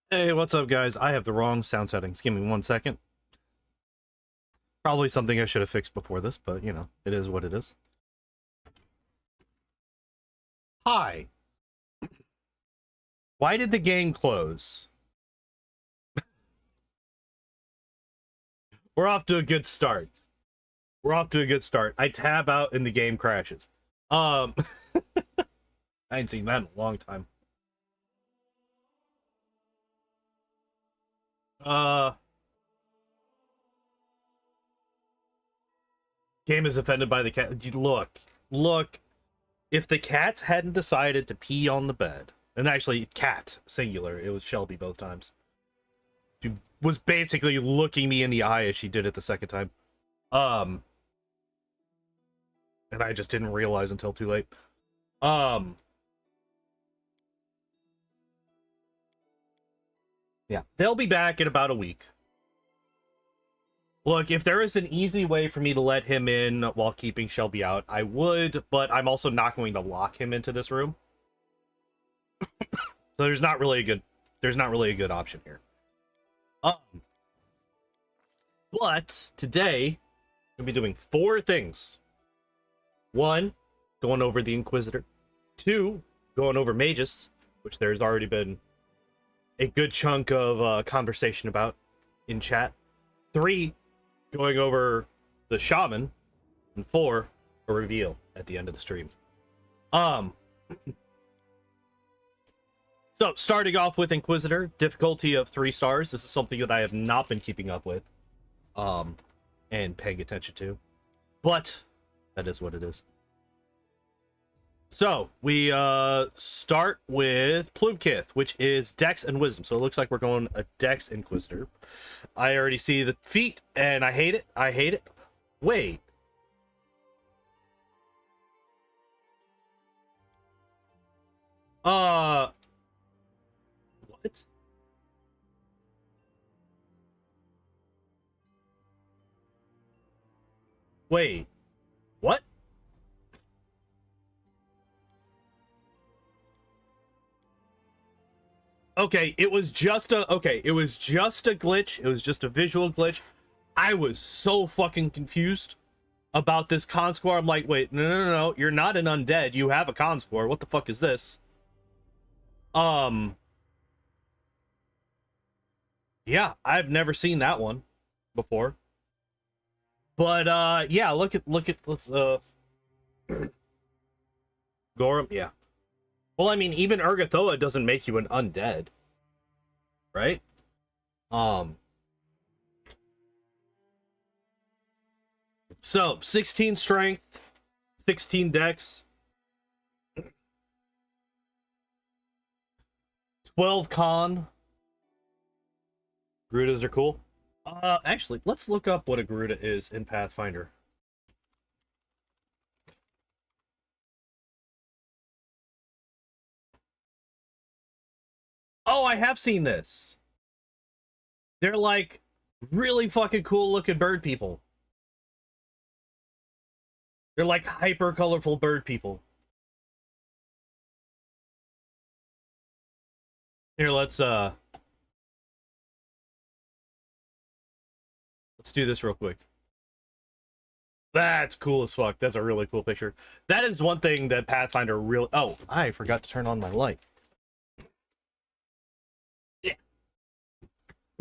Hey, what's up, guys? I have the wrong sound settings. Give me 1 second. Probably something I should have fixed before this, but, you know, it is what it is. Hi. Why did the game close? We're off to a good start. We're off to a good start. I tab out and the game crashes. I ain't seen that in a long time. Game is offended by the cat. Look. If the cats hadn't decided to pee on the bed, and actually cat singular, it was Shelby both times. She was basically looking me in the eye as she did it the second time. And I just didn't realize until too late. Yeah, they'll be back in about a week. Look, if there is an easy way for me to let him in while keeping Shelby out, I would, but I'm also not going to lock him into this room. So there's not really a good option here. But today we'll be doing 4 things. 1, going over the Inquisitor. 2, going over Magus, which there's already been a good chunk of conversation about in chat. 3, going over the Shaman. And 4, a reveal at the end of the stream. So, starting off with Inquisitor, difficulty of 3 stars. This is something that I have not been keeping up with. And paying attention to. But, that is what it is. So, we start with Plumkith, which is Dex and Wisdom. So it looks like we're going a Dex Inquisitor. I already see the feat, and I hate it. I hate it. Wait. What? Wait. What? Okay, it was just a glitch. It was just a visual glitch. I was so fucking confused about this con score. I'm like, wait, no. You're not an undead. You have a con score. What the fuck is this? Yeah, I've never seen that one before. But yeah, let's Gorham, yeah. Well, I mean, even Urgathoa doesn't make you an undead, right? So 16 strength, 16 dex, 12 con. Garudas are cool. Actually, let's look up what a Garuda is in Pathfinder. Oh, I have seen this. They're like really fucking cool looking bird people. They're like hyper colorful bird people. Here, let's do this real quick. That's cool as fuck. That's a really cool picture. That is one thing that Pathfinder really... Oh, I forgot to turn on my light. Yeah.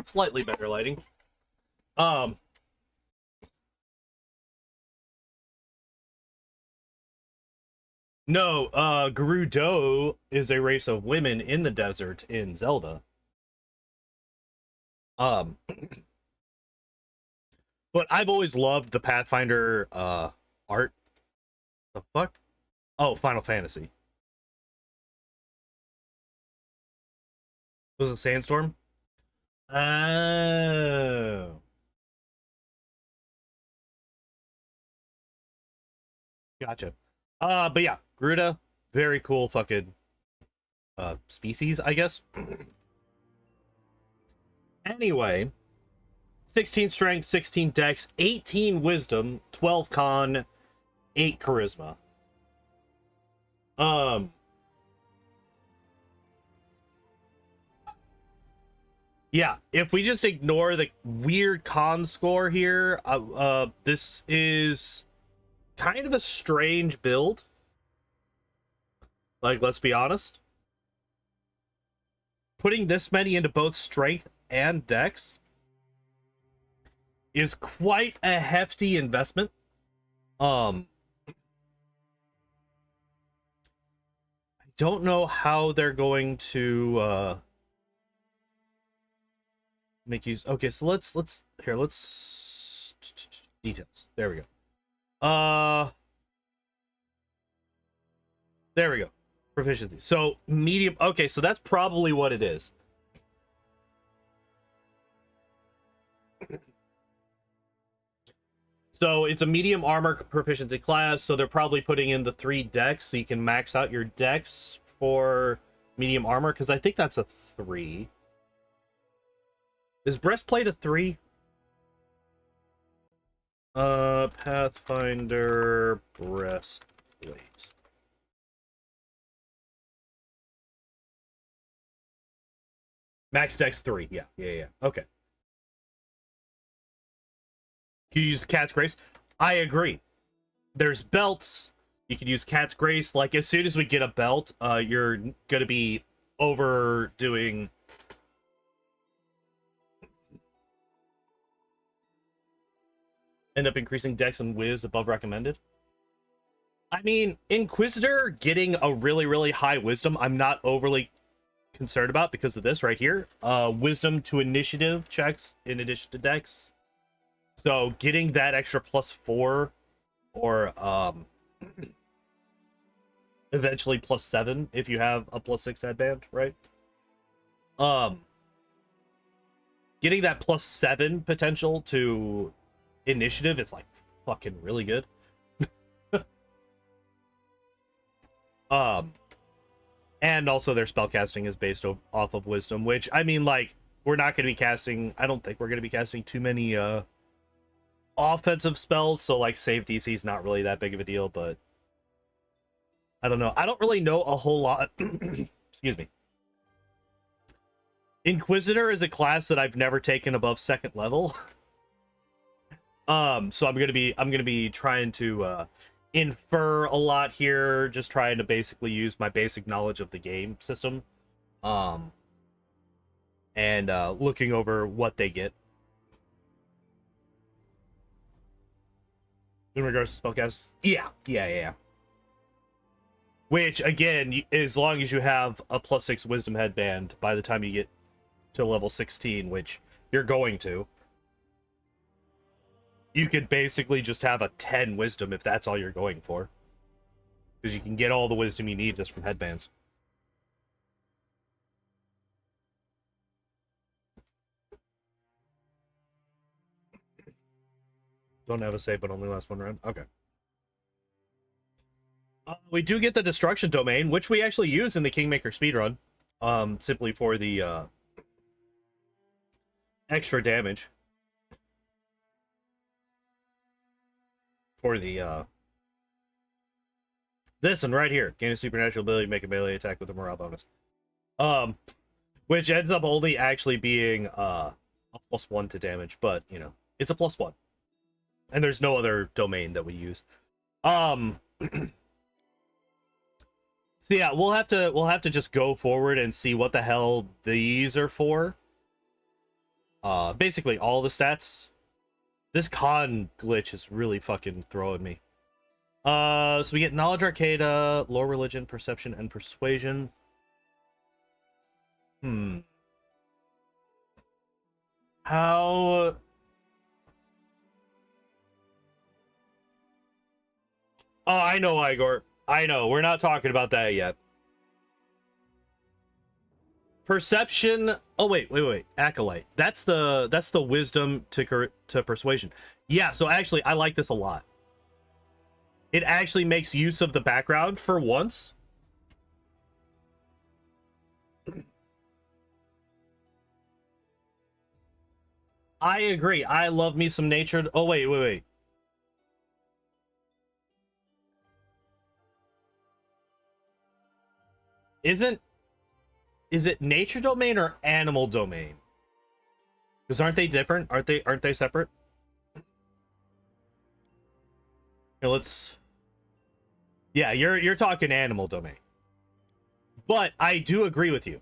Slightly better lighting. No, Gerudo is a race of women in the desert in Zelda. But I've always loved the Pathfinder art. The fuck? Oh, Final Fantasy. Was it Sandstorm? Oh. Gotcha. But yeah, Garuda, very cool fucking species, I guess. Anyway, 16 strength, 16 dex, 18 wisdom, 12 con, 8 charisma. Yeah, if we just ignore the weird con score here, this is kind of a strange build. Like, let's be honest. Putting this many into both strength and dex is quite a hefty investment. I don't know how they're going to make use. Okay, so let's details. There we go. There we go. Proficiency. So medium. Okay, so that's probably what it is. So it's a medium armor proficiency class, so they're probably putting in the 3 dex, so you can max out your dex for medium armor, because I think that's a 3. Is breastplate a 3? Pathfinder breastplate. Max dex 3. Yeah. Okay. Can you use Cat's Grace? I agree. There's belts. You can use Cat's Grace. Like, as soon as we get a belt, you're gonna be overdoing. End up increasing dex and whiz above recommended. I mean, Inquisitor getting a really, really high wisdom, I'm not overly concerned about because of this right here. Wisdom to initiative checks in addition to dex. So getting that extra +4 or eventually +7 if you have a +6 headband, right? Getting that +7 potential to initiative is like fucking really good. And also their spellcasting is based off of wisdom, which I mean, like, we're not going to be casting. I don't think we're going to be casting too many offensive spells, so like save DC is not really that big of a deal, but I don't know. I don't really know a whole lot. Excuse me. Inquisitor is a class that I've never taken above 2nd level. So I'm gonna be trying to infer a lot here, just trying to basically use my basic knowledge of the game system, and looking over what they get. In regards to spellcasts, yeah. Which, again, as long as you have a +6 wisdom headband by the time you get to level 16, which you're going to, you could basically just have a 10 wisdom if that's all you're going for. Because you can get all the wisdom you need just from headbands. Don't have a save, but only last one round. Okay. We do get the destruction domain, which we actually use in the Kingmaker speedrun, simply for the extra damage for the this one right here. Gain a supernatural ability, make a melee attack with a morale bonus. Which ends up only actually being a +1 to damage, but you know, it's a +1. And there's no other domain that we use. So yeah, we'll have to just go forward and see what the hell these are for. Basically all the stats. This con glitch is really fucking throwing me. So we get knowledge arcana, lore religion, perception, and persuasion. How? Oh, I know, Igor. I know. We're not talking about that yet. Perception. Oh wait. Acolyte. That's the wisdom to persuasion. Yeah. So actually, I like this a lot. It actually makes use of the background for once. I agree. I love me some nature. Oh wait. Is it nature domain or animal domain? Because aren't they different? Aren't they separate? Here, let's. Yeah, you're talking animal domain. But I do agree with you.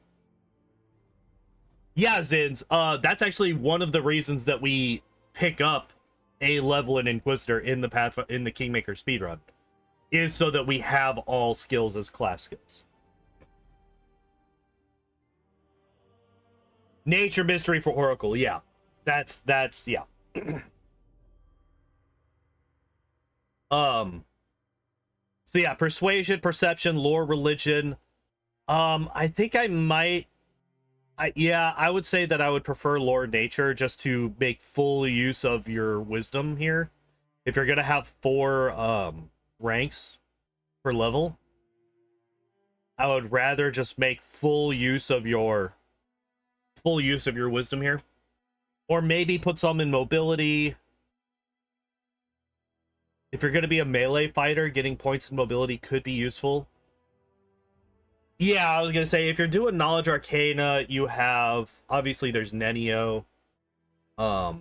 Yeah, Zins, that's actually one of the reasons that we pick up a level in Inquisitor in the Kingmaker speedrun, is so that we have all skills as class skills. Nature mystery for Oracle, yeah. That's yeah. So yeah, persuasion, perception, lore, religion. I think I might I would say that I would prefer lore nature just to make full use of your wisdom here. If you're gonna have 4 ranks per level, I would rather just make full use of your wisdom here. Or maybe put some in mobility. If you're gonna be a melee fighter, getting points in mobility could be useful. Yeah, I was gonna say, if you're doing Knowledge Arcana, you have, obviously there's Nenio. I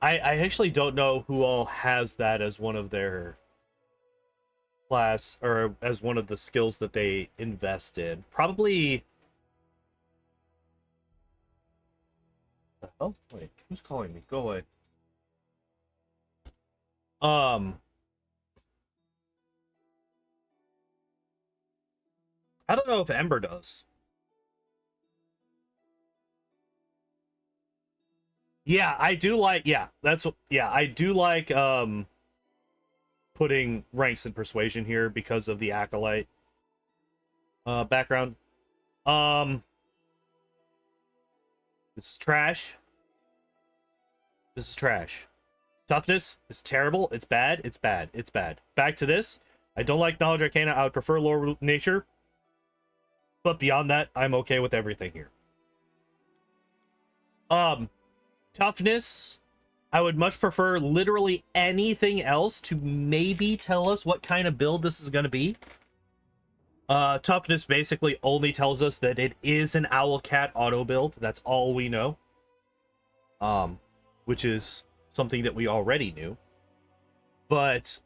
actually don't know who all has that as one of their class, or as one of the skills that they invest in. Probably... Oh, wait, who's calling me? Go away. I don't know if Ember does. Yeah, I do like, yeah, I do like putting ranks in persuasion here because of the acolyte background. This is trash. This is trash. Toughness is terrible. It's bad. It's bad. It's bad. Back to this. I don't like Knowledge Arcana. I would prefer lore nature. But beyond that, I'm okay with everything here. Toughness. I would much prefer literally anything else to maybe tell us what kind of build this is going to be. Toughness basically only tells us that it is an Owlcat auto build. That's all we know. Which is something that we already knew. But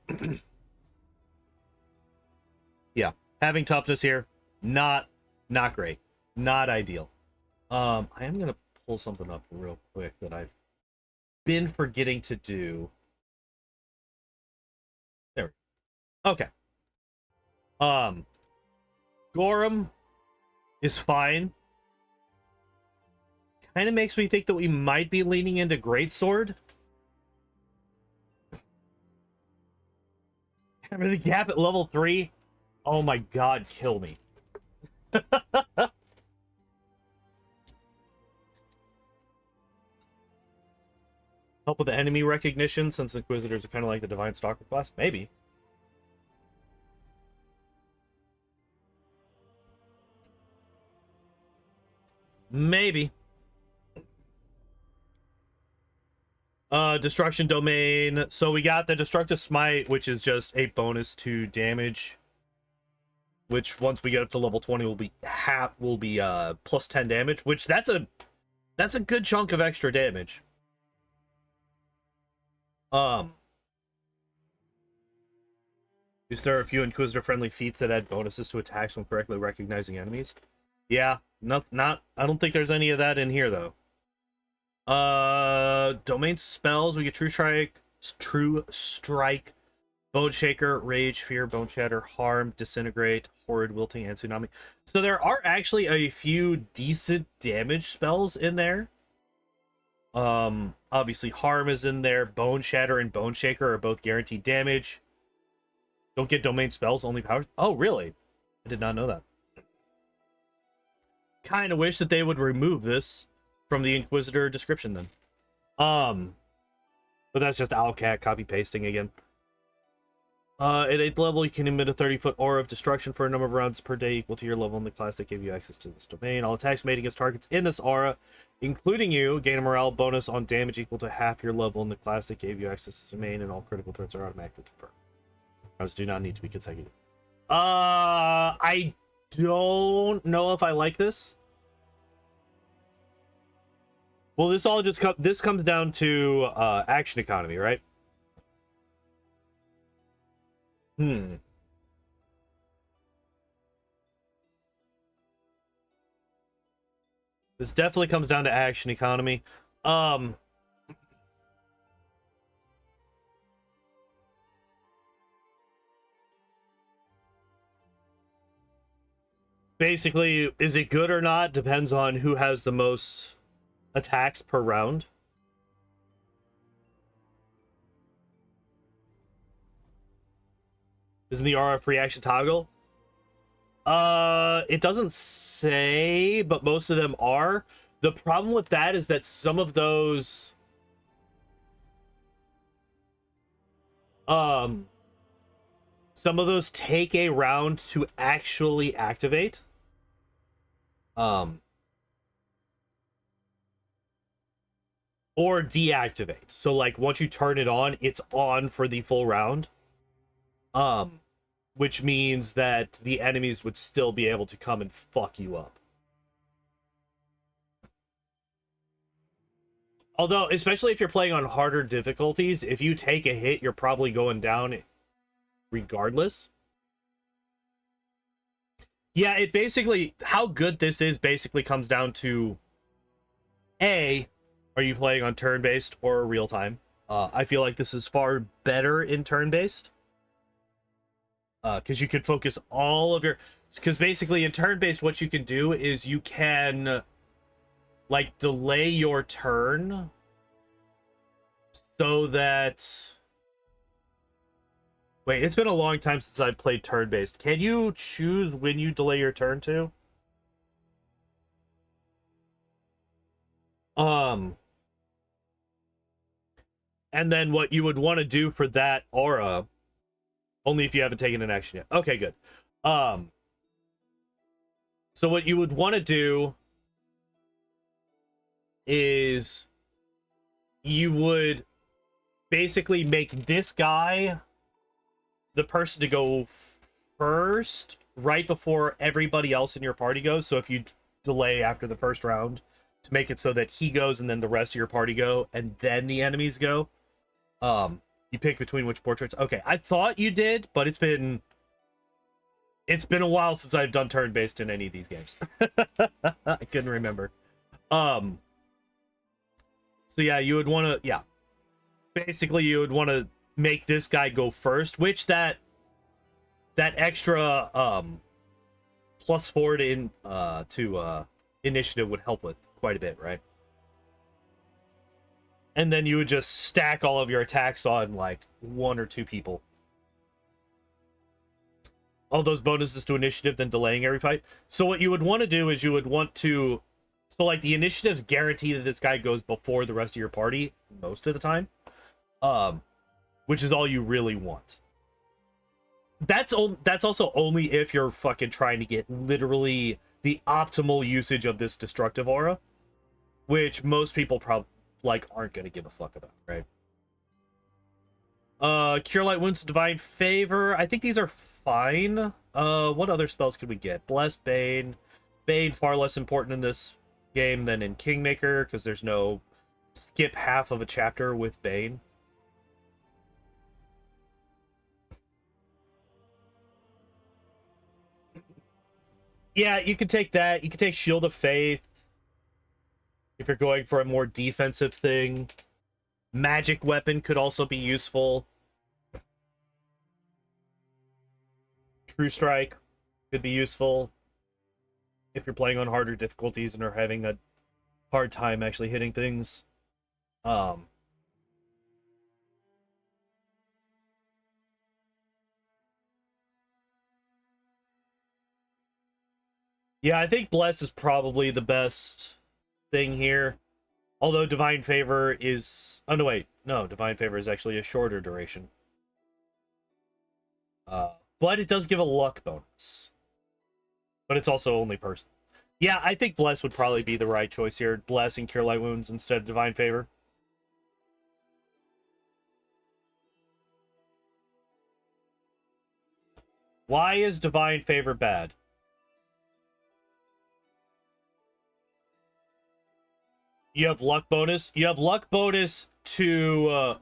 yeah, having toughness here, not great. Not ideal. I am gonna pull something up real quick that I've been forgetting to do. There we go. Okay. Gorham is fine. Kind of makes me think that we might be leaning into Greatsword. Remember the gap at level 3? Oh my god, kill me. Help with the enemy recognition, since Inquisitors are kind of like the Divine Stalker class? Maybe. Maybe. Destruction Domain. So we got the Destructive Smite, which is just a bonus to damage. Which once we get up to level 20 will be plus 10 damage, which that's a good chunk of extra damage. Is there a few Inquisitor friendly feats that add bonuses to attacks when correctly recognizing enemies? Yeah, not I don't think there's any of that in here though. Domain spells, we get True Strike, Bone Shaker, Rage, Fear, Bone Shatter, Harm, Disintegrate, Horrid, Wilting, and Tsunami. So there are actually a few decent damage spells in there. Obviously Harm is in there. Bone Shatter and Bone Shaker are both guaranteed damage. Don't get domain spells, only powers. Oh, really? I did not know that. Kind of wish that they would remove this from the Inquisitor description then. But that's just Owlcat copy pasting again. At 8th level, you can emit a 30-foot aura of destruction for a number of rounds per day equal to your level in the class that gave you access to this domain. All attacks made against targets in this aura, including you, gain a morale bonus on damage equal to half your level in the class that gave you access to this domain, and all critical threats are automatically confirmed. Rounds do not need to be consecutive. I don't know if I like this. Well, this comes down to action economy, right? This definitely comes down to action economy. Basically, is it good or not depends on who has the most attacks per round. Isn't the RF reaction toggle? It doesn't say, but most of them are. The problem with that is that some of those take a round to actually activate. Or deactivate. So like once you turn it on, it's on for the full round. Which means that the enemies would still be able to come and fuck you up. Although, especially if you're playing on harder difficulties, if you take a hit, you're probably going down regardless. Yeah, it basically, how good this is basically comes down to, A, are you playing on turn-based or real-time? I feel like this is far better in turn-based. Because you can focus all of your... Because basically in turn-based, what you can do is you can, like, delay your turn so that... Wait, it's been a long time since I've played turn-based. Can you choose when you delay your turn to? And then what you would want to do for that aura, only if you haven't taken an action yet. Okay, good. So what you would want to do is you would basically make this guy the person to go first right before everybody else in your party goes. So if you delay after the first round to make it so that he goes and then the rest of your party go and then the enemies go, you pick between which portraits. Okay, I thought you did, but it's been a while since I've done turn-based in any of these games. I couldn't remember. So yeah, you would want to, basically you would want to make this guy go first, which that extra +4 to initiative would help with quite a bit, right? And then you would just stack all of your attacks on like 1 or 2 people. All those bonuses to initiative, then delaying every fight. So what you would want to do is you would want to... So like the initiatives guarantee that this guy goes before the rest of your party most of the time. Which is all you really want. That's also only if you're fucking trying to get literally the optimal usage of this destructive aura. Which most people probably like aren't gonna give a fuck about, right? Cure Light Wounds, Divine Favor. I think these are fine. What other spells could we get? Bless, Bane. Bane far less important in this game than in Kingmaker, because there's no skip half of a chapter with Bane. Yeah, you could take that. You could take Shield of Faith if you're going for a more defensive thing. Magic Weapon could also be useful. True Strike could be useful if you're playing on harder difficulties and are having a hard time actually hitting things. Yeah, I think Bless is probably the best thing here. Although Divine Favor is... Oh, no, wait. No, Divine Favor is actually a shorter duration. But it does give a luck bonus. But it's also only personal. Yeah, I think Bless would probably be the right choice here. Bless and Cure Light Wounds instead of Divine Favor. Why is Divine Favor bad? You have luck bonus. You have luck bonus to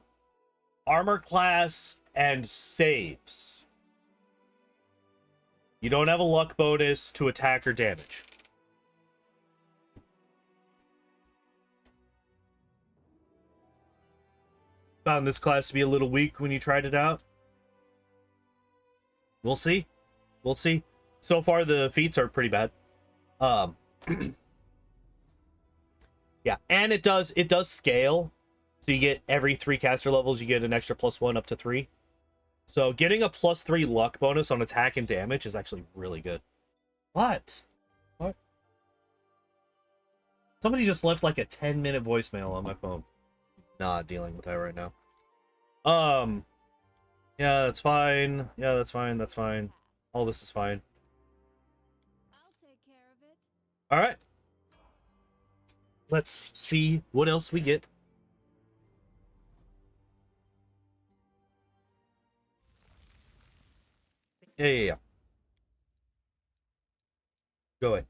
armor class and saves. You don't have a luck bonus to attack or damage. Found this class to be a little weak when you tried it out. We'll see. We'll see. So far, the feats are pretty bad. Yeah, and it does scale. So you get every 3 caster levels, you get an extra +1 up to 3. So getting a +3 luck bonus on attack and damage is actually really good. What? What? Somebody just left like a 10-minute voicemail on my phone. Not dealing with that right now. Yeah, that's fine. Yeah, that's fine. That's fine. All this is fine. I'll take care of it. All right. Let's see what else we get. Yeah. Go ahead.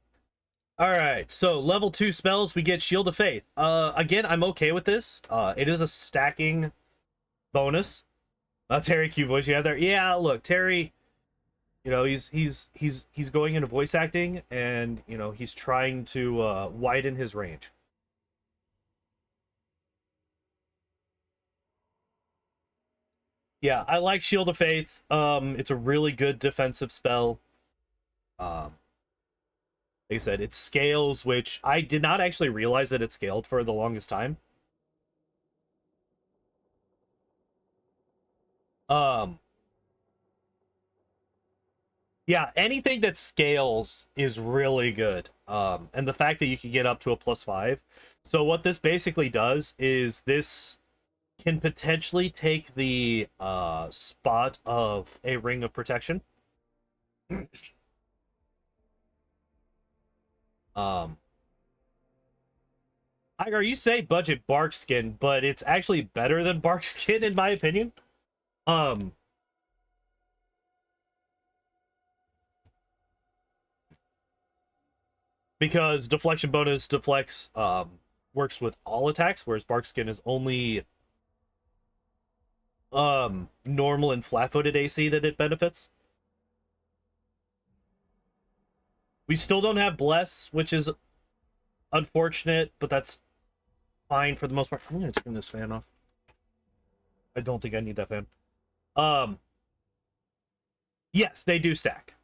All right, so level 2 spells, we get Shield of Faith. Again, I'm okay with this. It is a stacking bonus. Terry Q voice you have there. Yeah, look, Terry, you know, he's going into voice acting, and you know he's trying to widen his range. Yeah, I like Shield of Faith. It's a really good defensive spell. Like I said, it scales, which I did not actually realize that it scaled for the longest time. Yeah, anything that scales is really good. And the fact that you can get up to a +5. So what this basically does is this can potentially take the spot of a Ring of Protection. Igar, you say budget bark skin, but it's actually better than bark skin in my opinion. Because deflection bonus deflects works with all attacks, whereas bark skin is only normal and flat-footed AC that it benefits. We still don't have bless, which is unfortunate, but that's fine for the most part. I'm gonna turn this fan off. I don't think I need that fan. Yes, they do stack.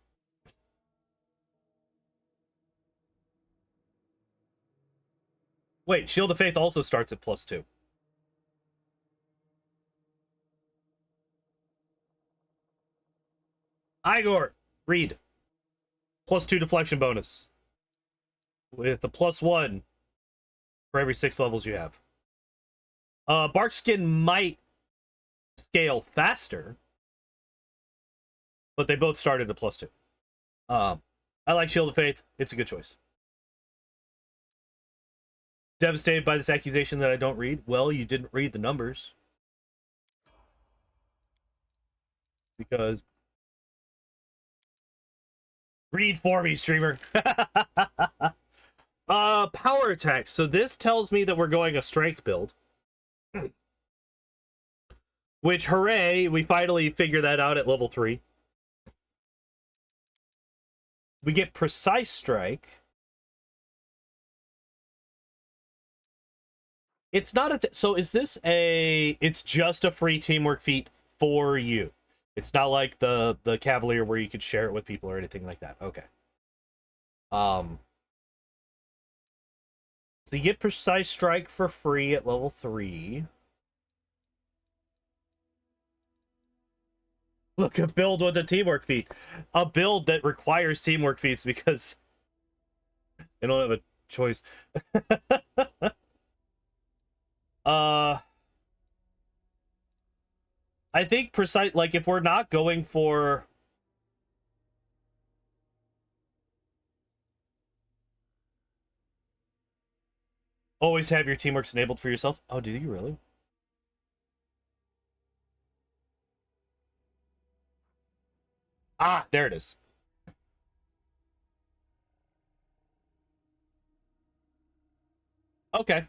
Wait, Shield of Faith also starts at +2. Igor, read. +2 deflection bonus. With the +1 for every 6 levels you have. Barkskin might scale faster, but they both started at +2. I like Shield of Faith. It's a good choice. Devastated by this accusation that I don't read. Well, you didn't read the numbers. Because... read for me, streamer. Power attack. So this tells me that we're going a strength build. Which, hooray, we finally figured that out at level 3. We get Precise Strike. It's not a... so is this a... it's just a free teamwork feat for you. It's not like the Cavalier where you could share it with people or anything like that. Okay. So you get Precise Strike for free at level 3. Look, a build with a teamwork feat. A build that requires teamwork feats because they don't have a choice. I think precise, like if we're not going for... always have your teamworks enabled for yourself. Oh, do you really? Ah, there it is. Okay.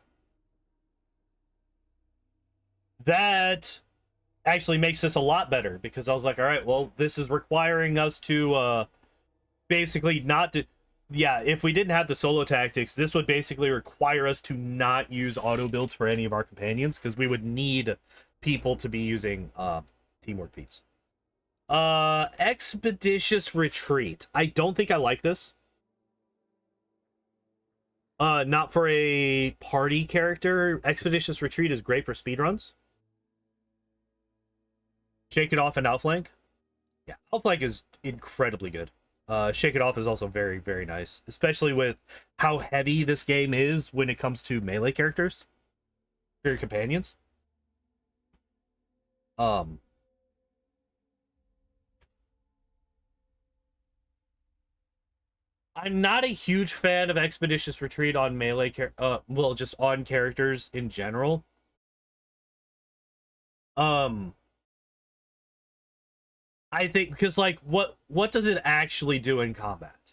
that actually makes this a lot better, because I was like, all right, well, this is requiring us to basically not do. Yeah, if we didn't have the solo tactics, this would basically require us to not use auto builds for any of our companions, because we would need people to be using teamwork feats. Expeditious retreat. I don't think I like this. Not for a party character. Expeditious retreat is great for speedruns. Shake it off and outflank. Yeah, outflank is incredibly good. Shake it off is also very, very nice, especially with how heavy this game is when it comes to melee characters for your companions. I'm not a huge fan of Expeditious Retreat on melee well, just on characters in general. I think because, like, what does it actually do in combat?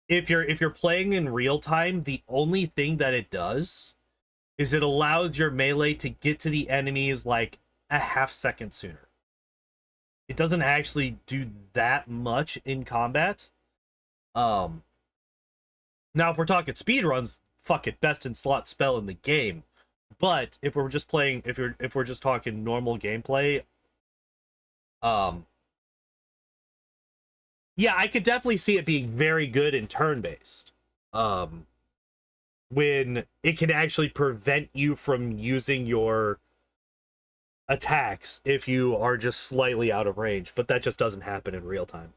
If you're playing in real time, the only thing that it does is it allows your melee to get to the enemies like a half second sooner. It doesn't actually do that much in combat. Now if we're talking speedruns, fuck it, best in slot spell in the game. But if we're just playing, if we're just talking normal gameplay, yeah, I could definitely see it being very good in turn-based. When it can actually prevent you from using your attacks if you are just slightly out of range, but that just doesn't happen in real time.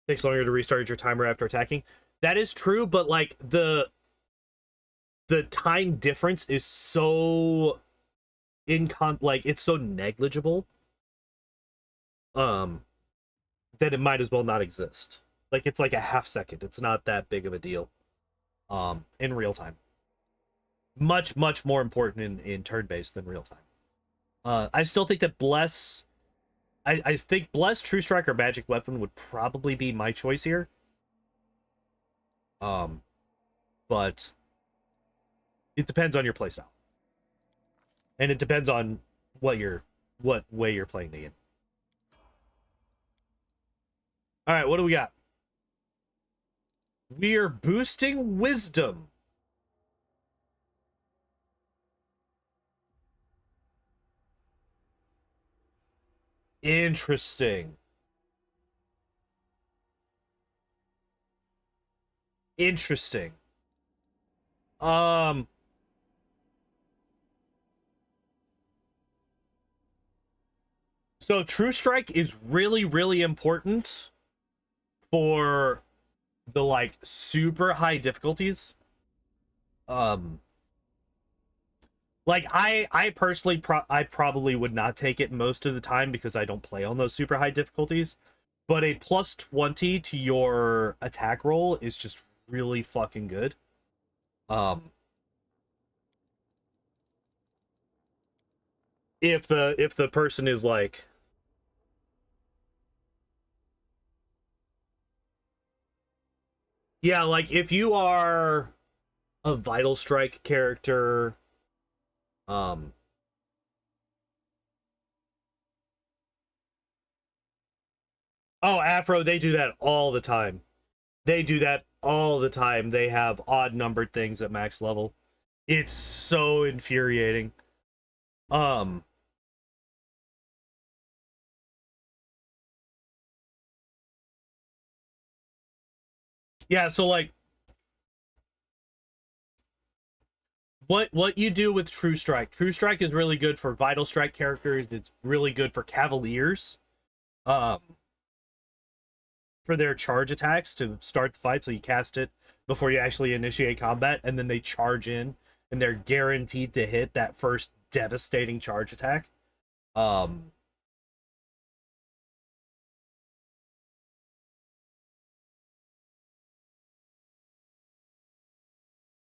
Takes longer to restart your timer after attacking. That is true, but like the time difference is so like it's so negligible that it might as well not exist. Like it's like a half second. It's not that big of a deal in real time. Much more important in turn-based than real time. I still think that Bless, I think Bless, True Strike, or Magic Weapon would probably be my choice here. But it depends on your playstyle. And it depends on what way you're playing the game. Alright, what do we got? We are boosting wisdom. Interesting. Interesting. So True Strike is really important for the like super high difficulties. Like I personally I probably would not take it most of the time because I don't play on those super high difficulties. But a plus 20 to your attack roll is just really fucking good. If the person is like, yeah, like if you are a Vital Strike character, oh, Afro, they do that all the time. They do that all the time. They have odd numbered things at max level. It's so infuriating. Yeah, so like what you do with True Strike. True Strike is really good for Vital Strike characters. It's really good for Cavaliers. Um for their charge attacks to start the fight, so you cast it before you actually initiate combat, and then they charge in and they're guaranteed to hit that first devastating charge attack.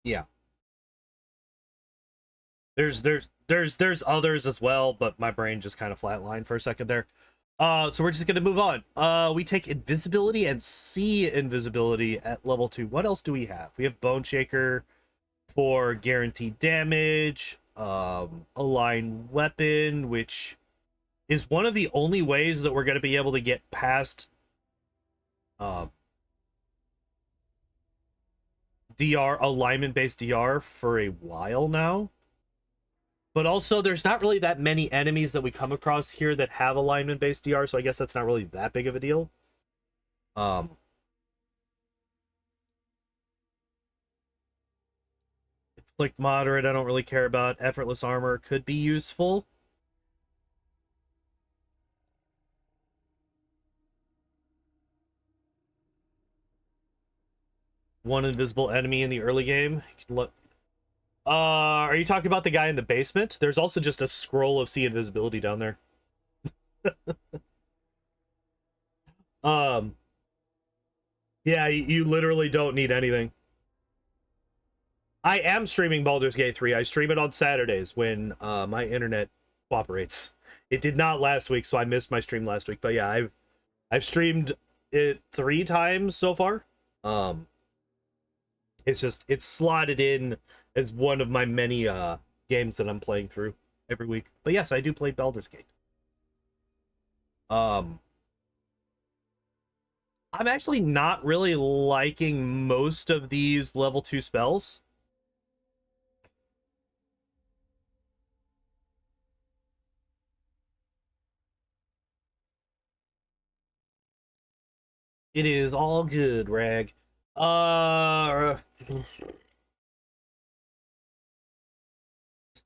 Yeah. There's others as well, but my brain just kind of flatlined for a second there. So we're just gonna move on. We take invisibility and see invisibility at level 2. What else do we have? We have Bone Shaker for guaranteed damage. Align weapon, which is one of the only ways that we're gonna be able to get past DR, alignment based DR, for a while now. But also, there's not really that many enemies that we come across here that have alignment based DR, so I guess that's not really that big of a deal. Inflict moderate, I don't really care about. Effortless armor could be useful. One invisible enemy in the early game. Look. Are you talking about the guy in the basement? There's also just a scroll of see invisibility down there. um, yeah, you literally don't need anything. I am streaming Baldur's Gate 3. I stream it on Saturdays when my internet cooperates. It did not last week, so I missed my stream last week. But yeah, I've streamed it 3 times so far. It's slotted in as one of my many games that I'm playing through every week. But yes, I do play Baldur's Gate. I'm actually not really liking most of these level 2 spells. It is all good, Rag.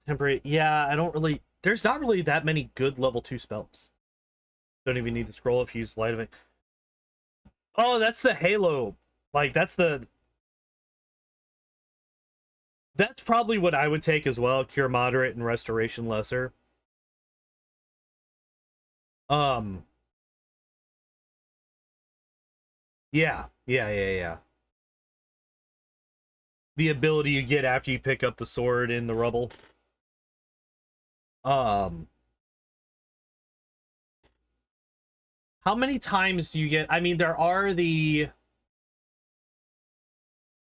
Temporary. Yeah, I don't really. There's not really that many good level 2 spells. Don't even need to scroll if you use light of it. Oh, that's the Halo. Like, that's probably what I would take as well. Cure moderate and restoration lesser. Um. Yeah. The ability you get after you pick up the sword in the rubble. Um. How many times do you get? I mean, there are the.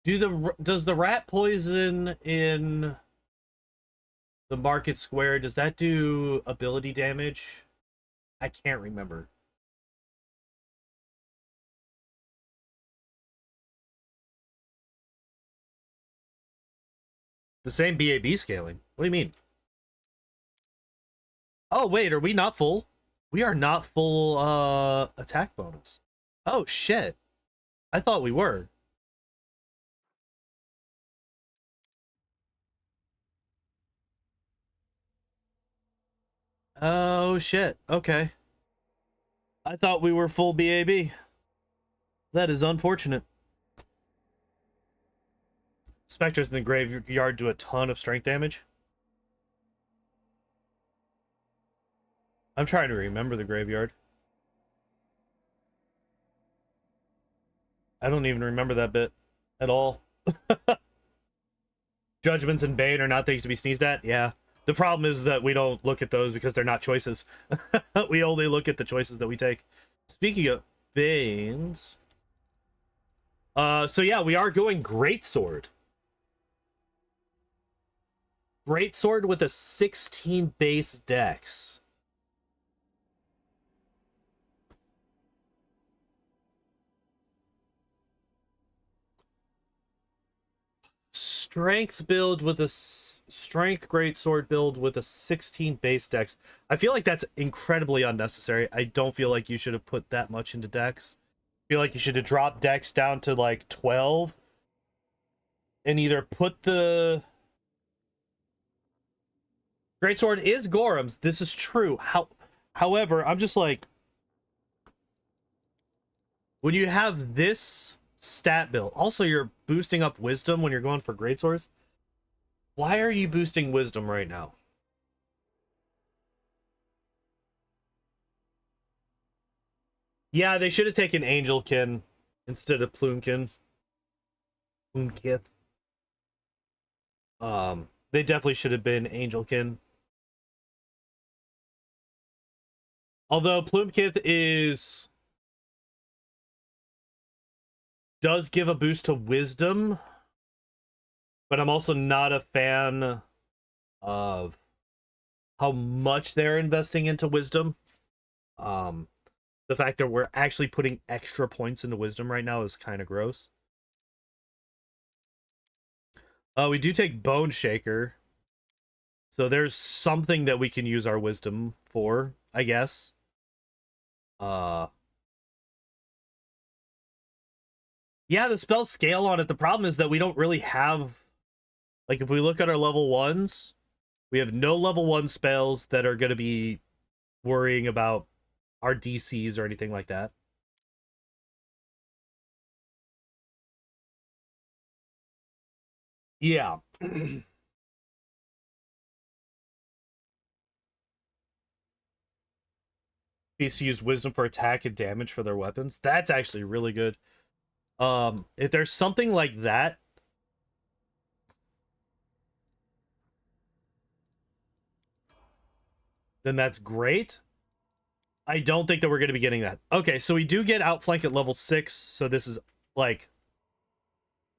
Does the rat poison in the market square, does that do ability damage? I can't remember. The same BAB scaling. What do you mean? Oh, wait, are we not full? We are not full attack bonus. Oh, shit. I thought we were. Oh, shit. Okay. I thought we were full BAB. That is unfortunate. Spectres in the graveyard do a ton of strength damage. I'm trying to remember the graveyard. I don't even remember that bit at all. Judgments and Bane are not things to be sneezed at. Yeah. The problem is that we don't look at those because they're not choices. We only look at the choices that we take. Speaking of Banes... so yeah, we are going Greatsword. Greatsword with a 16 base dex. Strength build with a strength greatsword build with a 16 base dex. I feel like that's incredibly unnecessary. I don't feel like you should have put that much into dex. I feel like you should have dropped dex down to like 12 and either put the greatsword is Gorham's. This is true. However, I'm just like, when you have this stat build, also you're boosting up wisdom when you're going for greatswords. Why are you boosting wisdom right now? Yeah, they should have taken Angelkin instead of Plunkin. Plunkith. They definitely should have been Angelkin. Although Plumekith does give a boost to wisdom, but I'm also not a fan of how much they're investing into wisdom. The fact that we're actually putting extra points into wisdom right now is kind of gross. We do take Bone Shaker. So there's something that we can use our wisdom for, I guess. Yeah, the spell scale on it. The problem is that we don't really have... Like, if we look at our level 1s, we have no level 1 spells that are going to be worrying about our DCs or anything like that. Yeah. Beasts use wisdom for attack and damage for their weapons. That's actually really good. If there's something like that, then that's great. I don't think that we're going to be getting that. Okay, so we do get Outflank at level 6, so this is, like,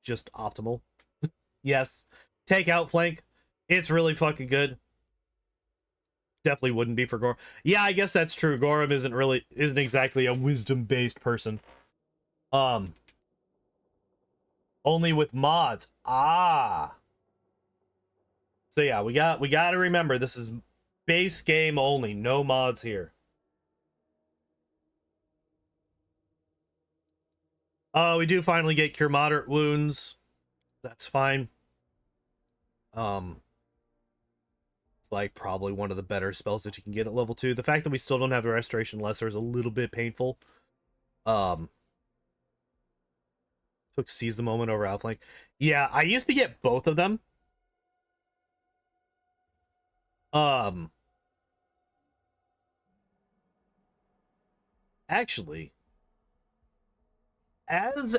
just optimal. Yes. Take Outflank. It's really fucking good. Definitely wouldn't be for Gorm. Yeah, I guess that's true. Gorm isn't exactly a wisdom-based person. Only with mods. Ah. So yeah, we got to remember this is base game only, no mods here. We do finally get Cure Moderate Wounds. That's fine. It's like probably one of the better spells that you can get at level 2. The fact that we still don't have the Restoration Lesser is a little bit painful. Took Seize the Moment over Outflank. Yeah, I used to get both of them. Actually, as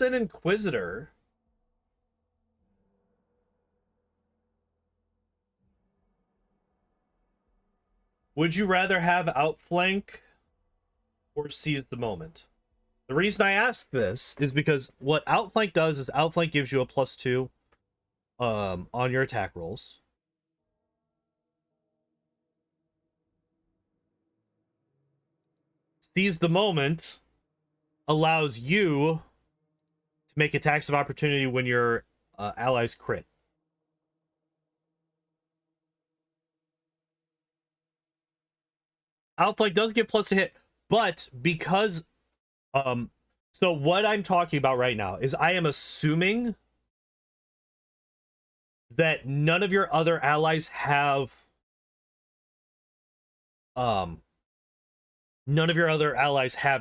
an Inquisitor, would you rather have Outflank or Seize the Moment? The reason I ask this is because what Outflank does is Outflank gives you a +2 on your attack rolls. Seize the Moment allows you to make attacks of opportunity when your allies crit. Outflank does get plus to hit, but because so what I'm talking about right now is I am assuming that none of your other allies have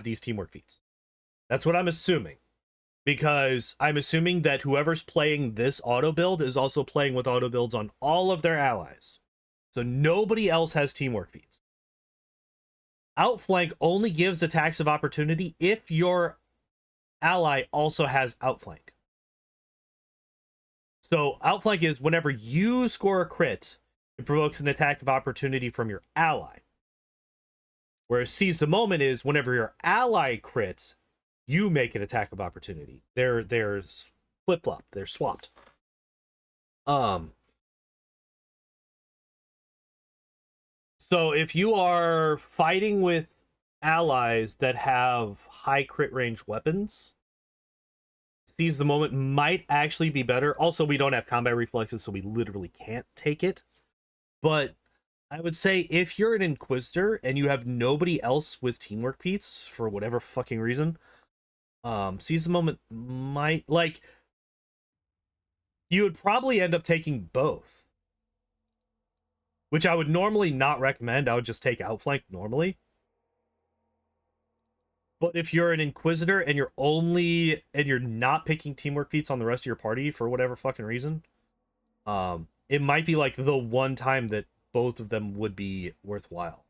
these teamwork feats. That's what I'm assuming. Because I'm assuming that whoever's playing this auto build is also playing with auto builds on all of their allies. So nobody else has teamwork feats. Outflank only gives attacks of opportunity if your ally also has Outflank. So Outflank is whenever you score a crit, it provokes an attack of opportunity from your ally. Whereas Seize the Moment is whenever your ally crits, you make an attack of opportunity. They're flip-flop. They're swapped. So if you are fighting with allies that have high crit range weapons, Seize the Moment might actually be better. Also, we don't have combat reflexes, so we literally can't take it. But I would say if you're an Inquisitor and you have nobody else with teamwork feats for whatever fucking reason, Seize the Moment might, like, you would probably end up taking both. Which I would normally not recommend. I would just take Outflank normally. But if you're an Inquisitor and you're not picking teamwork feats on the rest of your party for whatever fucking reason, it might be like the one time that both of them would be worthwhile.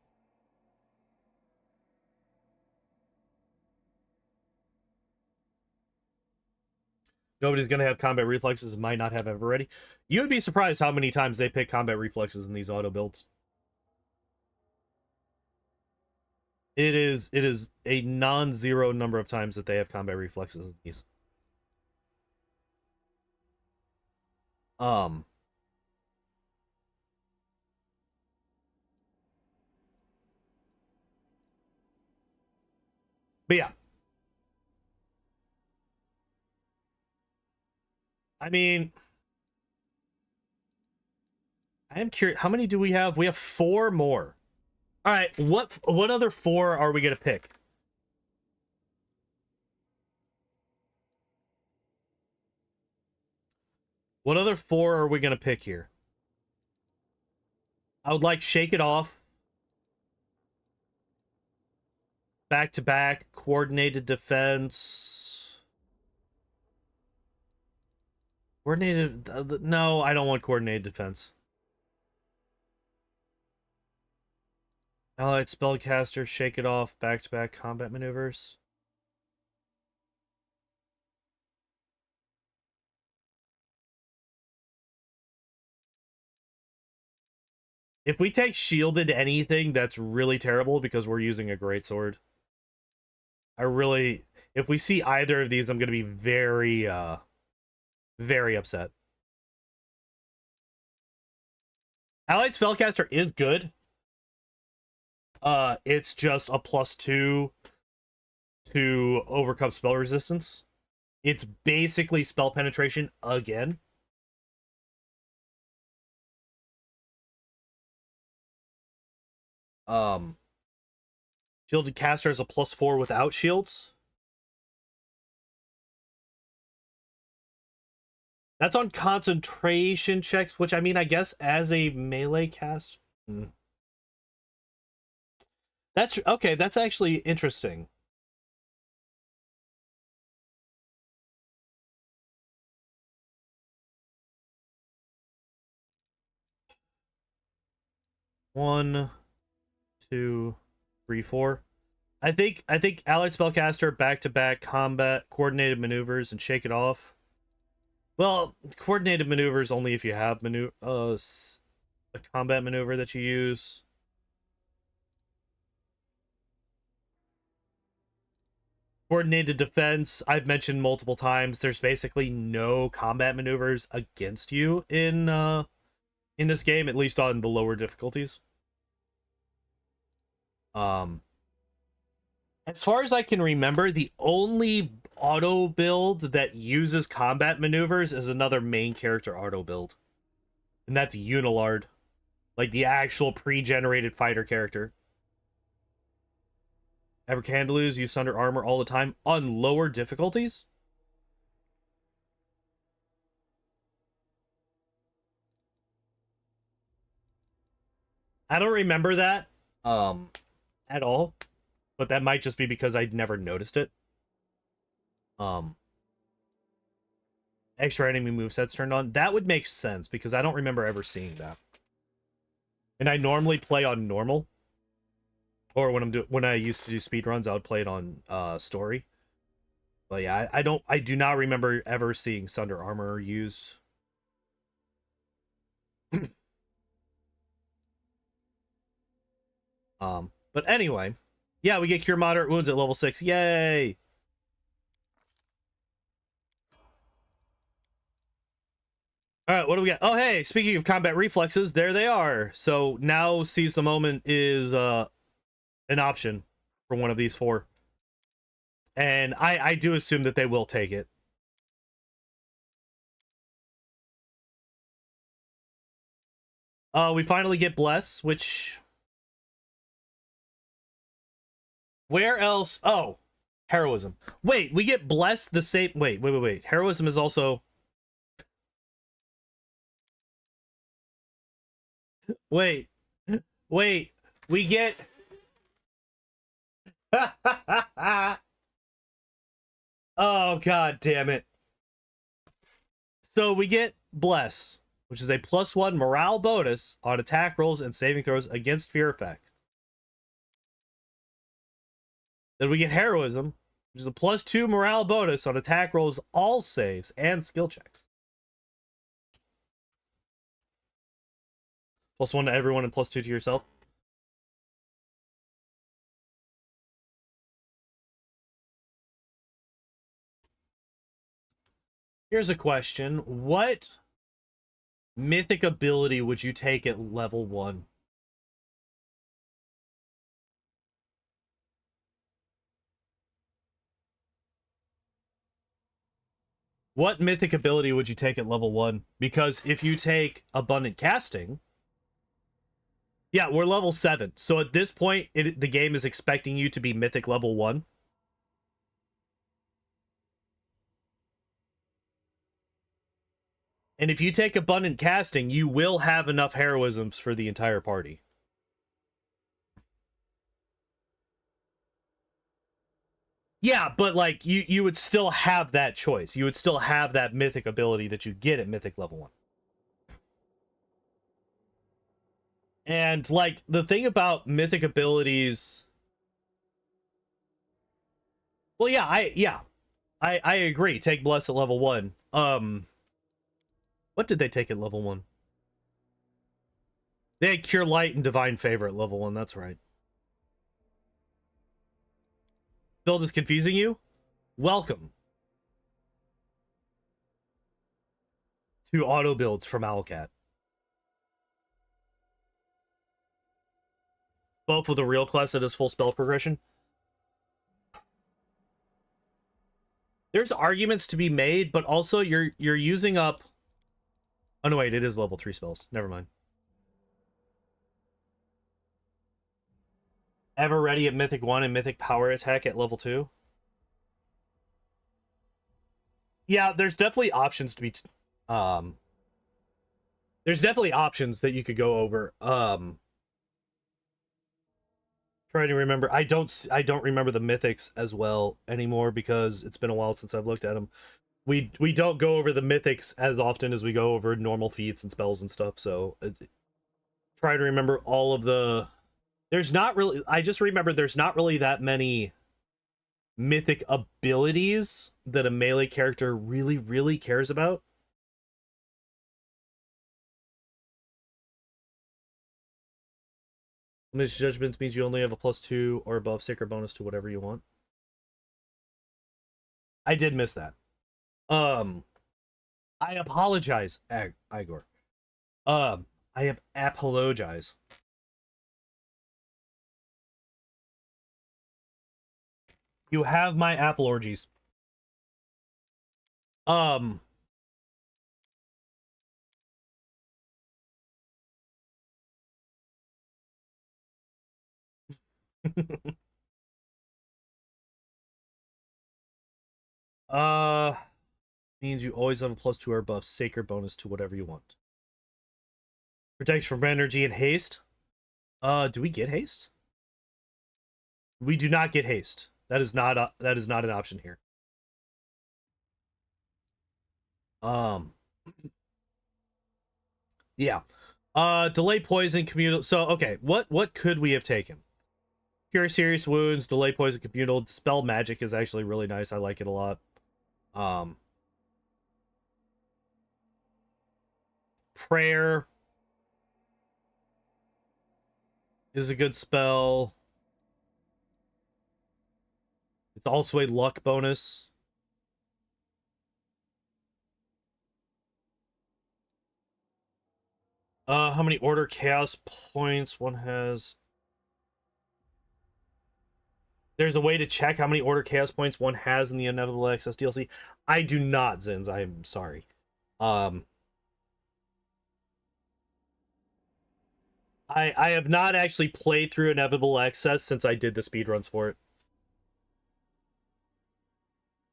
Nobody's gonna have combat reflexes and might not have ever ready. You would be surprised how many times they pick combat reflexes in these auto builds. It is a non-zero number of times that they have combat reflexes in these. Um but yeah. I mean, I am curious, how many do we have? We have 4 more. All right, what other 4 are we going to pick? What other 4 are we going to pick here? I would like Shake It Off, back to back, coordinated defense. Coordinated no, I don't want coordinated defense. Allied spellcaster, Shake It Off, back to back combat maneuvers. If we take shielded anything, that's really terrible because we're using a greatsword. If we see either of these, I'm going to be very, very upset. Allied spellcaster is good. It's just a +2 to overcome spell resistance. It's basically spell penetration again. Shielded caster is a +4 without shields. That's on concentration checks, which I mean, I guess as a melee cast. That's okay. That's actually interesting. One, 2, 3, 4. I think allied spellcaster, back to back combat, coordinated maneuvers, and Shake It Off. Well, coordinated maneuvers only if you have a combat maneuver that you use. Coordinated defense, I've mentioned multiple times. There's basically no combat maneuvers against you in this game, at least on the lower difficulties. As far as I can remember, the only auto build that uses combat maneuvers is another main character auto build. And that's Unilard. Like the actual pre-generated fighter character. Abracandaloos use Sunder Armor all the time on lower difficulties. I don't remember that at all. But that might just be because I'd never noticed it. Extra enemy movesets turned on. That would make sense because I don't remember ever seeing that. And I normally play on normal. Or when I used to do speedruns, I would play it on story. But yeah, I do not remember ever seeing Sunder Armor used. But anyway, yeah, we get cure moderate wounds at level 6. Yay! All right, what do we got? Oh, hey, speaking of combat reflexes, there they are. So now seize the moment is an option for one of these 4. And I do assume that they will take it. We finally get Bless, which... Where else? Oh, Heroism. Wait, we get Bless the same... Wait. Heroism is also... Wait. We get... Oh, god damn it. So we get Bless, which is a +1 morale bonus on attack rolls and saving throws against fear effect. Then we get Heroism, which is a +2 morale bonus on attack rolls, all saves, and skill checks. +1 to everyone and +2 to yourself. Here's a question. What mythic ability would you take at level 1? What mythic ability would you take at level 1? Because if you take Abundant Casting... Yeah, we're level 7. So at this point, the game is expecting you to be mythic level 1. And if you take Abundant Casting, you will have enough heroisms for the entire party. Yeah, but like you would still have that choice. You would still have that mythic ability that you get at mythic level 1. And like the thing about mythic abilities, well, I agree. Take Bless at level 1. What did they take at level 1? They had Cure Light and Divine Favor at level 1. That's right. Build is confusing you? Welcome to auto builds from Owlcat. Both with a real class that has full spell progression. There's arguments to be made, but also you're using up... Oh no, wait, it is level 3 spells. Never mind. Ever ready at Mythic 1 and Mythic Power Attack at level 2? Yeah, there's definitely options to be... There's definitely options that you could go over. Trying to remember. I don't remember the mythics as well anymore because it's been a while since I've looked at them. We don't go over the mythics as often as we go over normal feats and spells and stuff, so try to remember all of the... There's not really... I just remember there's not really that many mythic abilities that a melee character really, really cares about. Miss Judgment means you only have a +2 or above sacred bonus to whatever you want. I did miss that. I apologize, Igor. I apologize. You have my apple orgies. Means you always have a +2 or above sacred bonus to whatever you want. Protection from energy and haste. Do we get haste? We do not get haste. That is not an option here. Yeah. Delay poison communal. So okay, what could we have taken? Cure serious wounds, delay poison communal, dispel magic is actually really nice. I like it a lot. Prayer is a good spell. It's also a luck bonus. How many order chaos points one has? There's a way to check how many order chaos points one has in the Inevitable Access DLC. I do not, Zins. I am sorry. I have not actually played through Inevitable Access since I did the speedruns for it.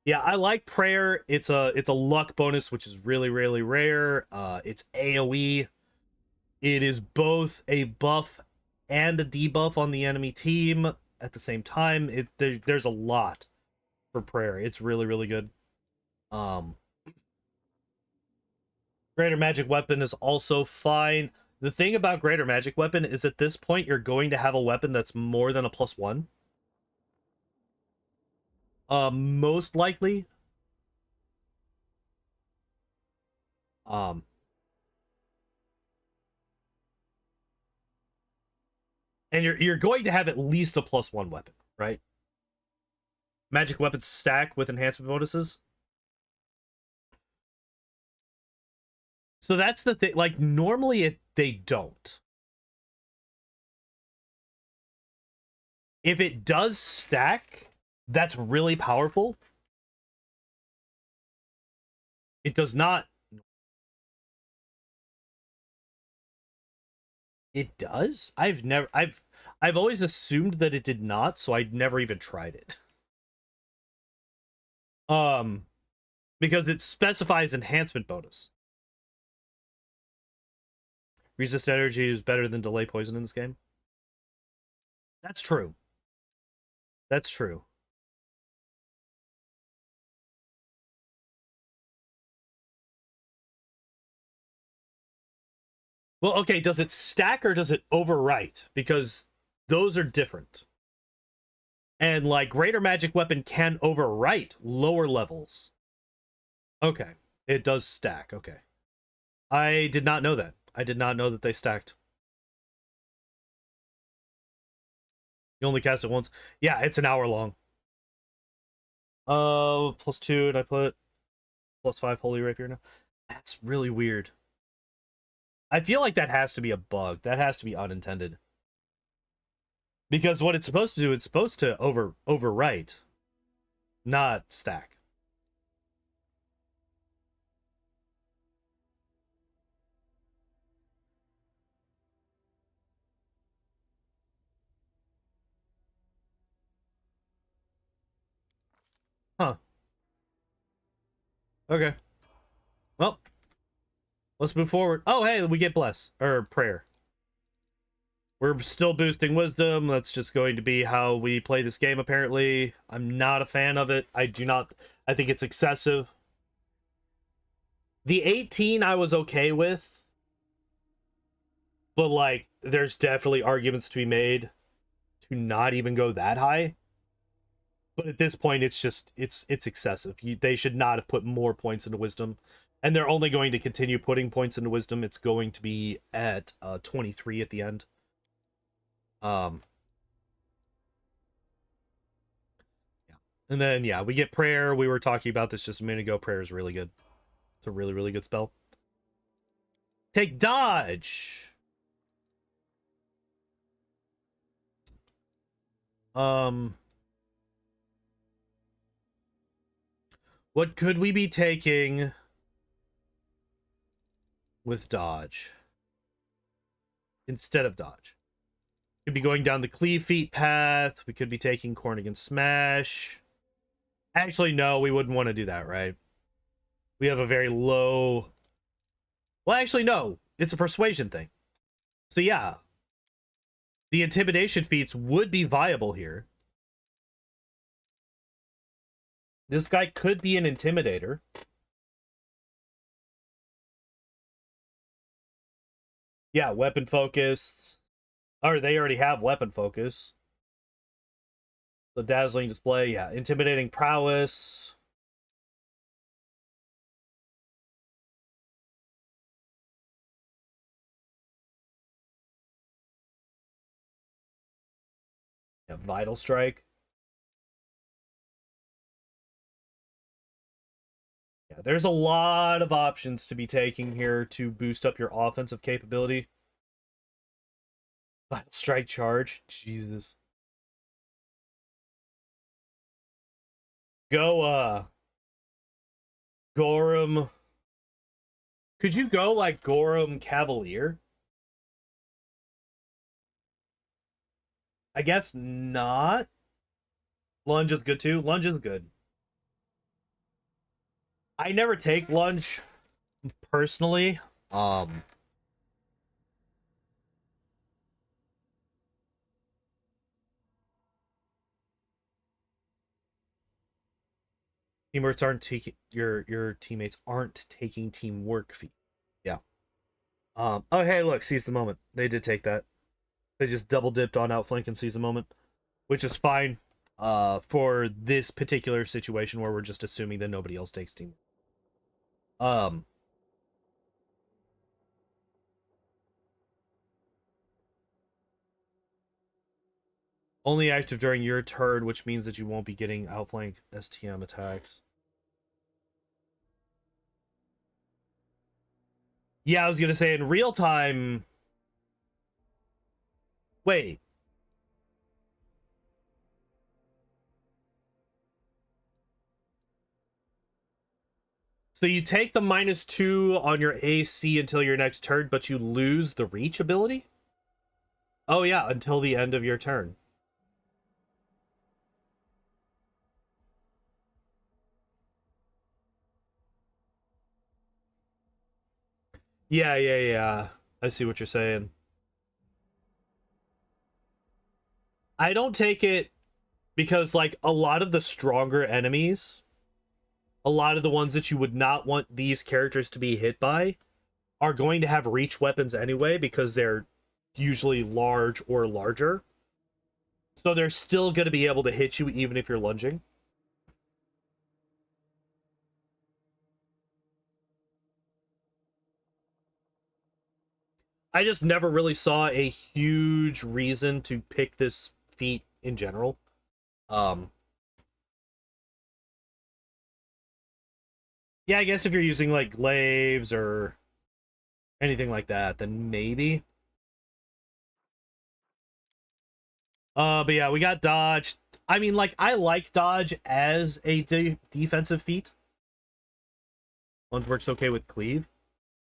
Yeah, I like Prayer. It's a luck bonus, which is really, really rare. It's AoE. It is both a buff and a debuff on the enemy team at the same time. There's a lot for Prayer. It's really, really good. Greater Magic Weapon is also fine. The thing about Greater Magic Weapon is at this point you're going to have a weapon that's more than a +1. Most likely. And you're going to have at least a +1 weapon, right? Magic weapons stack with enhancement bonuses. So that's the thing. Like, normally they don't. If it does stack, that's really powerful. It does not. It does? I've always assumed that it did not, so I'd never even tried it. Because it specifies enhancement bonus. Resist energy is better than delay poison in this game. That's true. That's true. Well, okay, does it stack or does it overwrite? Because those are different. And like greater magic weapon can overwrite lower levels. Okay. It does stack. Okay. I did not know that. I did not know that they stacked. You only cast it once. Yeah, it's an hour long. +2, and I put +5 Holy Rapier now. That's really weird. I feel like that has to be a bug. That has to be unintended. Because what it's supposed to do, it's supposed to overwrite, not stack. Huh. Okay. Well, let's move forward. Oh, hey, we get bless or prayer. We're still boosting wisdom. That's just going to be how we play this game, apparently. I'm not a fan of it. I think it's excessive. The 18 I was okay with. But, like, there's definitely arguments to be made to not even go that high. But at this point, it's just, it's excessive. They should not have put more points into wisdom. And they're only going to continue putting points into wisdom. It's going to be at 23 at the end. Yeah. And then, yeah, we get prayer. We were talking about this just a minute ago. Prayer is really good. It's a really, really good spell. Take dodge. What could we be taking with dodge instead of dodge? Could be going down the cleave feet path. We could be taking Cornigan Smash. Actually, no, we wouldn't want to do that, right? We have a very low... Well, actually, no. It's a persuasion thing. So, yeah. The intimidation feats would be viable here. This guy could be an intimidator. Yeah, weapon focused. Or they already have weapon focus. The dazzling display, yeah. Intimidating prowess. Yeah, vital strike. Yeah, there's a lot of options to be taking here to boost up your offensive capability. Vital strike charge. Jesus. Go, Gorham. Could you go like Gorham Cavalier? I guess not. Lunge is good too. Lunge is good. I never take lunge personally. Teammates aren't taking your teammates aren't taking teamwork fee. Yeah. Oh hey, look, seize the moment. They did take that. They just double dipped on outflank and seize the moment, which is fine. For this particular situation where we're just assuming that nobody else takes team. Only active during your turn, which means that you won't be getting outflank STM attacks. Yeah, I was gonna say in real time. Wait. So you take the -2 on your AC until your next turn, but you lose the reach ability? Oh yeah, until the end of your turn. Yeah, yeah, yeah. I see what you're saying. I don't take it because, like, a lot of the stronger enemies, a lot of the ones that you would not want these characters to be hit by, are going to have reach weapons anyway because they're usually large or larger. So they're still going to be able to hit you even if you're lunging. I just never really saw a huge reason to pick this feat in general. Um, yeah, I guess if you're using like glaives or anything like that, then maybe. But yeah, we got dodge. I mean, like, I like dodge as a defensive feat. Lunge works okay with cleave.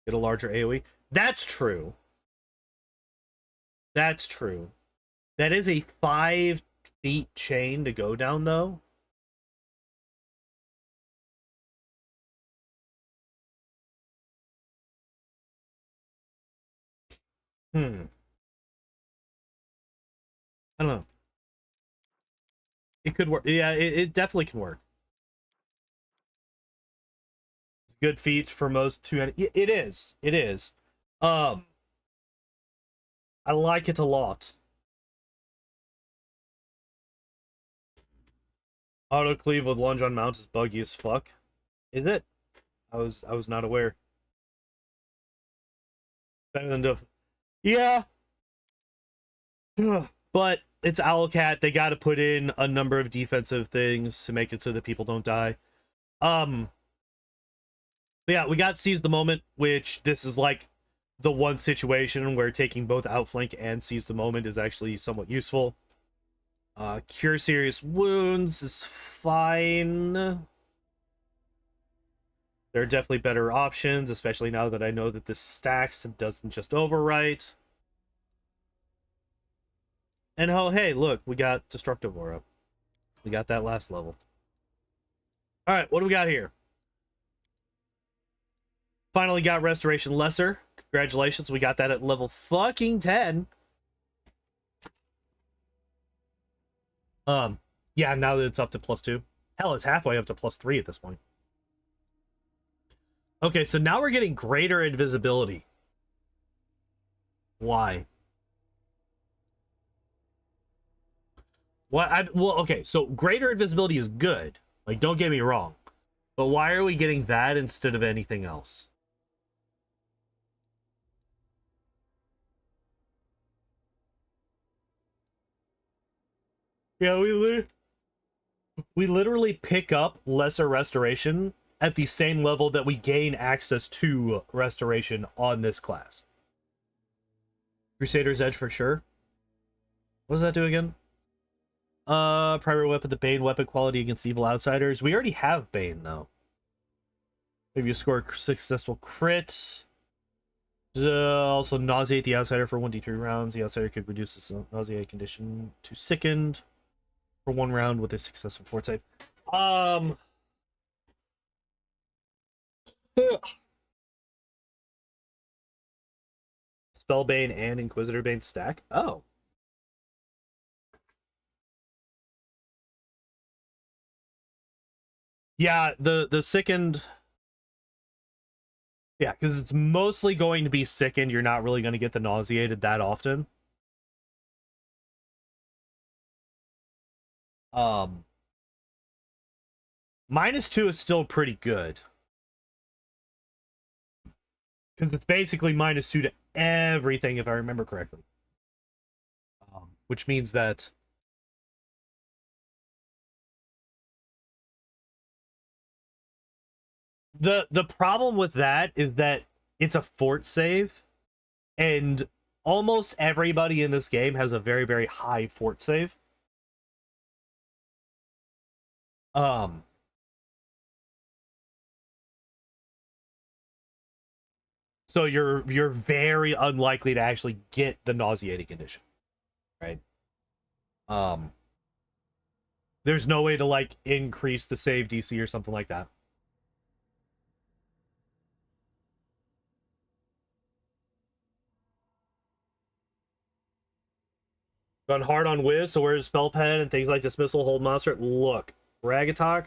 Get a larger AoE. That's true. That's true. That is a 5 feet chain to go down, though. Hmm. I don't know. It could work. Yeah, it definitely can work. It's good feat for most two. It is. It is. Um, I like it a lot. Auto cleave with lunge on mount is buggy as fuck. Is it? I was not aware. Better than Dove. Yeah. But it's Owlcat. They got to put in a number of defensive things to make it so that people don't die. Um, but yeah, we got Seize the Moment, which this is like the one situation where taking both Outflank and Seize the Moment is actually somewhat useful. Cure Serious Wounds is fine. There are definitely better options, especially now that I know that this stacks and doesn't just overwrite. And oh, hey, look, we got Destructive Aura. We got that last level. All right, what do we got here? Finally got Restoration Lesser. Congratulations, we got that at level fucking 10. Yeah, now that it's up to +2. Hell, it's halfway up to +3 at this point. Okay, so now we're getting greater invisibility. Why? Well, okay, so greater invisibility is good. Like, don't get me wrong. But why are we getting that instead of anything else? Yeah, we literally pick up lesser restoration at the same level that we gain access to restoration on this class. Crusader's Edge for sure. What does that do again? Primary weapon, the Bane weapon quality against evil outsiders. We already have Bane, though. Maybe you score a successful crit. Also nauseate the outsider for 1d3 rounds. The outsider could reduce its nausea condition to sickened for 1 round with a successful fort save. Spellbane and Inquisitor Bane stack. Oh. Yeah, the sickened. Yeah, because it's mostly going to be sickened. You're not really going to get the nauseated that often. Um, -2 is still pretty good. Because it's basically -2 to everything, if I remember correctly. Which means that the problem with that is that it's a fort save, and almost everybody in this game has a very, very high fort save. So you're very unlikely to actually get the nauseating condition, right? There's no way to like increase the save DC or something like that. Gone hard on Wiz, so where's Spell Pen and things like Dismissal, Hold Monster? Look, Ragatalk,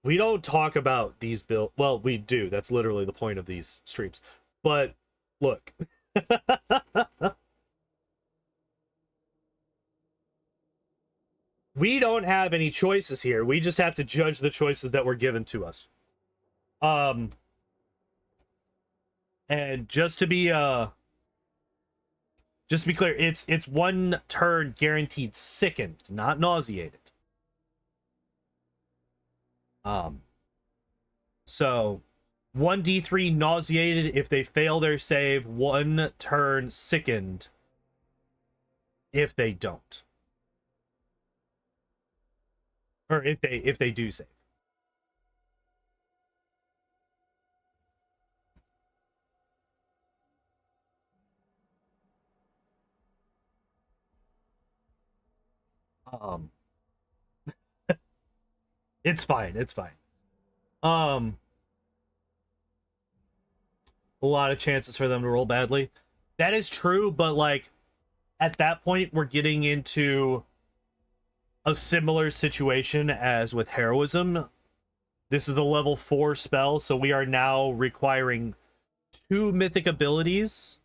we don't talk about these builds. Well, we do. That's literally the point of these streams. But look. We don't have any choices here. We just have to judge the choices that were given to us. And just to be clear, it's 1 turn guaranteed sickened, not nauseated. So 1d3 nauseated if they fail their save, 1 turn sickened if they don't. Or if they do save. It's fine. It's fine. A lot of chances for them to roll badly. That is true, but like at that point we're getting into a similar situation as with Heroism. This is a level 4 spell, so we are now requiring 2 mythic abilities,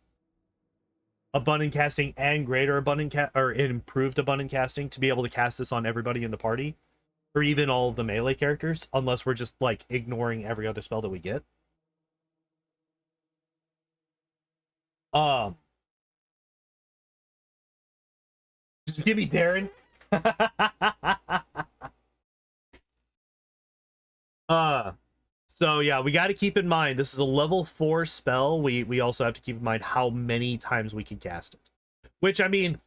Abundant Casting and Greater Abundant or Improved Abundant Casting, to be able to cast this on everybody in the party, or even all of the melee characters, unless we're just like ignoring every other spell that we get. Just give me Darren. So yeah, we got to keep in mind this is a level 4 spell. We also have to keep in mind how many times we can cast it. Which, I mean,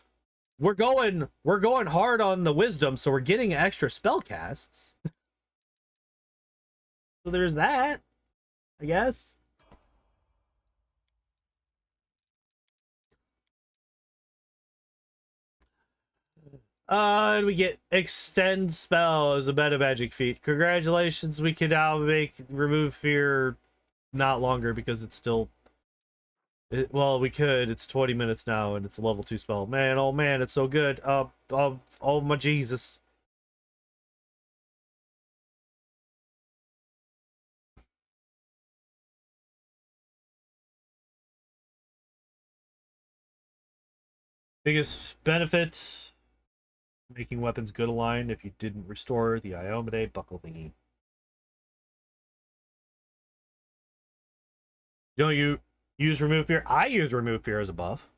we're going hard on the wisdom, so we're getting extra spell casts. So there's that, I guess. And we get extend spell as a meta magic feat. Congratulations, we can now make remove fear not longer because it's still... well, we could. It's 20 minutes now and it's a level 2 spell. Man, oh man, it's so good. Oh my Jesus. Biggest benefit: making weapons good aligned if you didn't restore the Iomade buckle thingy. Don't you use remove fear? I use remove fear as a buff.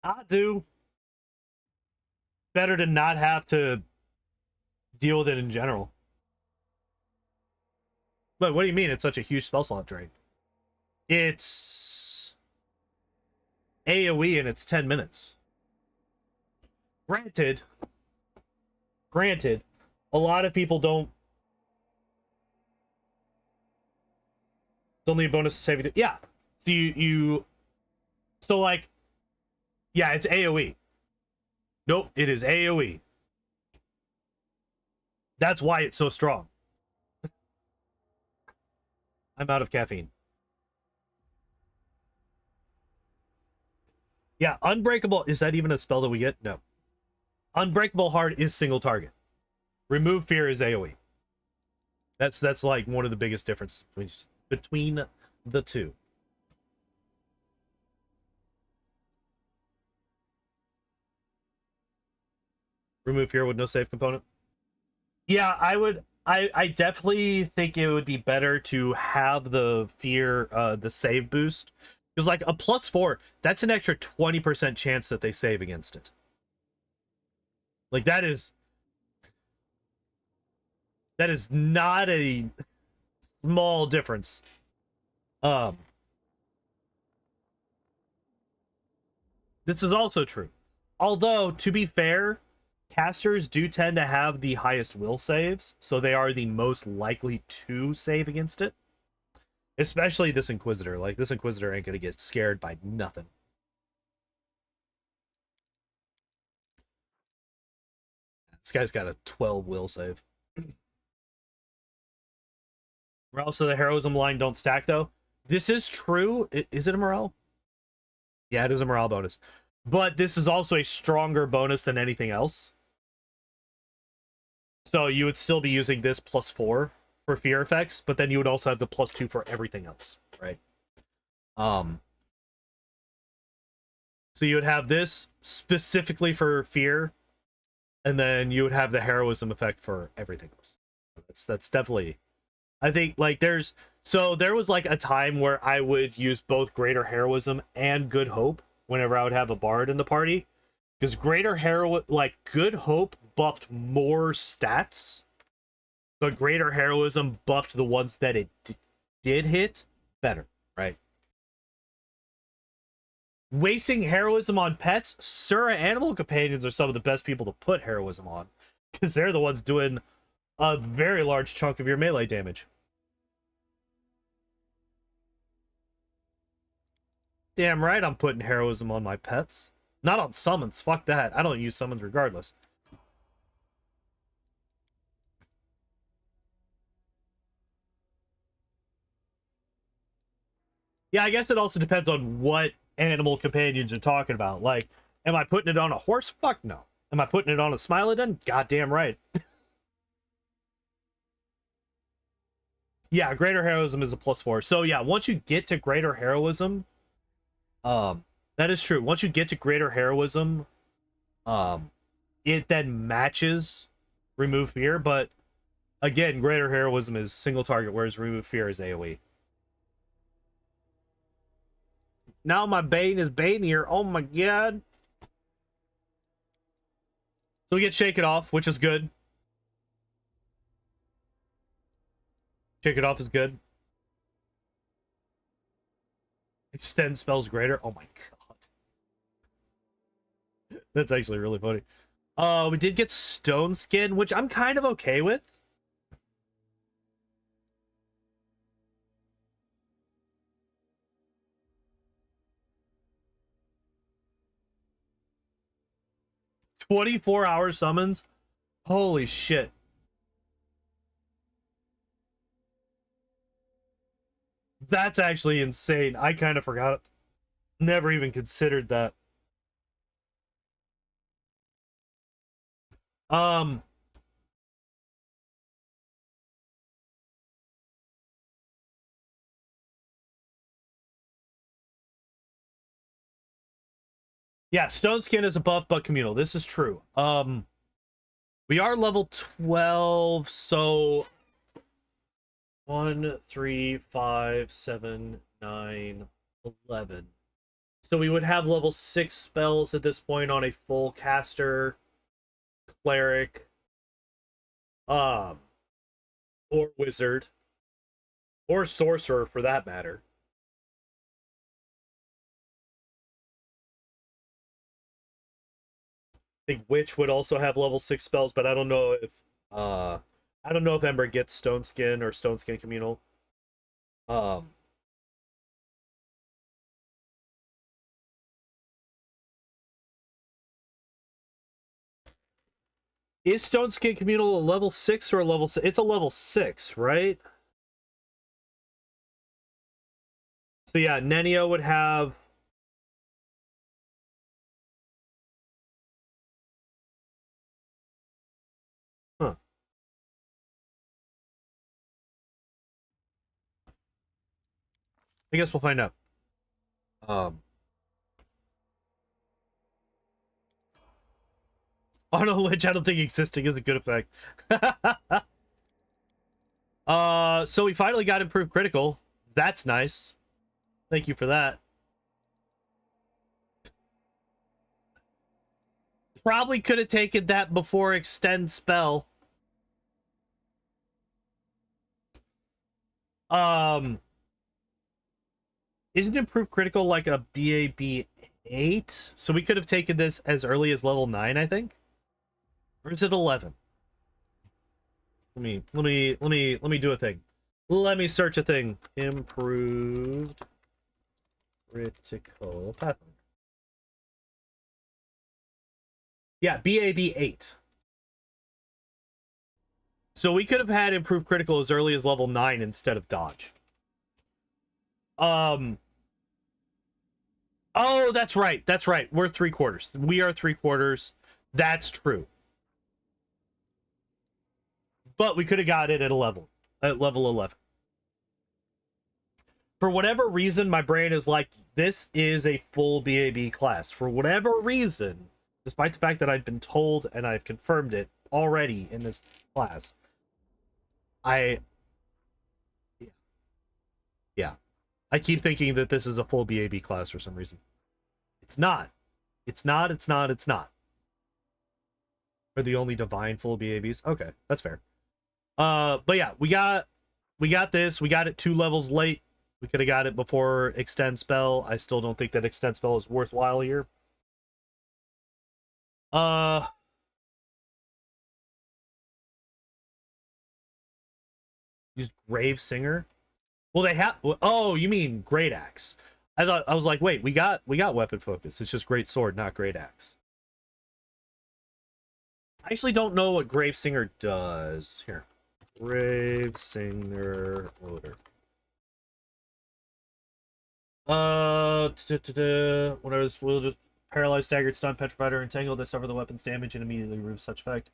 I do. Better to not have to deal with it in general. But what do you mean it's such a huge spell slot drain? It's AoE and it's 10 minutes. Granted, a lot of people don't need bonus to save you. Yeah. So so like, yeah, it's AoE. Nope, it is AoE. That's why it's so strong. I'm out of caffeine. Yeah, Unbreakable, is that even a spell that we get? No. Unbreakable Heart is single target. Remove Fear is AoE. That's like one of the biggest differences between the two. Remove Fear with no save component. Yeah, I definitely think it would be better to have the fear, the save boost. Because like a +4, that's an extra 20% chance that they save against it. Like that is... That is not a small difference. This is also true. Although, to be fair, casters do tend to have the highest will saves, so they are the most likely to save against it. Especially this Inquisitor. Like, this Inquisitor ain't gonna get scared by nothing. This guy's got a 12 will save. Morale, so the heroism line don't stack, though. This is true. Is it a morale? Yeah, it is a morale bonus. But this is also a stronger bonus than anything else. So you would still be using this +4 for fear effects, but then you would also have the +2 for everything else, right? So you would have this specifically for fear, and then you would have the heroism effect for everything else. That's definitely, I think, like, there was like a time where I would use both greater heroism and good hope whenever I would have a bard in the party, because good hope buffed more stats, but greater heroism buffed the ones that it did hit better, right? Wasting heroism on pets, Sura animal companions are some of the best people to put heroism on, because they're the ones doing a very large chunk of your melee damage. Damn right I'm putting heroism on my pets. Not on summons, fuck that. I don't use summons regardless. Yeah, I guess it also depends on what animal companions you're talking about. Like, am I putting it on a horse? Fuck no. Am I putting it on a Smilodon? Goddamn right. Yeah, greater heroism is a +4. So yeah, once you get to greater heroism, that is true. Once you get to greater heroism, it then matches remove fear, but again, greater heroism is single target, whereas remove fear is AoE. Now my Bane is Banier. Oh my god. So we get Shake It Off, which is good. Shake It Off is good. Extend spells greater. Oh my god. That's actually really funny. We did get Stone Skin, which I'm kind of okay with. "24-hour summons." Holy shit. That's actually insane. I kind of forgot. Never even considered that. Um, yeah, Stone Skin is a buff, but communal. This is true. We are level 12, so 1, 3, 5, 7, 9, 11. So we would have level 6 spells at this point on a full caster, cleric, or wizard, or sorcerer for that matter. I think witch would also have level 6 spells, but I don't know if Ember gets Stone Skin or Stone Skin Communal. Is Stone Skin Communal a level 6 or a level 6? It's a level 6, right? So yeah, Nenio would have... Huh. I guess we'll find out. On a lich, I don't think existing is a good effect. So we finally got improved critical. That's nice. Thank you for that. Probably could have taken that before extend spell. Um, isn't improved critical like a BAB 8? So we could have taken this as early as level 9, I think. Or is it 11? Let me do a thing. Let me search a thing. Improved critical pathfinder. Yeah, BAB 8. So we could have had improved critical as early as level 9 instead of dodge. Oh, that's right. That's right. We're 3/4. We are 3/4. That's true. But we could have got it at level 11. For whatever reason, my brain is like, this is a full BAB class. For whatever reason, despite the fact that I've been told and I've confirmed it already in this class, yeah, I keep thinking that this is a full BAB class for some reason. It's not. It's not. Are the only divine full BABs? Okay, that's fair. But yeah, we got this. We got it 2 levels late. We could have got it before extend spell. I still don't think that extend spell is worthwhile here. Use Grave Singer. Well, they have. Oh, you mean Great Axe? I was like, wait, we got weapon focus. It's just Great Sword, not Great Axe. I actually don't know what Grave Singer does. Here, Grave Singer order. Whenever this will just paralyzed, staggered, stunned, petrified, or entangled, they suffer the weapon's damage and immediately remove such effect.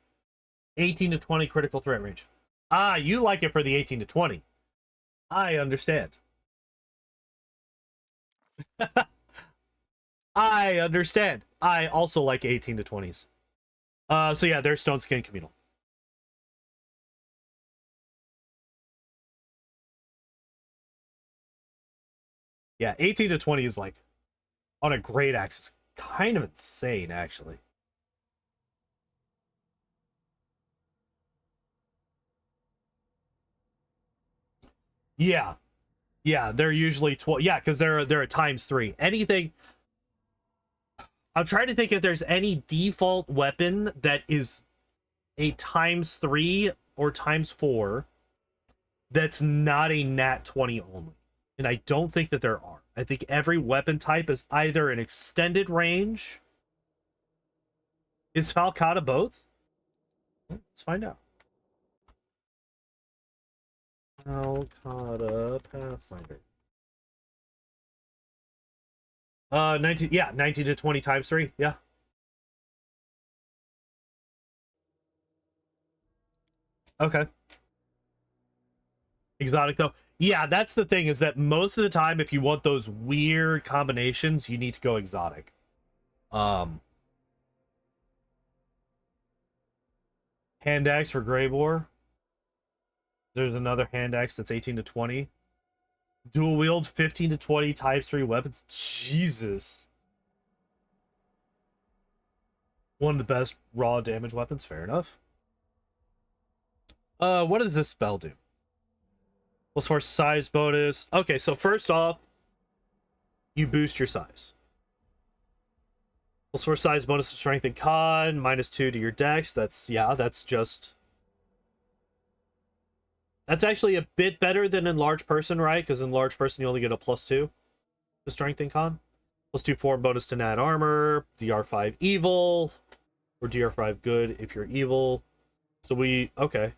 18 to 20 critical threat range. Ah, you like it for the 18 to 20. I understand. I understand. I also like 18 to 20s. So yeah, there's Stone Skin Communal. Yeah, 18 to 20 is like on a great axe. It's kind of insane, actually. Yeah. Yeah, they're usually 12. Yeah, because they're at ×3. Anything. I'm trying to think if there's any default weapon that is a ×3 or ×4 that's not a nat 20 only. And I don't think that there are. I think every weapon type is either an extended range. Is Falcata both? Let's find out. Falcata Pathfinder. 19, yeah, 19 to 20 ×3, yeah. Okay. Exotic though. Yeah, that's the thing, is that most of the time, if you want those weird combinations, you need to go exotic. Hand axe for Greybore. There's another hand axe that's 18 to 20. Dual wield 15 to 20 ×3 weapons. Jesus. One of the best raw damage weapons. Fair enough. What does this spell do? Plus 4 size bonus. Okay, so first off, you boost your size. Plus 4 size bonus to strength and con. -2 to your dex. That's actually a bit better than in large person, right? Because in large person you only get a +2 to strength and con. +2 form bonus to nat armor. DR5 evil. Or DR5 good if you're evil. So okay.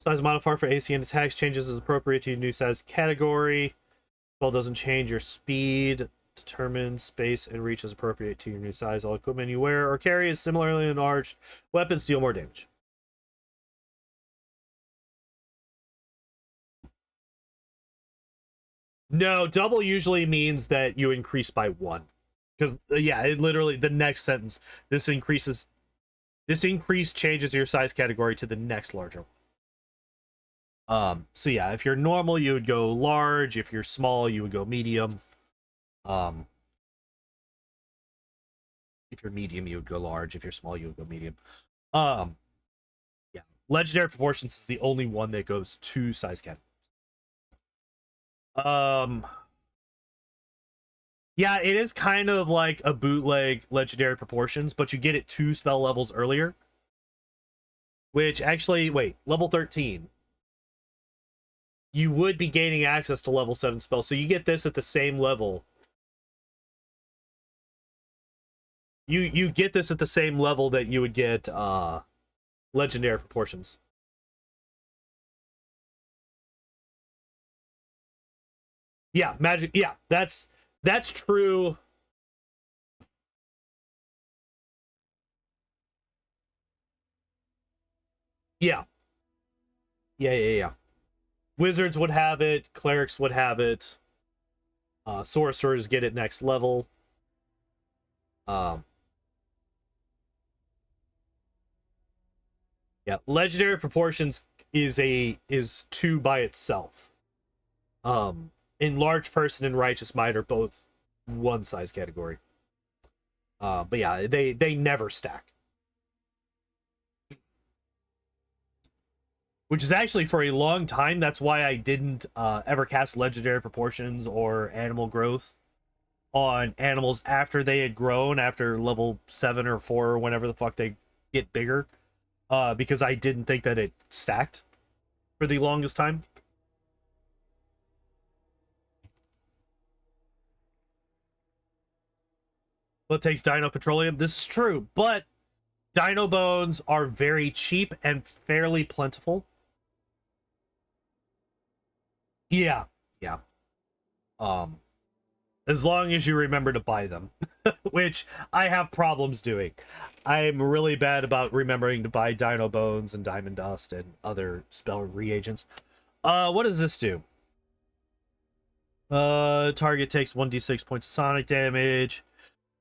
Size modifier for AC and attacks changes as appropriate to your new size category. Spell doesn't change your speed. Determine space and reach as appropriate to your new size. All equipment you wear or carry is similarly enlarged. Weapons deal more damage. No, double usually means that you increase by 1. Because, yeah, it literally, the next sentence, this increase changes your size category to the next larger one. So yeah, if you're normal, you would go large. If you're small, you would go medium. If you're medium, you would go large. If you're small, you would go medium. Um, yeah, legendary proportions is the only one that goes to size categories. Yeah, it is kind of like a bootleg legendary proportions, but you get it 2 spell levels earlier. Which actually, wait, level 13. You would be gaining access to level 7 spells, so you get this at the same level. You get this at the same level that you would get legendary proportions. Yeah, magic. Yeah, that's true. Yeah. Yeah. Wizards would have it, clerics would have it. Sorcerers get it next level. Um yeah, legendary proportions is 2 by itself. Enlarged person and righteous might are both 1 size category. But yeah, they never stack. Which is actually for a long time. That's why I didn't ever cast legendary proportions or animal growth on animals after they had grown, after level 7 or 4 or whenever the fuck they get bigger. Because I didn't think that it stacked for the longest time. What takes Dino Petroleum? This is true, but Dino Bones are very cheap and fairly plentiful. Yeah, yeah. Um, as long as you remember to buy them, which I have problems doing. I'm really bad about remembering to buy Dino Bones and Diamond Dust and other spell reagents. What does this do? Target takes 1d6 points of sonic damage.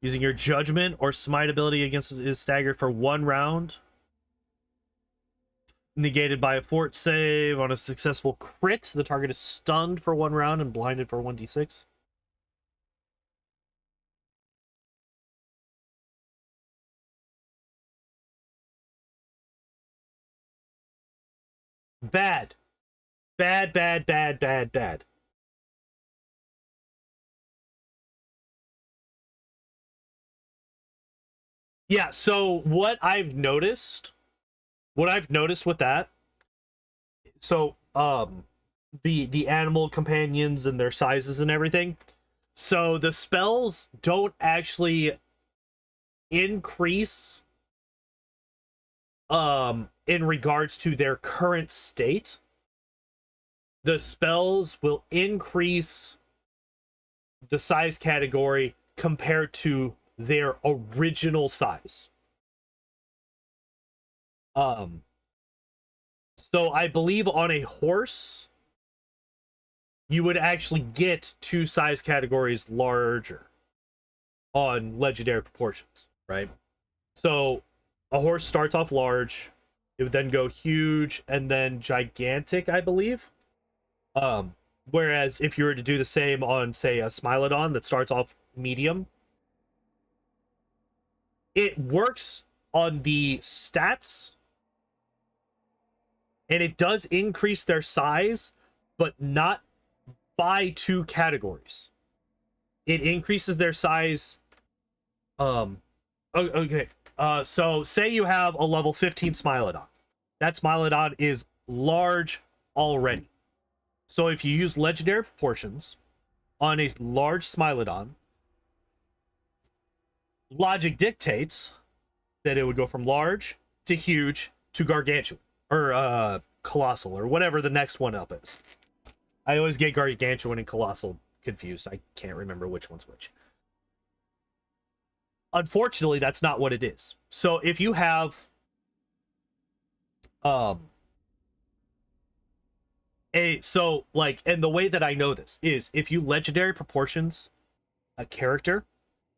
Using your Judgment or Smite ability against is staggered for 1 round. Negated by a fort save. On a successful crit, the target is stunned for 1 round and blinded for 1d6. Bad. Bad. Yeah, so what I've noticed with that, so the animal companions and their sizes and everything. So the spells don't actually increase in regards to their current state. The spells will increase the size category compared to their original size. So I believe on a horse, you would actually get 2 size categories larger on legendary proportions, right? So a horse starts off large, it would then go huge and then gigantic, I believe. Whereas if you were to do the same on, say, a Smilodon that starts off medium, it works on the stats and it does increase their size, but not by 2 categories. It increases their size. Okay. So say you have a level 15 Smilodon. That Smilodon is large already. So if you use legendary proportions on a large Smilodon, logic dictates that it would go from large to huge to gargantuan or colossal or whatever the next one up is. I always get gargantuan and colossal confused. I can't remember which one's which. Unfortunately, that's not what it is. So if you have and the way that I know this is if you legendary proportions a character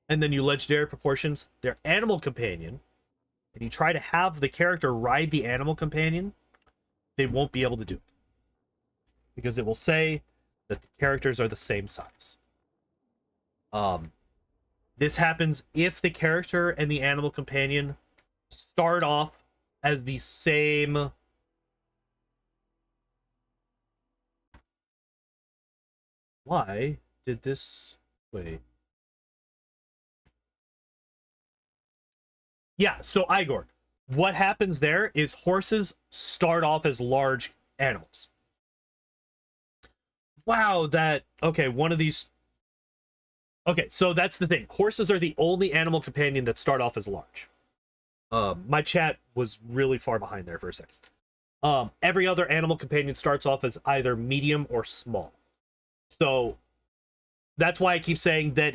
and then you legendary proportions their animal companion and you try to have the character ride the animal companion, they won't be able to do it because it will say that the characters are the same size. This happens if the character and the animal companion start off as the same. Why did this? Wait. Yeah, so Igor. What happens there is horses start off as large animals. Wow, that okay, one of these. Okay, so that's the thing. Horses are the only animal companion that start off as large. My chat was really far behind there for a second. Every other animal companion starts off as either medium or small. So that's why I keep saying that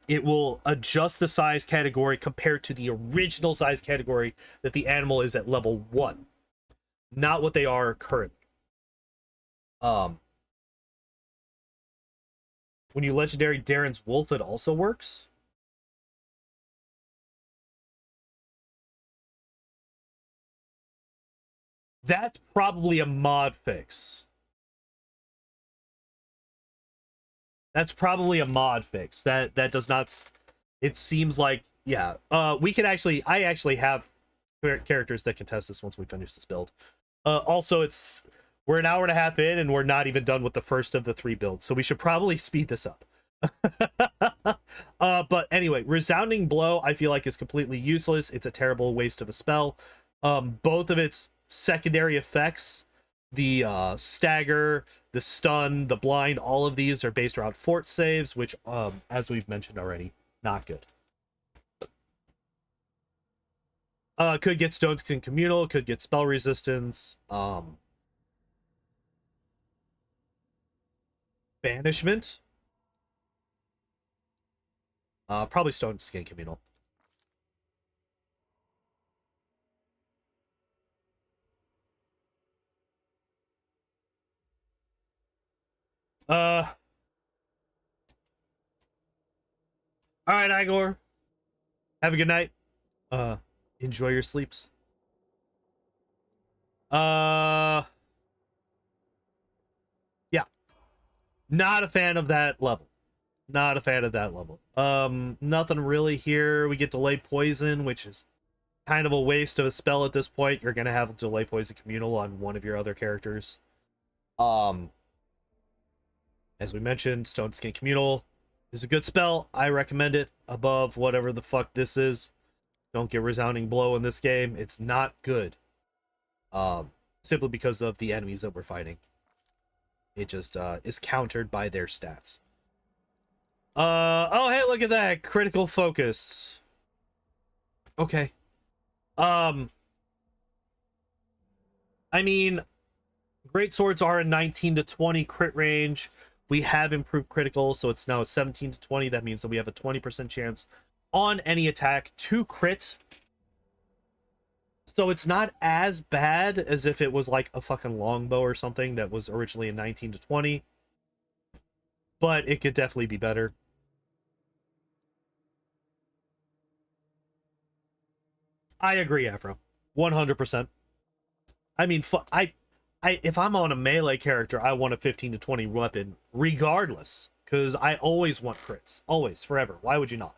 it will adjust the size category compared to the original size category that the animal is at level 1, not what they are currently. When you legendary Darren's Wolf, it also works. That's probably a mod fix. That's probably a mod fix. That does not. It seems like yeah. We can actually. I actually have characters that can test this once we finish this build. Also, we're an hour and a half in, and we're not even done with the first of the 3 builds, so we should probably speed this up. But anyway, Resounding Blow I feel like is completely useless. It's a terrible waste of a spell. Both of its secondary effects, the stagger, the stun, the blind, all of these are based around fort saves, which as we've mentioned already, not good. Could get Stone Skin Communal, could get spell resistance, banishment. Probably Stone Skin Communal. All right, Igor. Have a good night. Enjoy your sleeps. Yeah. Not a fan of that level. Not a fan of that level. Nothing really here. We get Delay Poison, which is kind of a waste of a spell at this point. You're gonna have Delay Poison Communal on one of your other characters. As we mentioned, Stone Skin Communal is a good spell. I recommend it above whatever the fuck this is. Don't get Resounding Blow in this game. It's not good. Simply because of the enemies that we're fighting. It just is countered by their stats. Oh hey, look at that. Critical focus. Okay. I mean, great swords are a 19 to 20 crit range. We have improved critical, so it's now a 17 to 20. That means that we have a 20% chance on any attack to crit. So it's not as bad as if it was like a fucking longbow or something that was originally a 19 to 20. But it could definitely be better. I agree, Afro. 100%. I mean, if I'm on a melee character, I want a 15 to 20 weapon regardless, because I always want crits. Always, forever. Why would you not?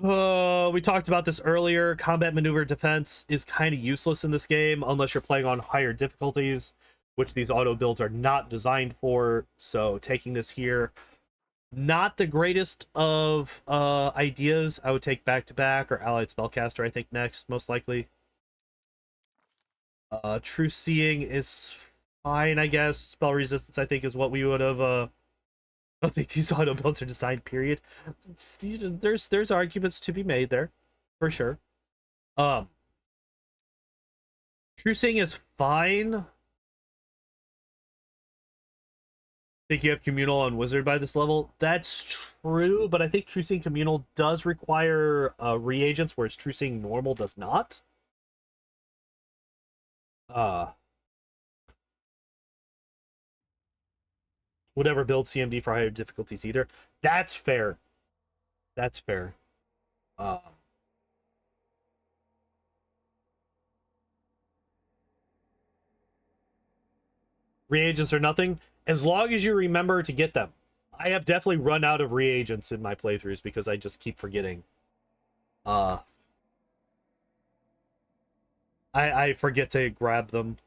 We talked about this earlier. Combat maneuver defense is kind of useless in this game unless you're playing on higher difficulties, which these auto builds are not designed for. So taking this here, not the greatest of ideas. I would take back to back or allied spellcaster, I think, next, most likely. True Seeing is fine, I guess. Spell resistance, I think, is what we would have I don't think these auto builds are designed, period. There's arguments to be made there, for sure. True Seeing is fine. Think you have Communal on Wizard by this level? That's true, but I think True Seeing Communal does require reagents, whereas True Seeing Normal does not. Would ever build CMD for higher difficulties either. That's fair. That's fair. Reagents are nothing as long as you remember to get them. I have definitely run out of reagents in my playthroughs because I just keep forgetting. Uh, I forget to grab them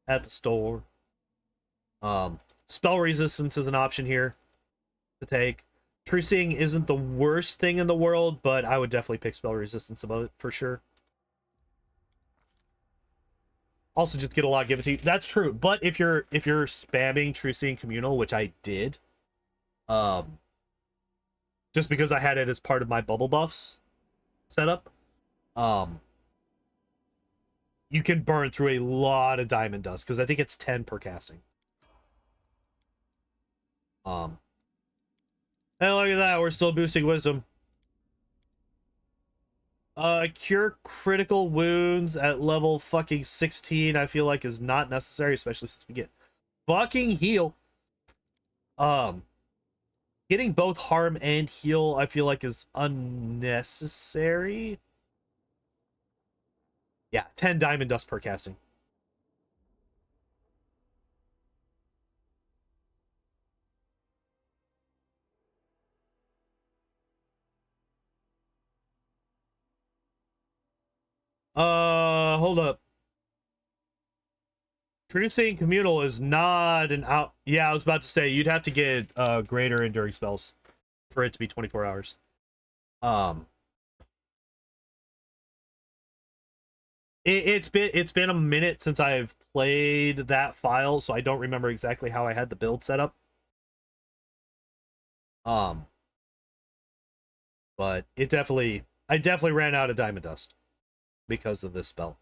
at the store. Spell resistance is an option here to take. True Seeing isn't the worst thing in the world, but I would definitely pick spell resistance above it for sure. Also, just get a lot given to you. That's true. But if you're spamming True Seeing Communal, which I did, um, just because I had it as part of my bubble buffs setup, you can burn through a lot of diamond dust because I think it's 10 per casting. And look at that, we're still boosting wisdom. Cure critical wounds at level fucking 16, I feel like is not necessary, especially since we get fucking heal. Getting both harm and heal, I feel like is unnecessary. Yeah, 10 diamond dust per casting. Hold up. True Seeing Communal is not an out. Yeah, I was about to say you'd have to get greater enduring spells for it to be 24 hours. It's been a minute since I've played that file, so I don't remember exactly how I had the build set up. But I definitely ran out of diamond dust because of this spell.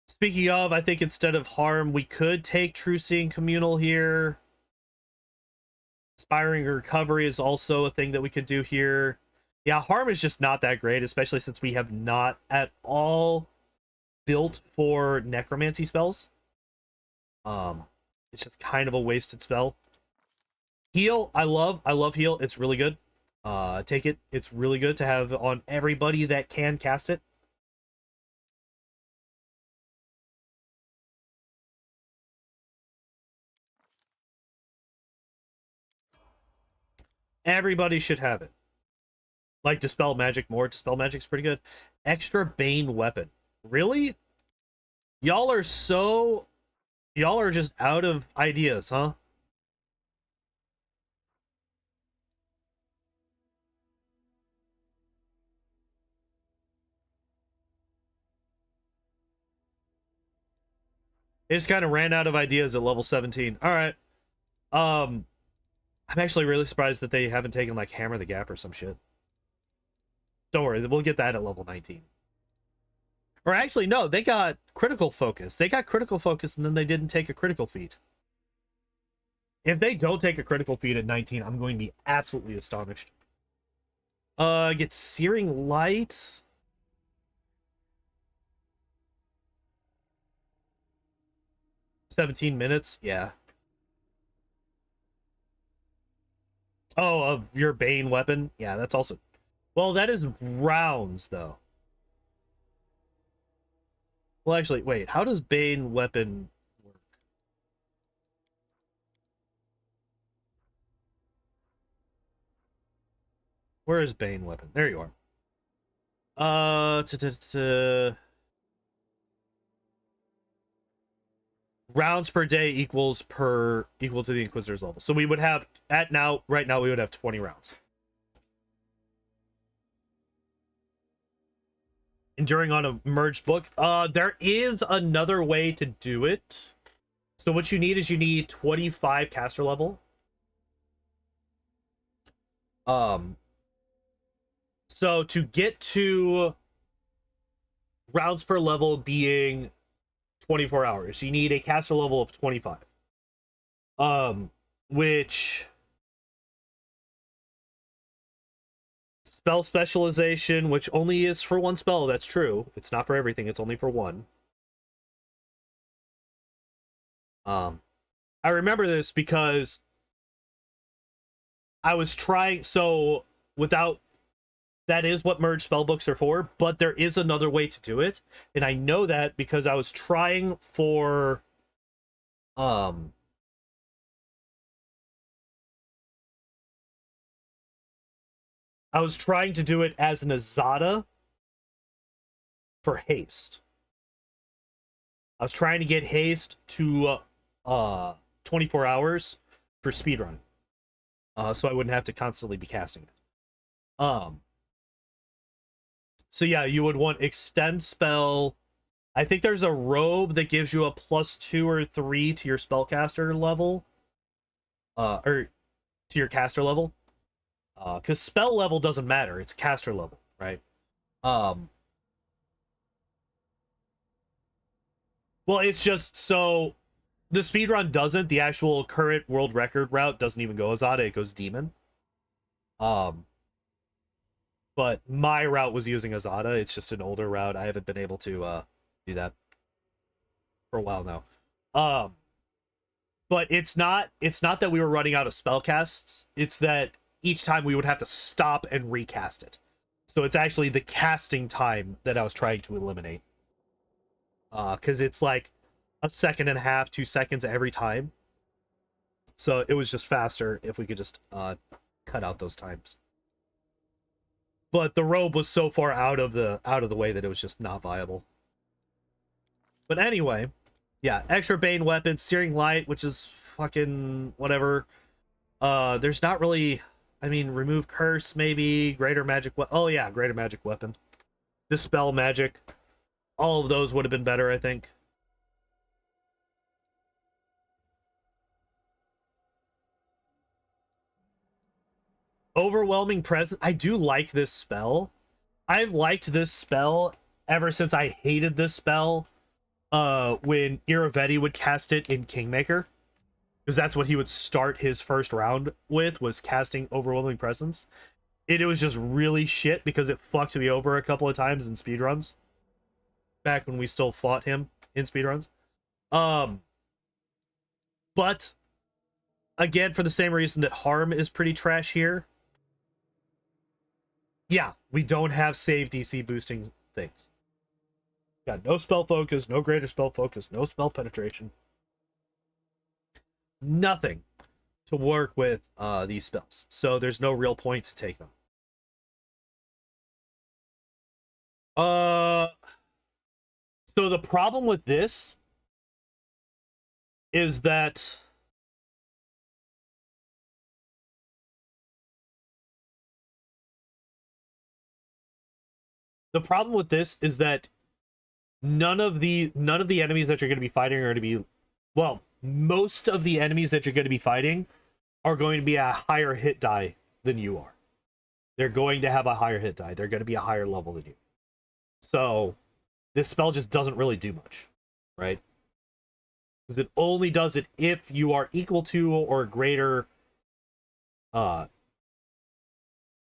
Speaking of, I think instead of harm, we could take True Seeing Communal here. Inspiring Recovery is also a thing that we could do here. Yeah, harm is just not that great, especially since we have not at all built for necromancy spells. It's just kind of a wasted spell. Heal, I love heal. It's really good. Take it. It's really good to have on everybody that can cast it. Everybody should have it. Like Dispel Magic more. Dispel Magic's pretty good. Extra Bane Weapon. Really? Y'all are just out of ideas, huh? They just kind of ran out of ideas at level 17. All right. I'm actually really surprised that they haven't taken like Hammer the Gap or some shit. Don't worry, we'll get that at level 19. Or actually, no, they got Critical Focus. They got Critical Focus and then they didn't take a critical feat. If they don't take a critical feat at 19, I'm going to be absolutely astonished. Get Searing Light. $17, yeah. Oh, of your Bane weapon? Yeah, that's also... Well, that is rounds, though. Well, actually, wait. How does Bane weapon work? Where is Bane weapon? There you are. Rounds per day equal to the Inquisitor's level. So we would have right now we would have 20 rounds. Enduring on a merged book. There is another way to do it. So what you need 25 caster level. So to get to rounds per level being 24 hours, you need a caster level of 25. Which spell specialization, which only is for one spell, that's true. It's not for everything, it's only for one. I remember this because I was trying, so without that is what merge spellbooks are for, but there is another way to do it. And I know that because I was trying for I was trying to do it as an Azada for haste. I was trying to get haste to 24 hours for speedrun. So I wouldn't have to constantly be casting it. So yeah, you would want extend spell. I think there's a robe that gives you a +2 or 3 to your spellcaster level. Or to your caster level. Because spell level doesn't matter, it's caster level, right? Well, it's just so the speedrun doesn't. The actual current world record route doesn't even go Azada, it goes Demon. But my route was using Azada. It's just an older route. I haven't been able to do that for a while now. But it's not that we were running out of spell casts. It's that each time we would have to stop and recast it. So it's actually the casting time that I was trying to eliminate. Because it's like 1.5 seconds, 2 seconds every time. So it was just faster if we could just cut out those times. But the robe was so far out of the way that it was just not viable. But anyway, yeah, extra Bane weapons, Searing Light, which is fucking whatever. There's not really, I mean, remove curse maybe, greater magic oh yeah, greater magic weapon. Dispel magic. All of those would have been better, I think. Overwhelming presence. I do like this spell. I've liked this spell ever since I hated this spell when Iravetti would cast it in Kingmaker. Because that's what he would start his first round with, was casting Overwhelming Presence. It was just really shit because it fucked me over a couple of times in speedruns. Back when we still fought him in speedruns. But again, for the same reason that Harm is pretty trash here. Yeah, we don't have save DC boosting things. Got no spell focus, no greater spell focus, no spell penetration. Nothing to work with these spells. So there's no real point to take them. So the problem with this is that none of the enemies that you're going to be fighting are going to be, well, most of the enemies that you're going to be fighting are going to be a higher hit die than you are. They're going to have a higher hit die. They're going to be a higher level than you. So this spell just doesn't really do much, right? Because it only does it if you are equal to or greater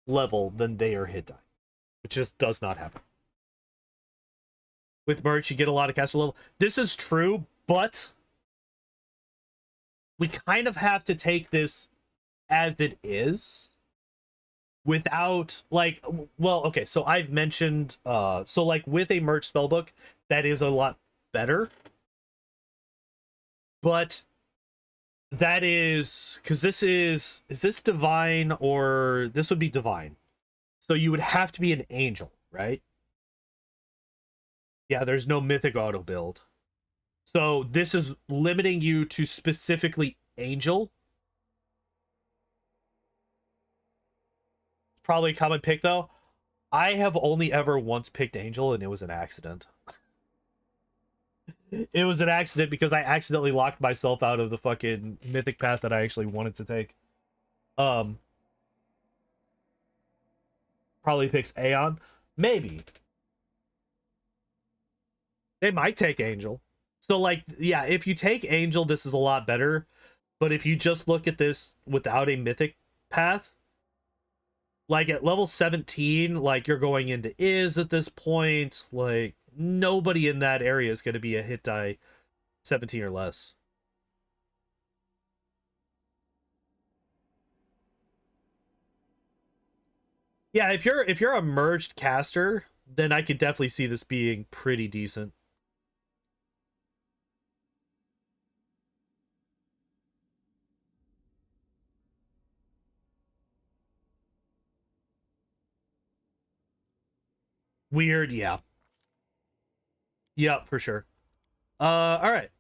level than their hit die, which just does not happen. With merch, you get a lot of caster level. This is true, but we kind of have to take this as it is without, like, well, okay, so I've mentioned, so like with a merch spellbook, that is a lot better. But that is, because this is this divine, or this would be divine. So you would have to be an angel, right? Yeah, there's no mythic auto build. So this is limiting you to specifically angel. Probably a common pick though. I have only ever once picked angel, and it was an accident. It was an accident because I accidentally locked myself out of the fucking mythic path that I actually wanted to take. Probably picks Aeon. Maybe. They might take Angel. So, like, yeah, if you take Angel, this is a lot better. But if you just look at this without a mythic path, like at level 17, like you're going into Is at this point, like nobody in that area is going to be a hit die 17 or less. Yeah, if you're a merged caster, then I could definitely see this being pretty decent. Weird, yeah. Yep, for sure. All right.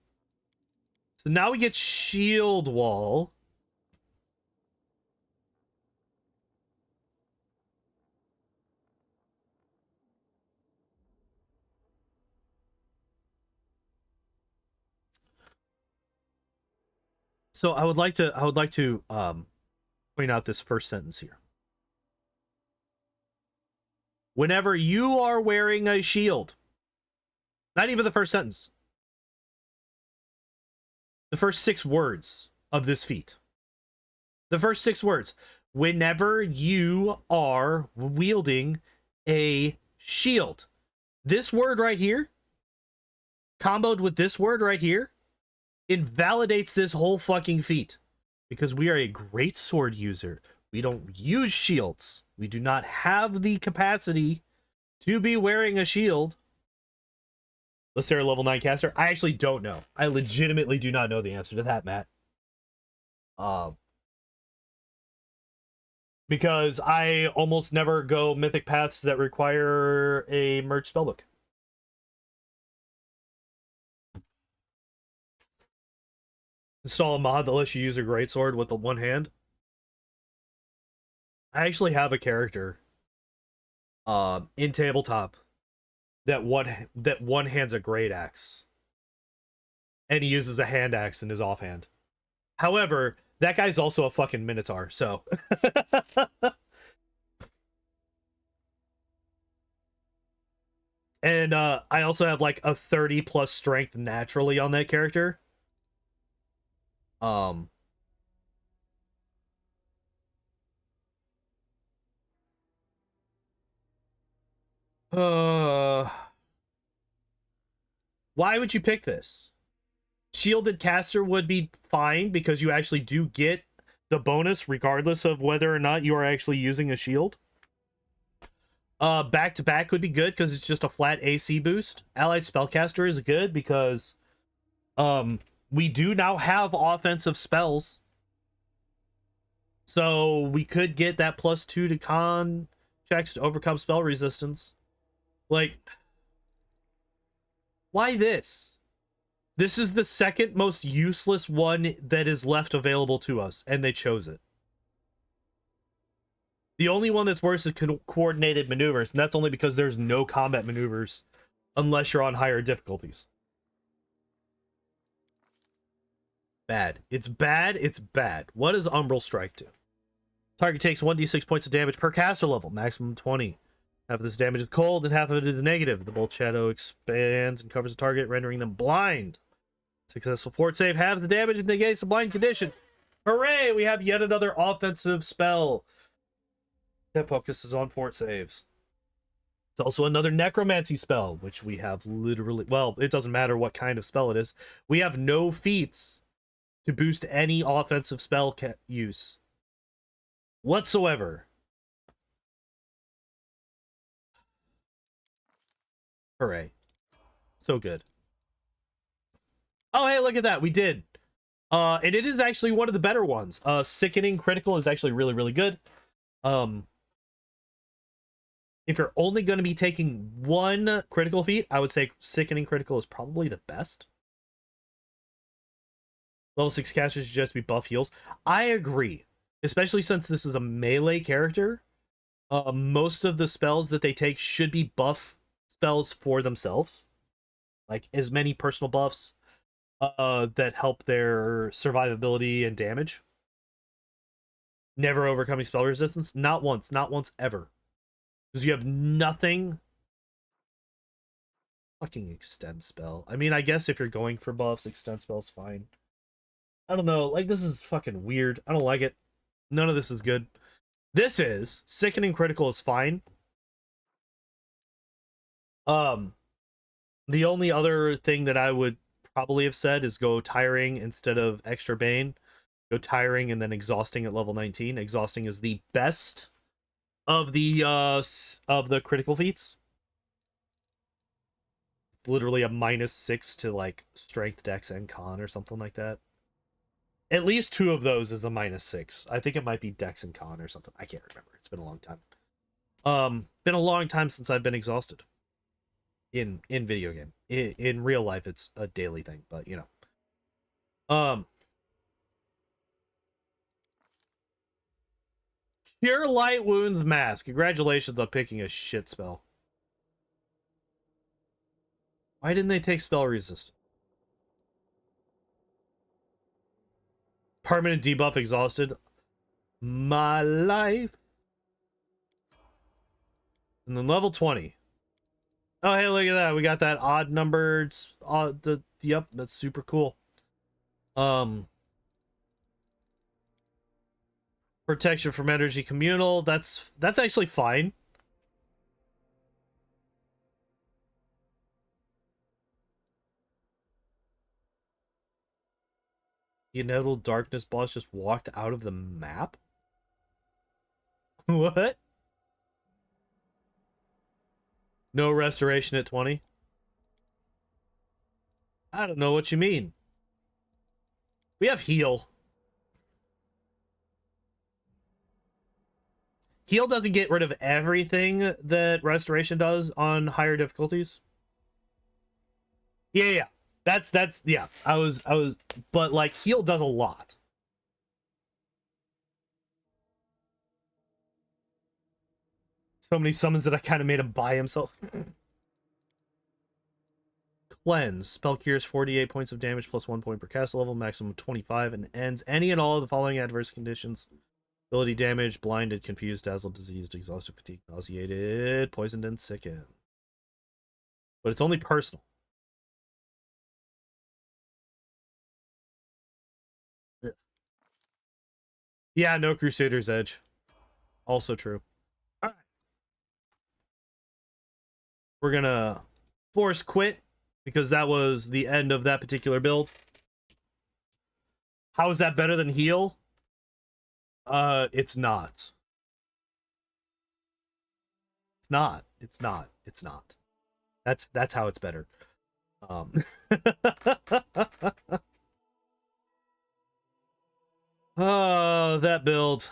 So now we get shield wall. So I would like to point out this first sentence here. Whenever you are wearing a shield, not even the first sentence, the first 6 words of this feat. The first 6 words. Whenever you are wielding a shield. This word right here, comboed with this word right here, invalidates this whole fucking feat. Because we are a great sword user. We don't use shields. We do not have the capacity to be wearing a shield. Let's say level 9 caster. I actually don't know. I legitimately do not know the answer to that, Matt. Because I almost never go mythic paths that require a merged spellbook. Install a mod that lets you use a greatsword with the one hand. I actually have a character in tabletop that one hands a great axe. And he uses a hand axe in his offhand. However, that guy's also a fucking minotaur, so and I also have like a 30 plus strength naturally on that character. Why would you pick this? Shielded caster would be fine because you actually do get the bonus regardless of whether or not you are actually using a shield. Back to back would be good because it's just a flat AC boost. Allied spellcaster is good because we do now have offensive spells. So we could get that +2 to con checks to overcome spell resistance. Like, why this? This is the second most useless one that is left available to us, and they chose it. The only one that's worse is coordinated maneuvers, and that's only because there's no combat maneuvers unless you're on higher difficulties. Bad. It's bad. It's bad. What does Umbral Strike do? Target takes 1d6 points of damage per caster level, maximum 20. Half of this damage is cold, and half of it is negative. The bolt shadow expands and covers the target, rendering them blind. Successful fort save halves the damage and negates the blind condition. Hooray! We have yet another offensive spell that focuses on fort saves. It's also another necromancy spell, which we have literally... Well, it doesn't matter what kind of spell it is. We have no feats to boost any offensive spell use whatsoever. Hooray. So good. Oh, hey, look at that. We did. And it is actually one of the better ones. Sickening Critical is actually really, really good. If you're only going to be taking one critical feat, I would say Sickening Critical is probably the best. Level 6 casters should just be buff heals. I agree. Especially since this is a melee character. Most of the spells that they take should be buff spells for themselves. Like, as many personal buffs that help their survivability and damage. Never overcoming spell resistance. Not once ever. Because you have nothing. Fucking extend spell. I mean, I guess if you're going for buffs, extend spell's fine. I don't know. Like, this is fucking weird. I don't like it. None of this is good. This is Sickening Critical is fine. The only other thing that I would probably have said is go Tiring instead of Extra Bane. Go Tiring and then Exhausting at level 19. Exhausting is the best of the critical feats. Literally a -6 to like strength, dex, and con or something like that. At least 2 of those is a -6. I think it might be dex and con or something. I can't remember. It's been a long time. Been a long time since I've been exhausted in video game. In real life it's a daily thing, but you know. Cure Light Wounds Mask. Congratulations on picking a shit spell. Why didn't they take spell resist? Permanent debuff exhausted. My life. And then level 20. Oh, hey, look at that. We got that odd numbered. Yep, that's super cool. Protection from energy communal. That's actually fine. The inevitable darkness boss just walked out of the map? What? No restoration at 20? I don't know what you mean. We have heal. Heal doesn't get rid of everything that restoration does on higher difficulties. Yeah. That's yeah. I was but like heal does a lot. So many summons that I kind of made him buy himself. Cleanse. Spell cures 48 points of damage plus 1 point per cast level, maximum 25, and ends any and all of the following adverse conditions. Ability damage, blinded, confused, dazzled, diseased, exhausted, fatigued, nauseated, poisoned, and sickened. But it's only personal. Yeah, no Crusader's Edge. Also true. All right. We're gonna force quit because that was the end of that particular build. How is that better than heal? It's not. It's not. It's not. It's not. That's how it's better. Oh, that build.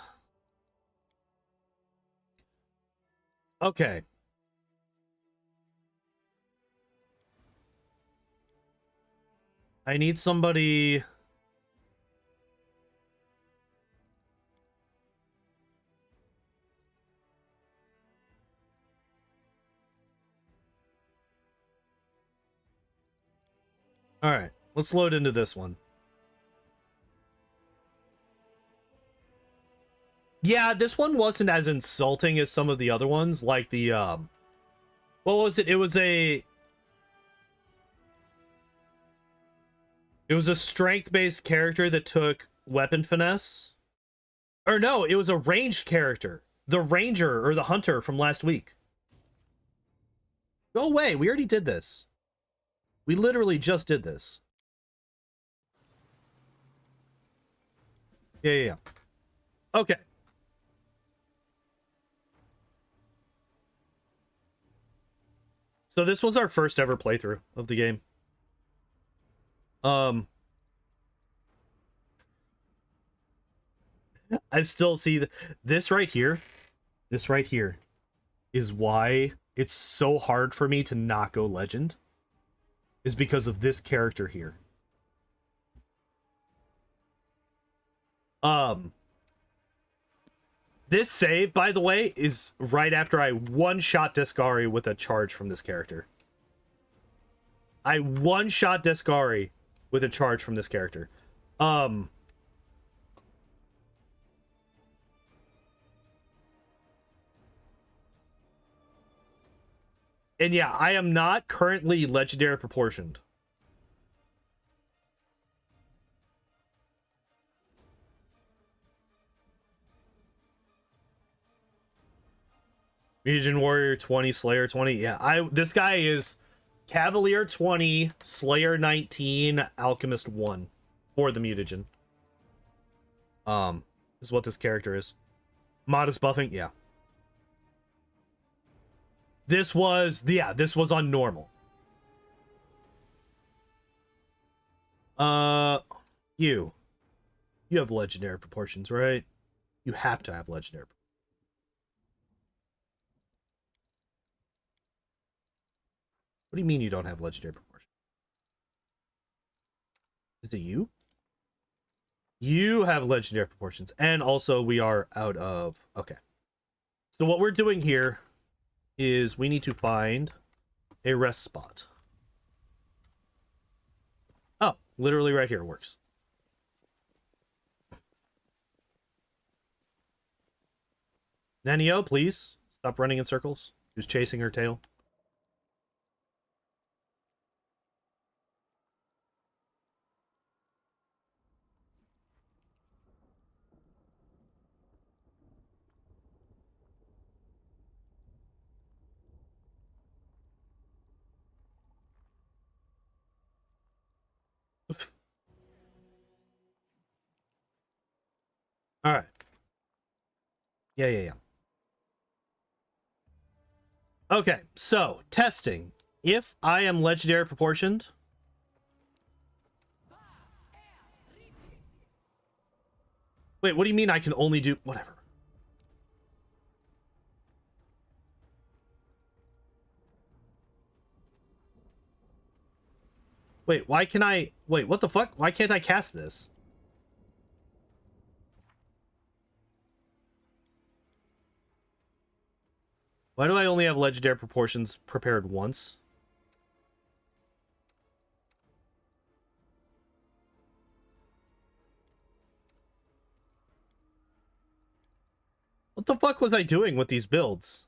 Okay. I need somebody. All right, let's load into this one. Yeah, this one wasn't as insulting as some of the other ones, like the what was it? It was a strength-based character that took weapon finesse. Or no, it was a ranged character. The ranger or the hunter from last week. Go away, we already did this. We literally just did this. Yeah. Okay. So this was our first ever playthrough of the game. I still see this right here. This right here is why it's so hard for me to not go legend. Is because of this character here. This save, by the way, is right after I one-shot Discari with a charge from this character. I one-shot Discari with a charge from this character. And yeah, I am not currently legendary proportioned. Mutagen Warrior 20, Slayer 20. Yeah, this guy is Cavalier 20, Slayer 19, Alchemist 1 for the mutagen. Is what this character is. Modest buffing, yeah. This was, yeah, this was on normal. You have legendary proportions, right? You have to have legendary. What do you mean you don't have legendary proportions? Is it you? You have legendary proportions, and also we are out of... Okay. So what we're doing here is we need to find a rest spot. Oh, literally right here works. Nanio, please stop running in circles. Who's chasing her tail? All right. Yeah. Okay, so testing. If I am legendary proportioned... Wait, what do you mean I can only do... Whatever. Wait, why can I... Wait, what the fuck? Why can't I cast this? Why do I only have legendary proportions prepared once? What the fuck was I doing with these builds?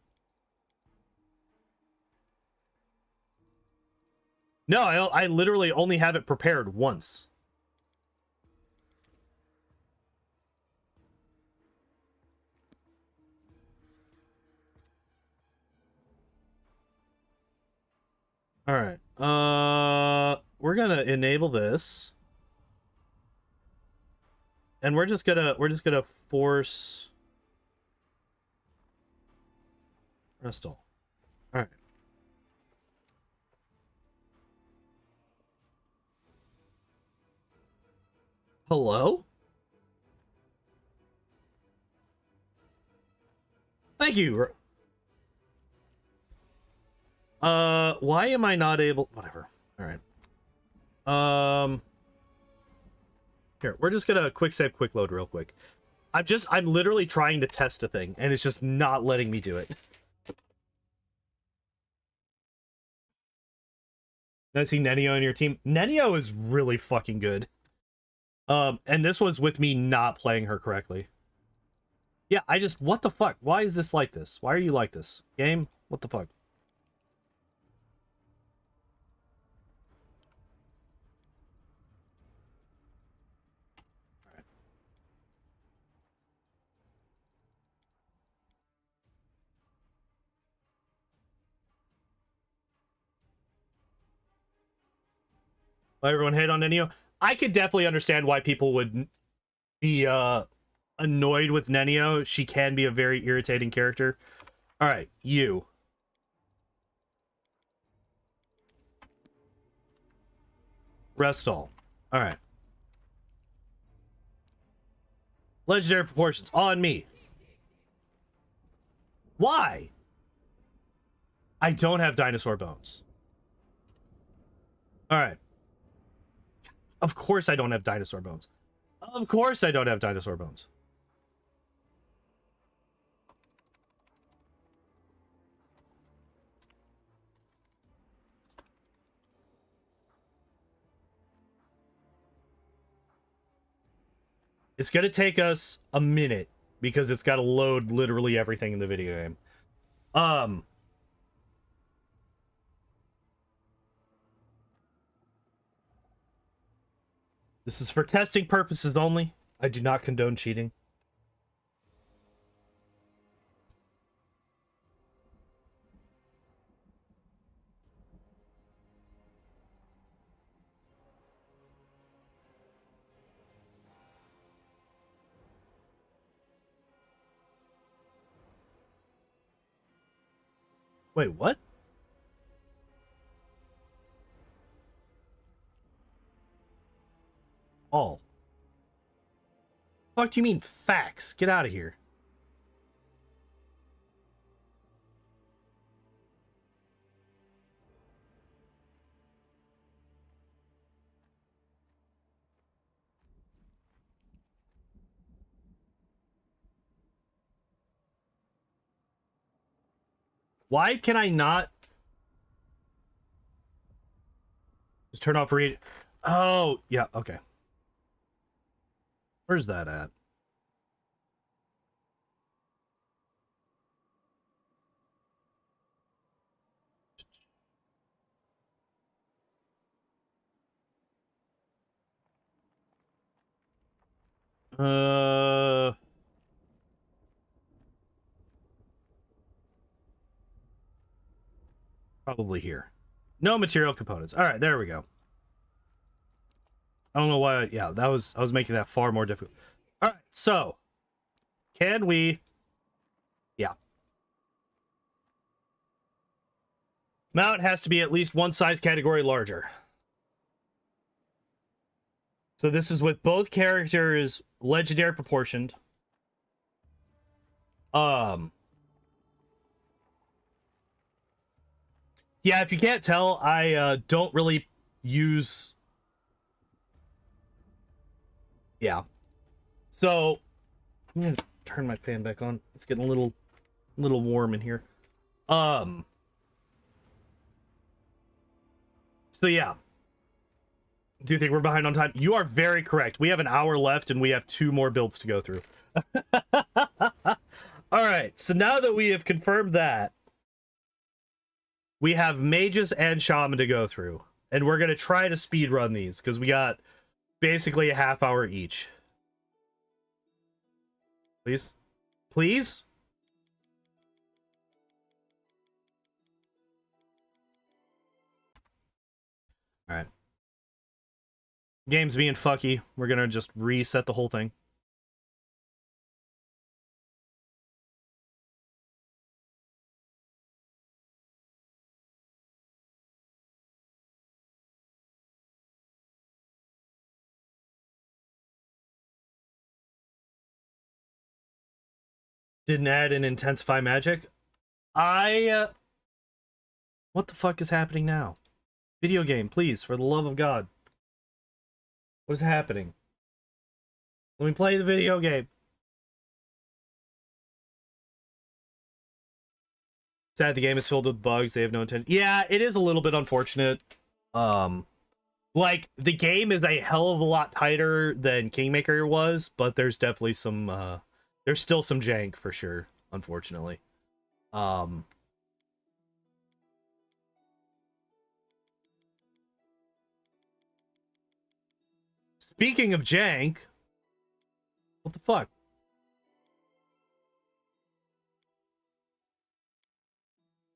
No, I literally only have it prepared once. All right. We're gonna enable this, and we're just gonna force rest all. All right. Hello? Thank you. Why am I not able... Whatever. All right. Here, we're just gonna quick save, quick load real quick. I'm literally trying to test a thing, and it's just not letting me do it. I see Nenio on your team. Nenio is really fucking good. And this was with me not playing her correctly. Yeah, what the fuck? Why is this like this? Why are you like this? Game? What the fuck? Why everyone hate on Nenio? I could definitely understand why people would be annoyed with Nenio. She can be a very irritating character. All right, you. Rest all. All right. Legendary proportions on me. Why? I don't have dinosaur bones. All right. Of course I don't have dinosaur bones. Of course I don't have dinosaur bones. It's gonna take us a minute because it's got to load literally everything in the video game. This is for testing purposes only. I do not condone cheating. Wait, what? All. Fuck do you mean facts? Get out of here. Why can I not just turn off read? Oh, yeah, okay. Where's that at? Uh, Probably here. No material components. All right, there we go. I don't know why. Yeah, I was making that far more difficult. All right, so can we? Yeah, mount has to be at least one size category larger. So this is with both characters legendary proportioned. Yeah, if you can't tell, I don't really use. Yeah. So I'm gonna turn my fan back on. It's getting a little warm in here. So yeah. Do you think we're behind on time? You are very correct. We have an hour left and we have 2 more builds to go through. All right. So now that we have confirmed that, we have mages and shaman to go through. And we're going to try to speed run these because we got basically a half hour each. Please? Please? All right. Game's being fucky. We're going to just reset the whole thing. Didn't add and intensify magic. What the fuck is happening now? Video game, please, for the love of God. What is happening? Let me play the video game. Sad the game is filled with bugs. They have no intent. Yeah, it is a little bit unfortunate. Like, the game is a hell of a lot tighter than Kingmaker was, but there's definitely some, there's still some jank for sure, unfortunately. Speaking of jank, what the fuck?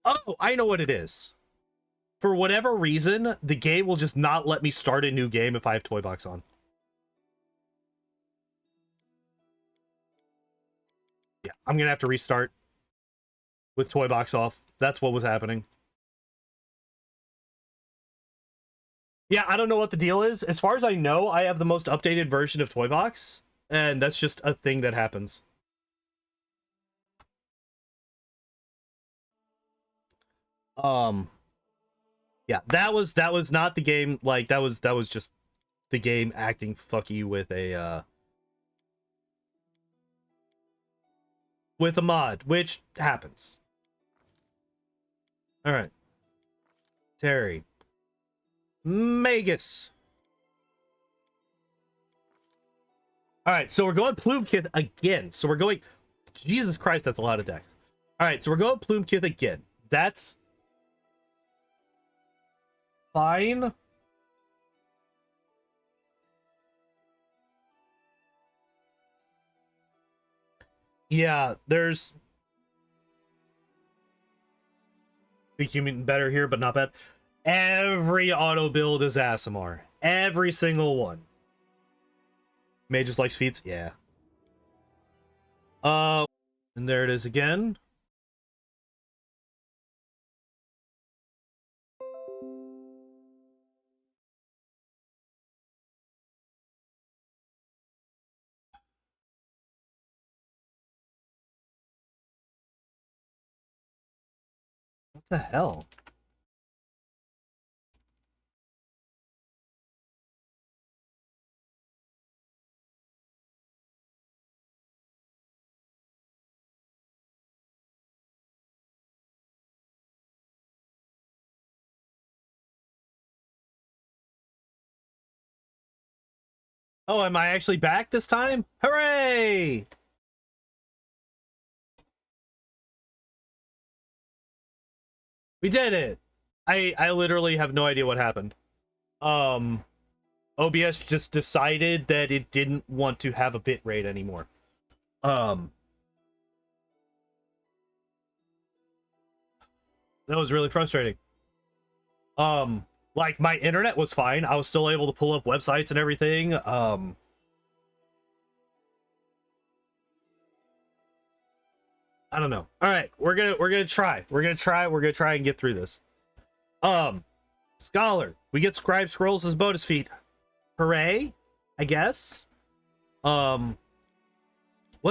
Oh, I know what it is. For whatever reason, the game will just not let me start a new game if I have Toy Box on. Yeah, I'm gonna have to restart with Toy Box off. That's what was happening. Yeah, I don't know what the deal is. As far as I know, I have the most updated version of Toy Box, and that's just a thing that happens. Yeah, that was not the game. Like, that was just the game acting fucky with a mod, which happens. All right, Terry, Magus. All right, so we're going Plumekith again. So we're going. Jesus Christ, that's a lot of decks. All right, so we're going Plumekith again. That's fine. Yeah, there's think you mean better here, but not bad. Every auto build is ASMR. Every single one. Magus likes feats, yeah. And there it is again. What the hell? Oh, am I actually back this time? Hooray! We did it. I literally have no idea what happened. Um OBS just decided that it didn't want to have a bit rate anymore. Um that was really frustrating. Like my internet was fine. I was still able to pull up websites and everything. I don't know. All right, we're gonna try. We're gonna try and get through this. Scholar, we get scribe scrolls as bonus feat. Hooray, I guess. What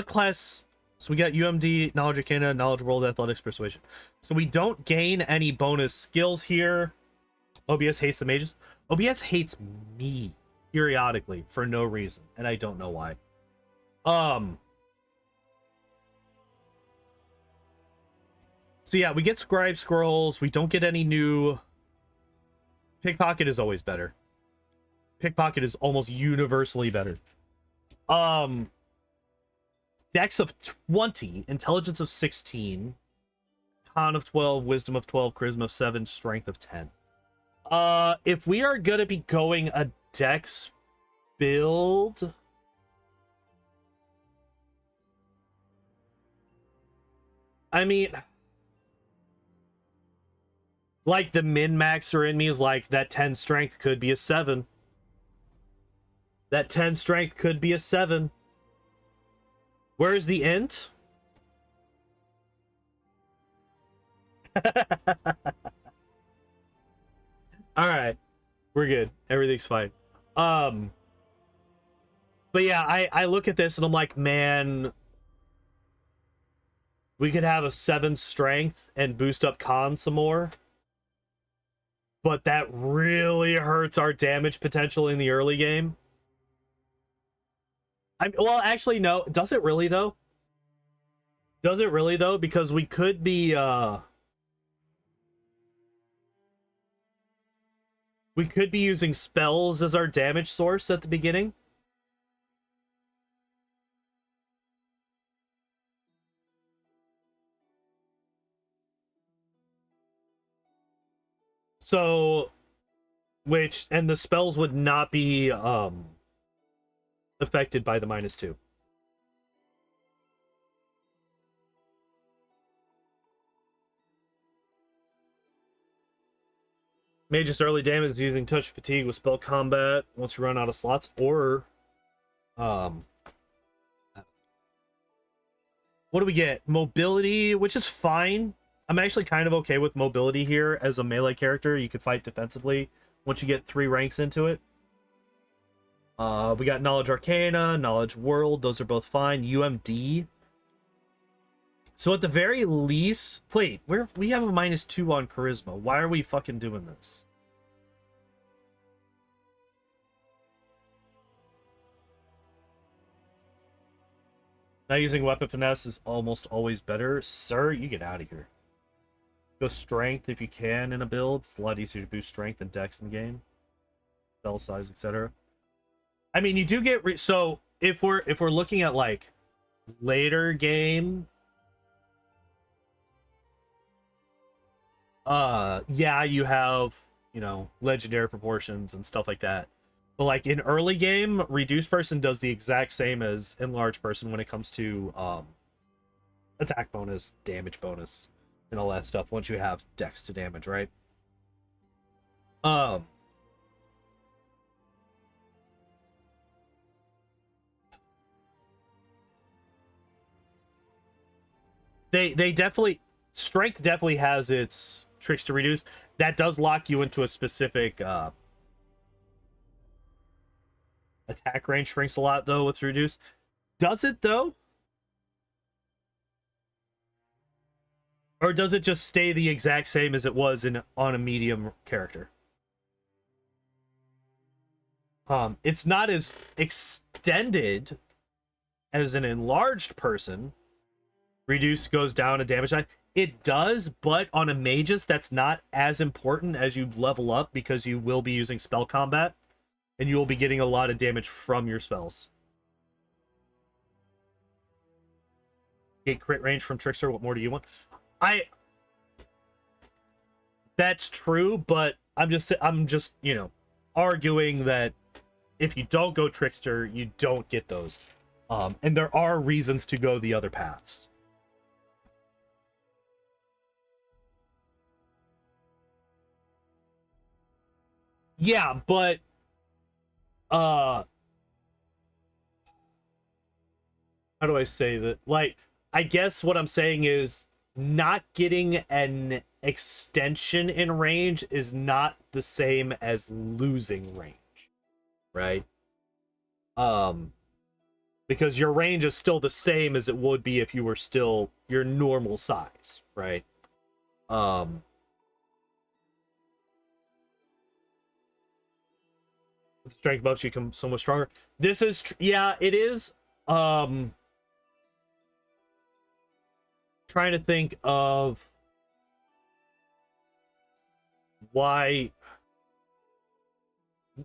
class? So we got UMD, Knowledge Arcana, Knowledge World, Athletics, Persuasion. So we don't gain any bonus skills here. OBS hates the mages. OBS hates me periodically for no reason, and I don't know why. So yeah, we get scribe scrolls. We don't get any new. Pickpocket is always better. Pickpocket is almost universally better. Dex of 20, intelligence of 16, con of 12, wisdom of 12, charisma of 7, strength of 10. If we are gonna be going a dex build, I mean, like the min-maxer in me is like that 10 strength could be a 7. That 10 strength could be a 7. Where's the int? Alright. We're good. Everything's fine. But yeah, I look at this and I'm like, man, we could have a 7 strength and boost up con some more. But that really hurts our damage potential in the early game. Well, actually, no. Does it really, though? Does it really, though? Because we could be, we could be using spells as our damage source at the beginning. So, and the spells would not be, affected by the -2. Mage's early damage is using touch fatigue with spell combat once you run out of slots, or what do we get? Mobility, which is fine. I'm actually kind of okay with mobility here as a melee character. You could fight defensively once you get 3 ranks into it. We got Knowledge Arcana, Knowledge World. Those are both fine. UMD. So at the very least, wait, we have a -2 on Charisma. Why are we fucking doing this? Not using weapon finesse is almost always better. Sir, you get out of here. Go strength if you can in a build. It's a lot easier to boost strength and dex in the game. Spell size, etc. I mean, you do get so if we're looking at like later game, yeah, you have, you know, legendary proportions and stuff like that. But like in early game, reduced person does the exact same as enlarged person when it comes to attack bonus, damage bonus, and all that stuff once you have dex to damage, right? They definitely, strength definitely has its tricks to reduce. That does lock you into a specific attack range. Shrinks a lot though with reduce. Does it though? Or does it just stay the exact same as it was on a medium character? It's not as extended as an enlarged person. Reduce goes down a damage side. It does, but on a magus, that's not as important as you level up because you will be using spell combat and you will be getting a lot of damage from your spells. Get crit range from Trickster. What more do you want? That's true, but I'm just you know, arguing that if you don't go Trickster, you don't get those. And there are reasons to go the other paths. Yeah, but how do I say that? Like, I guess what I'm saying is not getting an extension in range is not the same as losing range, right? Because your range is still the same as it would be if you were still your normal size, right? With strength buffs, you become so much stronger. This is yeah, it is. Trying to think of why.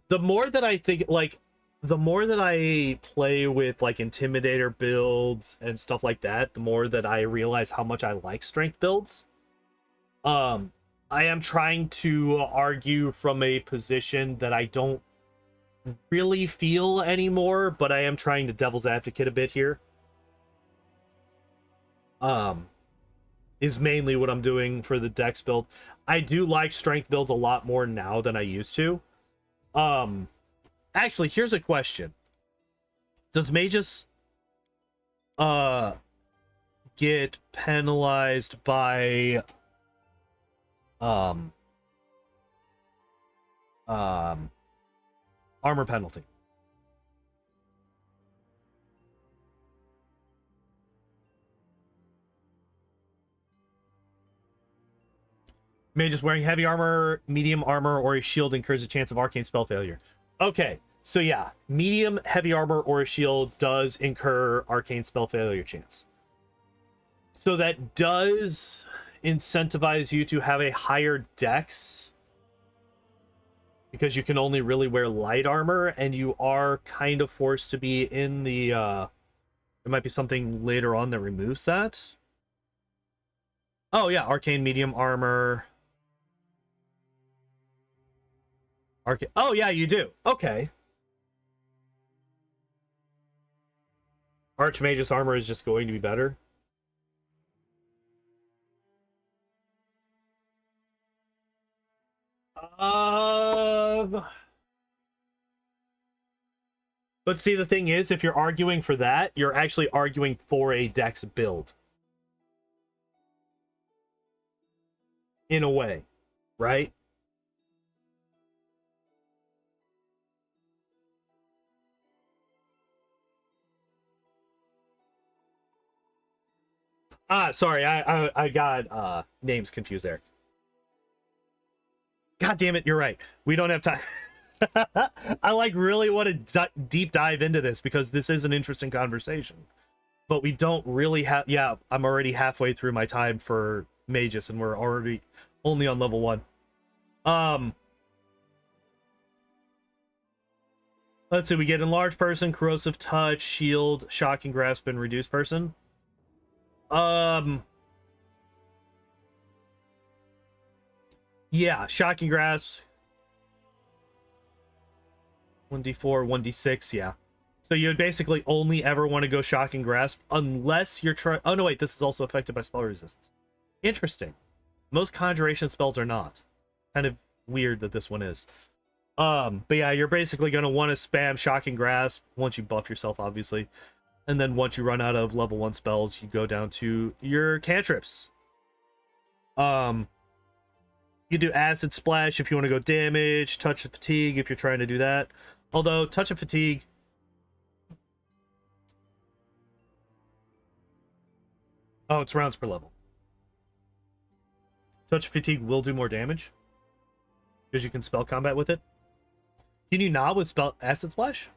The more that I think, like, the more that I play with like intimidator builds and stuff like that, the more that I realize how much I like strength builds. I am trying to argue from a position that I don't really feel anymore, but I am trying to devil's advocate a bit here. Is mainly what I'm doing for the dex build. I do like strength builds a lot more now than I used to. Actually, here's a question. Does Magus get penalized by armor penalty? Magus wearing heavy armor, medium armor, or a shield incurs a chance of arcane spell failure. Okay, so yeah, medium, heavy armor, or a shield does incur arcane spell failure chance. So that does incentivize you to have a higher dex because you can only really wear light armor, and you are kind of forced to be in the there might be something later on that removes that. Oh yeah, arcane medium armor. Oh yeah, you do. Okay. Archmage's armor is just going to be better. But see, the thing is, if you're arguing for that, you're actually arguing for a dex build. In a way, right? Sorry, I got names confused there. God damn it, you're right. We don't have time. I like really want to deep dive into this because this is an interesting conversation. But we don't really have... Yeah, I'm already halfway through my time for Magus, and we're already only on level 1. Let's see, we get enlarged person, corrosive touch, shield, shocking grasp, and reduced person. Yeah, shocking grasp. 1d4, 1d6, yeah. So you would basically only ever want to go shocking grasp unless you're trying... Oh, no, wait, this is also affected by spell resistance. Interesting. Most conjuration spells are not. Kind of weird that this one is. But yeah, you're basically going to want to spam shocking grasp once you buff yourself, obviously. And then once you run out of level 1 spells, you go down to your cantrips. You do acid splash if you want to go damage, touch of fatigue if you're trying to do that. Although touch of fatigue... Oh, it's rounds per level. Touch fatigue will do more damage because you can spell combat with it. Can you not with spell acid splash?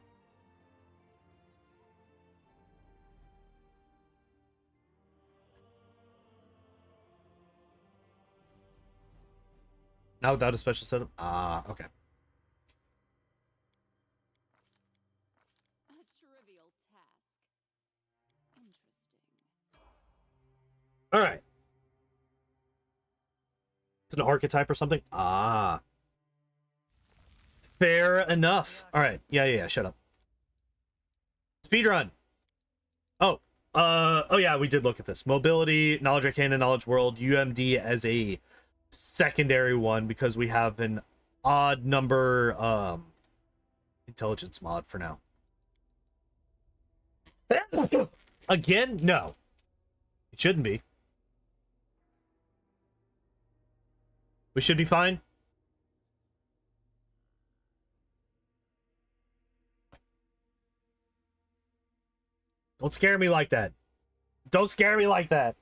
Not without a special setup. Ah, okay. A trivial task. Interesting. All right. It's an archetype or something. Ah. Fair enough. All right. Yeah. Shut up. Speedrun. Oh. Oh yeah, we did look at this. Mobility, Knowledge Arcana, Knowledge World, UMD as a secondary one because we have an odd number intelligence mod for now. Again? No. It shouldn't be. We should be fine. Don't scare me like that. Don't scare me like that.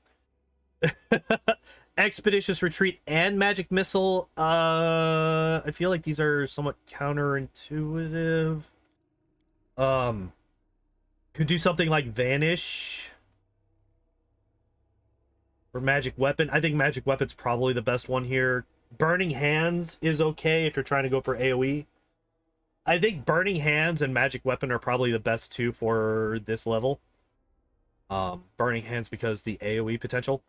Expeditious Retreat and Magic Missile. I feel like these are somewhat counterintuitive. Could do something like Vanish. Or Magic Weapon. I think Magic Weapon's probably the best one here. Burning Hands is okay if you're trying to go for AoE. I think Burning Hands and Magic Weapon are probably the best two for this level. Burning Hands because the AoE potential.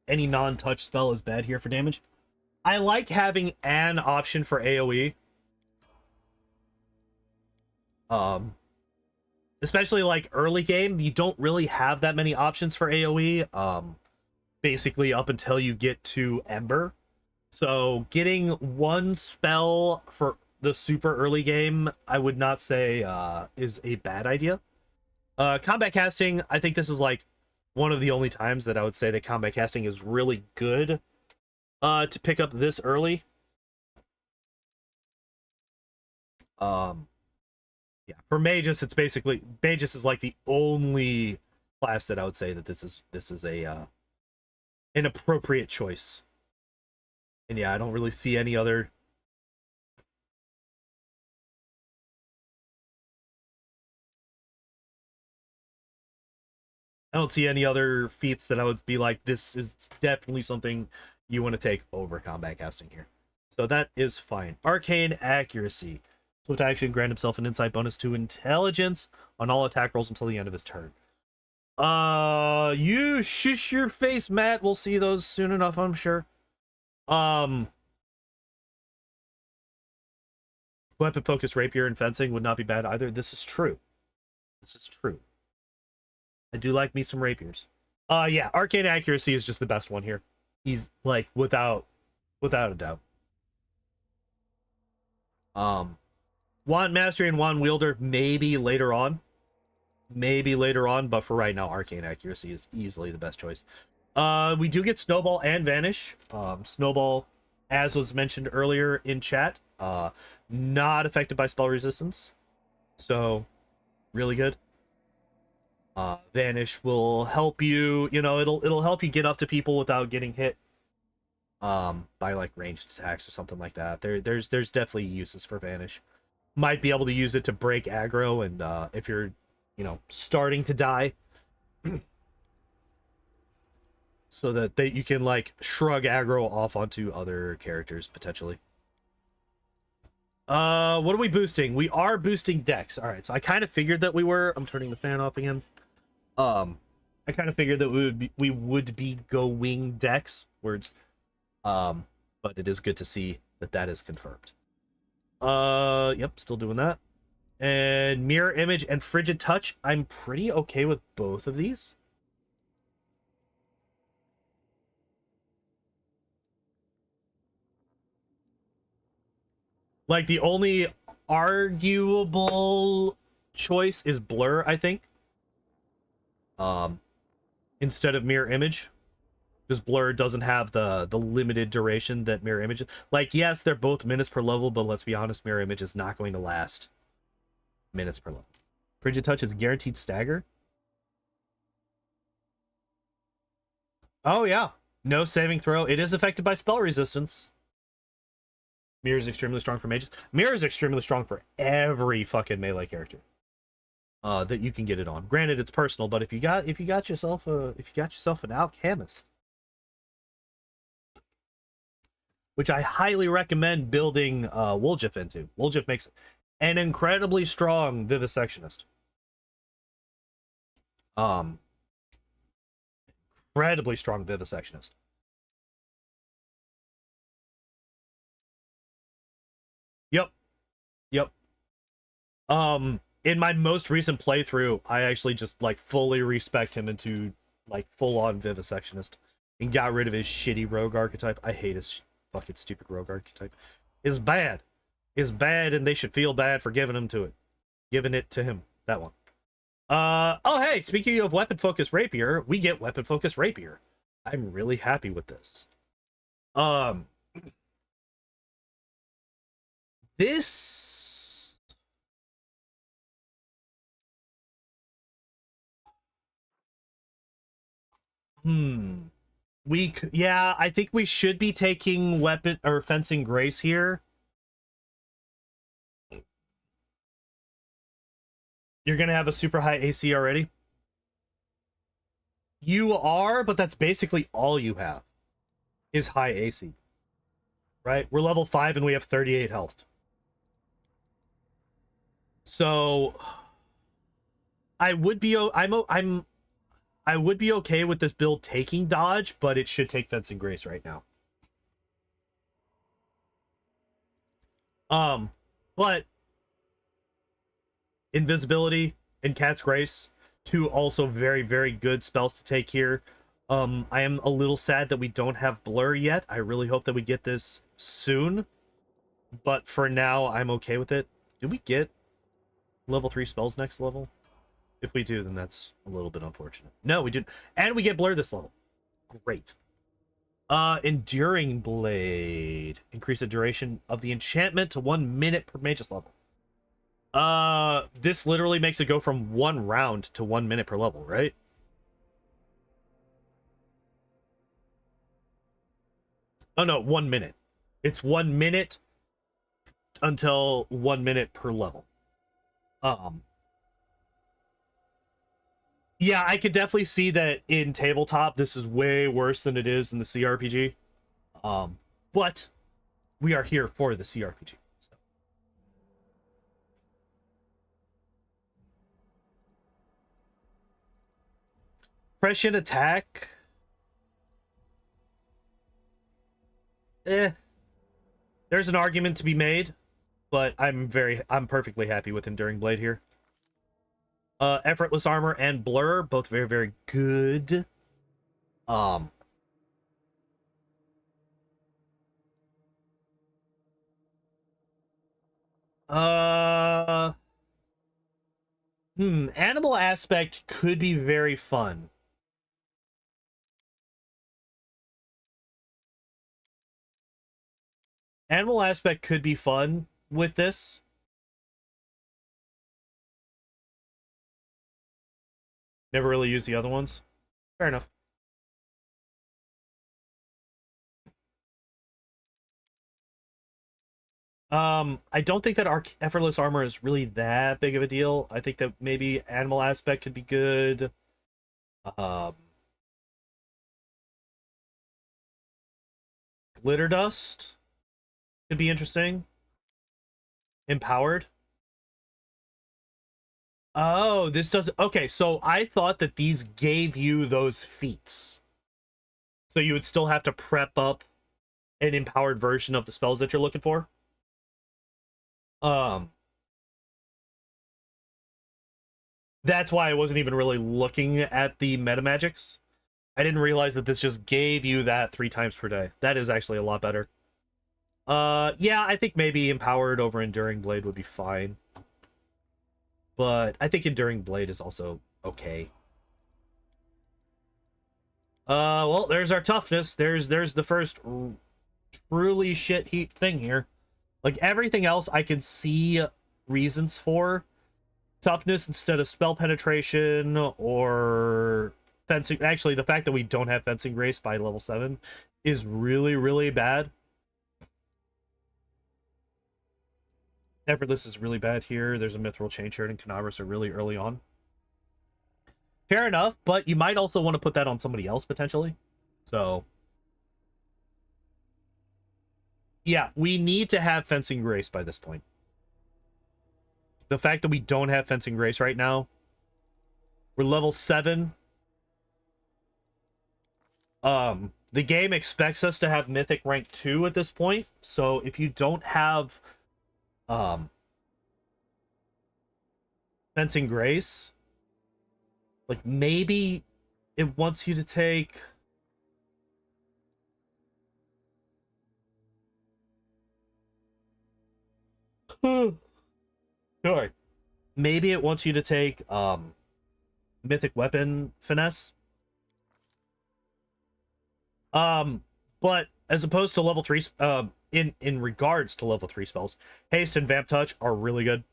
Any non-touch spell is bad here for damage. I like having an option for AoE. Especially like early game, you don't really have that many options for AoE. Basically up until you get to Ember. So getting one spell for the super early game, I would not say is a bad idea. Combat casting, I think this is like one of the only times that I would say that combat casting is really good to pick up this early. Yeah, for Magus, it's basically Magus is like the only class that I would say that this is a an appropriate choice. And yeah, I don't really see any other. I don't see any other feats that I would be like, this is definitely something you want to take over combat casting here. So that is fine. Arcane Accuracy. Swift action, grant himself an insight bonus to intelligence on all attack rolls until the end of his turn. You shush your face, Matt. We'll see those soon enough, I'm sure. Weapon focused rapier and fencing would not be bad either. This is true. This is true. I do like me some rapiers. Yeah, Arcane Accuracy is just the best one here. He's like without a doubt. Wand Mastery and Wand Wielder maybe later on. Maybe later on, but for right now, Arcane Accuracy is easily the best choice. We do get Snowball and Vanish. Snowball, as was mentioned earlier in chat, not affected by spell resistance. So, really good. Vanish will help you, you know, it'll help you get up to people without getting hit by like ranged attacks or something like that. There's definitely uses for Vanish. Might be able to use it to break aggro, and if you're, you know, starting to die, so that you can like shrug aggro off onto other characters potentially. What are we boosting? We are boosting Dex. All right, so I kind of figured that we were. I'm turning the fan off again. I kind of figured that we would be going Dex words. But it is good to see that that is confirmed. Yep, still doing that. And Mirror Image and Frigid Touch, I'm pretty okay with both of these. Like, the only arguable choice is Blur, I think. Instead of Mirror Image. Because Blur doesn't have the limited duration that Mirror Image... Like, yes, they're both minutes per level, but let's be honest, Mirror Image is not going to last minutes per level. Frigid Touch is guaranteed stagger. Oh, yeah. No saving throw. It is affected by spell resistance. Mirror is extremely strong for mages. Mirror is extremely strong for every fucking melee character that you can get it on. Granted, it's personal, but if you got yourself an alchemist, which I highly recommend building Woljif into. Woljif makes an incredibly strong vivisectionist. Incredibly strong vivisectionist. Yep. In my most recent playthrough, I actually just like fully respect him into like full-on vivisectionist and got rid of his shitty rogue archetype. I hate his fucking stupid rogue archetype. Is bad. Is bad, and they should feel bad for giving it to him. That one. Oh hey, speaking of weapon focus rapier, we get weapon focus rapier. I'm really happy with this. This yeah, I think we should be taking weapon or fencing grace here. You're gonna have a super high AC already. You are, but that's basically all you have is high AC. Right? We're level 5 and we have 38 health. So I would be I would be okay with this build taking dodge, but it should take fencing grace right now. But invisibility and Cat's Grace, two also very, very good spells to take here. I am a little sad that we don't have Blur yet. I really hope that we get this soon. But for now, I'm okay with it. Do we get level 3 spells next level? If we do, then that's a little bit unfortunate. No, we didn't. And we get Blur this level. Great. Enduring Blade. Increase the duration of the enchantment to 1 minute per magus level. This literally makes it go from 1 round to 1 minute per level, right? Oh no, 1 minute. It's 1 minute until 1 minute per level. Yeah, I could definitely see that in tabletop this is way worse than it is in the CRPG. But we are here for the CRPG. So. Prescient attack. There's an argument to be made, but I'm perfectly happy with Enduring Blade here. Effortless armor and blur, both very, very good. Animal aspect could be very fun. Animal aspect could be fun with this. Never really used the other ones. Fair enough. I don't think that our effortless armor is really that big of a deal. I think that maybe animal aspect could be good. Glitter dust could be interesting. Empowered. Oh, this doesn't... Okay, so I thought that these gave you those feats. So you would still have to prep up an empowered version of the spells that you're looking for. That's why I wasn't even really looking at the meta magics. I didn't realize that this just gave you that 3 times per day. That is actually a lot better. Yeah, I think maybe empowered over Enduring Blade would be fine. But I think Enduring Blade is also okay. Well, there's our toughness. There's the first truly shit heat thing here. Like, everything else I can see reasons for. toughness instead of spell penetration, or fencing. Actually, the fact that we don't have fencing grace by level 7 is really, really bad. Effortless is really bad here. There's a mithril chain shirt and Canavras are really early on. Fair enough, but you might also want to put that on somebody else potentially. So yeah, we need to have fencing grace by this point. The fact that we don't have fencing grace right now, we're level 7. The game expects us to have mythic rank 2 at this point. So if you don't have fencing grace, like maybe it wants you to take sorry. Maybe it wants you to take mythic weapon finesse. But as opposed to level 3 in regards to level 3 spells, haste and vamp touch are really good.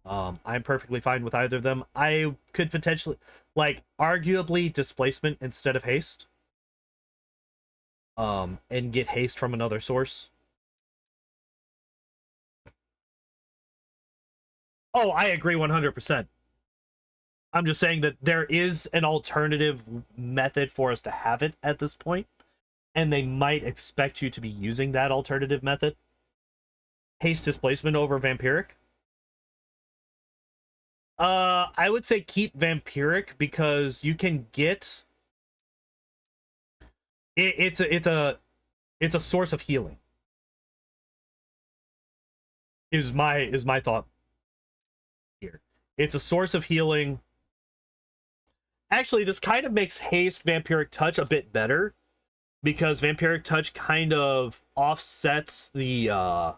I'm perfectly fine with either of them. I could potentially, like, arguably displacement instead of haste. And get haste from another source. Oh, I agree 100%. I'm just saying that there is an alternative method for us to have it at this point, and they might expect you to be using that alternative method. Haste displacement over vampiric. I would say keep vampiric because you can get it's a source of healing. Is my thought here. It's a source of healing. Actually, this kind of makes haste vampiric touch a bit better because vampiric touch kind of offsets the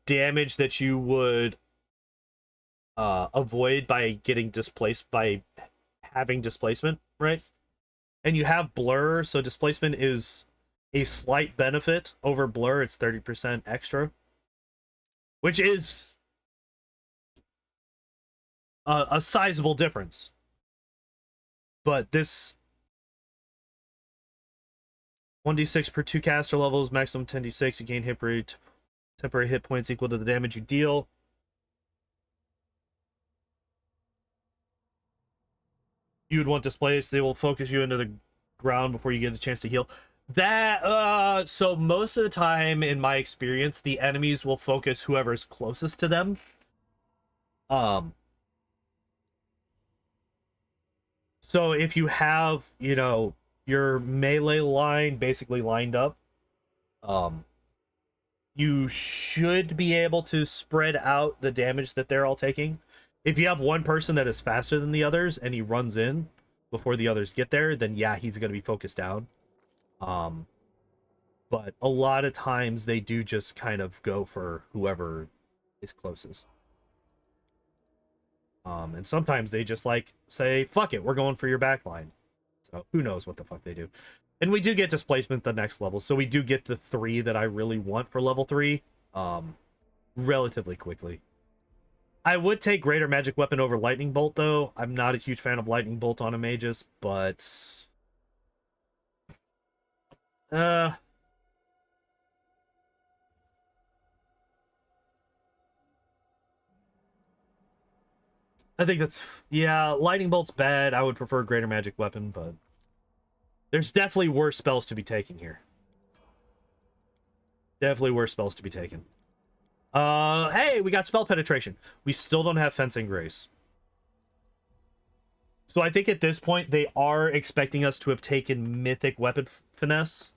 damage that you would avoid by getting displaced by having displacement, right? And you have blur, so displacement is a slight benefit over blur. It's 30% extra, which is a sizable difference. But this 1d6 per 2 caster levels, maximum 10d6. You gain temporary hit points equal to the damage you deal. You would want displaced. They will focus you into the ground before you get a chance to heal. That so most of the time in my experience, the enemies will focus whoever's closest to them. So if you have, you know, your melee line basically lined up, you should be able to spread out the damage that they're all taking. If you have one person that is faster than the others and he runs in before the others get there, then yeah, he's going to be focused down. But a lot of times they do just kind of go for whoever is closest. And sometimes they just like say, fuck it, we're going for your backline. So who knows what the fuck they do. And we do get displacement the next level. So we do get the 3 that I really want for level 3 relatively quickly. I would take Greater Magic Weapon over Lightning Bolt, though. I'm not a huge fan of Lightning Bolt on a Magus, but I think that's, yeah, Lightning Bolt's bad. I would prefer Greater Magic Weapon, but there's definitely worse spells to be taken here. Definitely worse spells to be taken. Hey, we got spell penetration. We still don't have fencing grace. So I think at this point they are expecting us to have taken mythic weapon finesse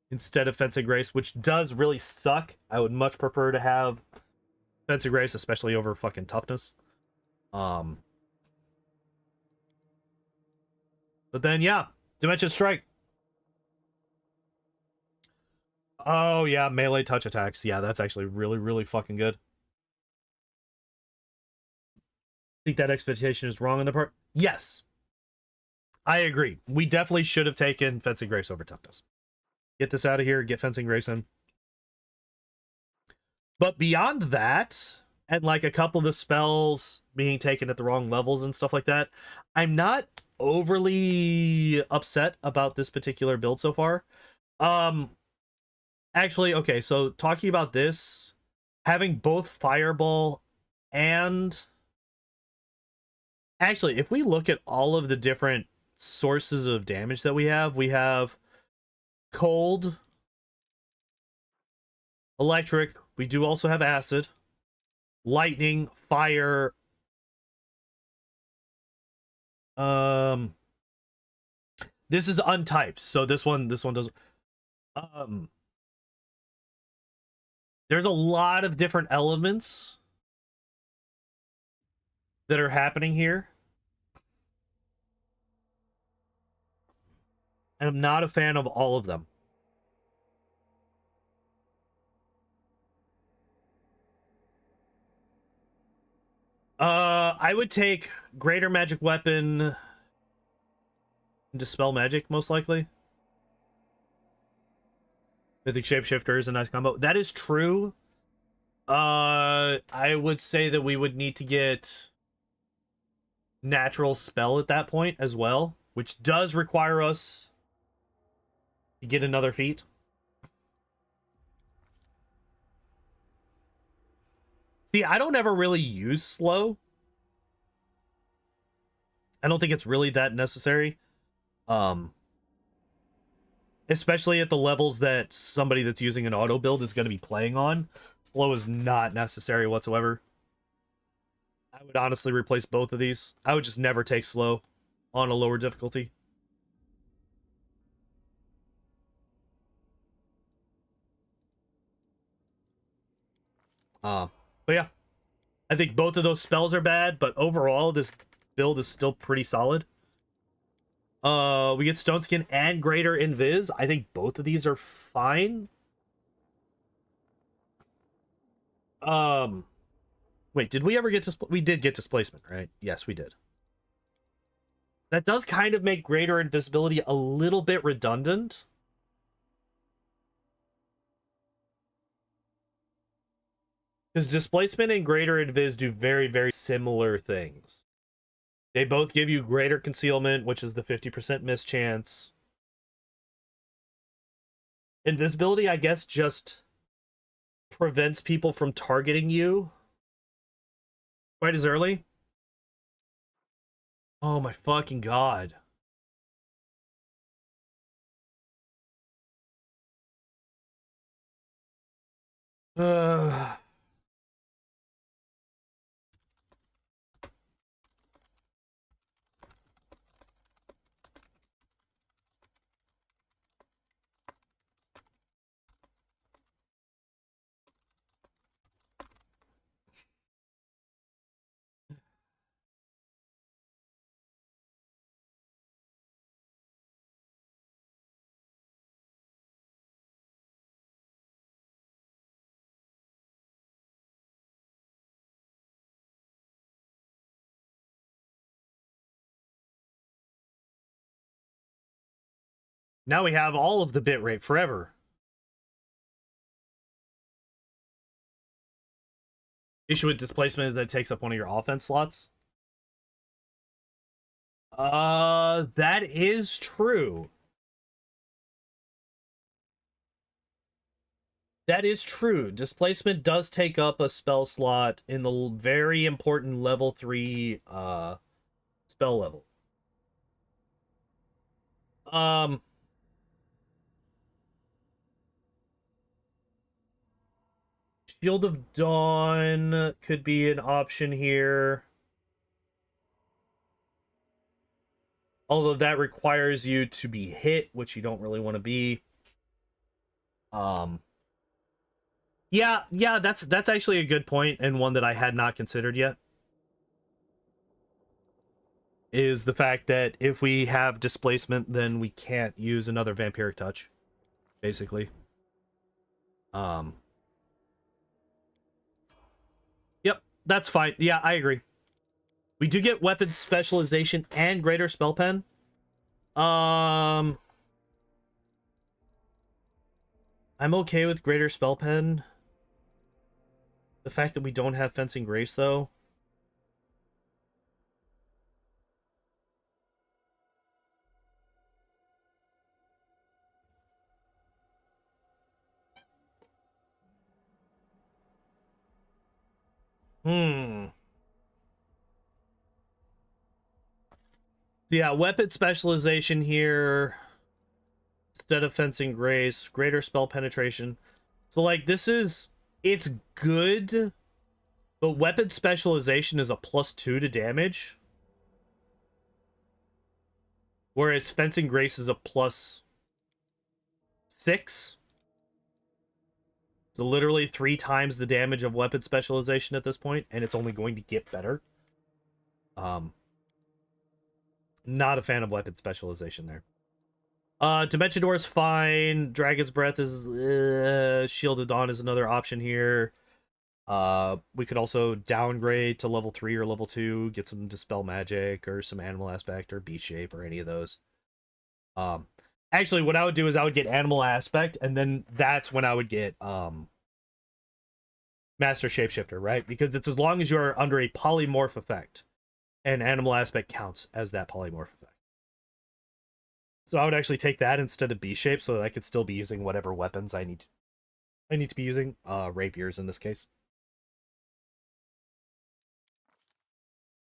instead of fencing grace, which does really suck. I would much prefer to have fencing grace, especially over fucking toughness. But then yeah, Dimension Strike. Oh yeah, melee touch attacks. Yeah, that's actually really, really fucking good. Think that expectation is wrong on the part? Yes. I agree. We definitely should have taken Fencing Grace over Toughness. Get this out of here, get Fencing Grace in. But beyond that, and like a couple of the spells being taken at the wrong levels and stuff like that. I'm not overly upset about this particular build so far. Actually, okay, so talking about this, having both Fireball and actually, if we look at all of the different sources of damage that we have cold, electric, we do also have acid, lightning, fire, this is untyped, so this one doesn't, there's a lot of different elements that are happening here, and I'm not a fan of all of them. I would take Greater Magic Weapon and Dispel Magic, most likely. I think Shapeshifter is a nice combo. That is true. I would say that we would need to get Natural Spell at that point as well, which does require us to get another feat. See, I don't ever really use slow. I don't think it's really that necessary. Especially at the levels that somebody that's using an auto build is going to be playing on. Slow is not necessary whatsoever. I would honestly replace both of these. I would just never take slow on a lower difficulty. But yeah, I think both of those spells are bad, but overall this build is still pretty solid. We get Stone Skin and Greater Invis. I think both of these are fine. Wait, did we ever get to... We did get Displacement, right? Yes, we did. That does kind of make Greater Invisibility a little bit redundant. Because Displacement and Greater Invis do very, very similar things. They both give you Greater Concealment, which is the 50% miss chance. Invisibility, I guess, just prevents people from targeting you quite as early. Oh my fucking god. Now we have all of the bitrate forever. Issue with Displacement is that it takes up one of your offense slots. That is true. That is true. Displacement does take up a spell slot in the very important level 3 spell level. Shield of Dawn could be an option here. Although that requires you to be hit, which you don't really want to be. Yeah, that's actually a good point, and one that I had not considered yet. Is the fact that if we have Displacement, then we can't use another Vampiric Touch, basically. Yep, that's fine. Yeah, I agree. We do get Weapon Specialization and Greater Spell Pen. I'm okay with Greater Spell Pen. The fact that we don't have Fencing Grace, though. Hmm. Yeah, weapon specialization here. Instead of Fencing Grace, greater spell penetration. So, like, this is... It's good, but weapon specialization is a +2 to damage. Whereas Fencing Grace is a +6. So literally 3 times the damage of weapon specialization at this point, and it's only going to get better. Not a fan of weapon specialization there. Dimension Door is fine. Dragon's Breath is... Shield of Dawn is another option here. We could also downgrade to level 3 or level 2, get some Dispel Magic or some Animal Aspect or Beast Shape or any of those. Actually, what I would do is I would get Animal Aspect, and then that's when I would get Master Shapeshifter, right? Because it's as long as you're under a polymorph effect, and Animal Aspect counts as that polymorph effect. So I would actually take that instead of Beast Shape, so that I could still be using whatever weapons I need to be using. Rapiers in this case.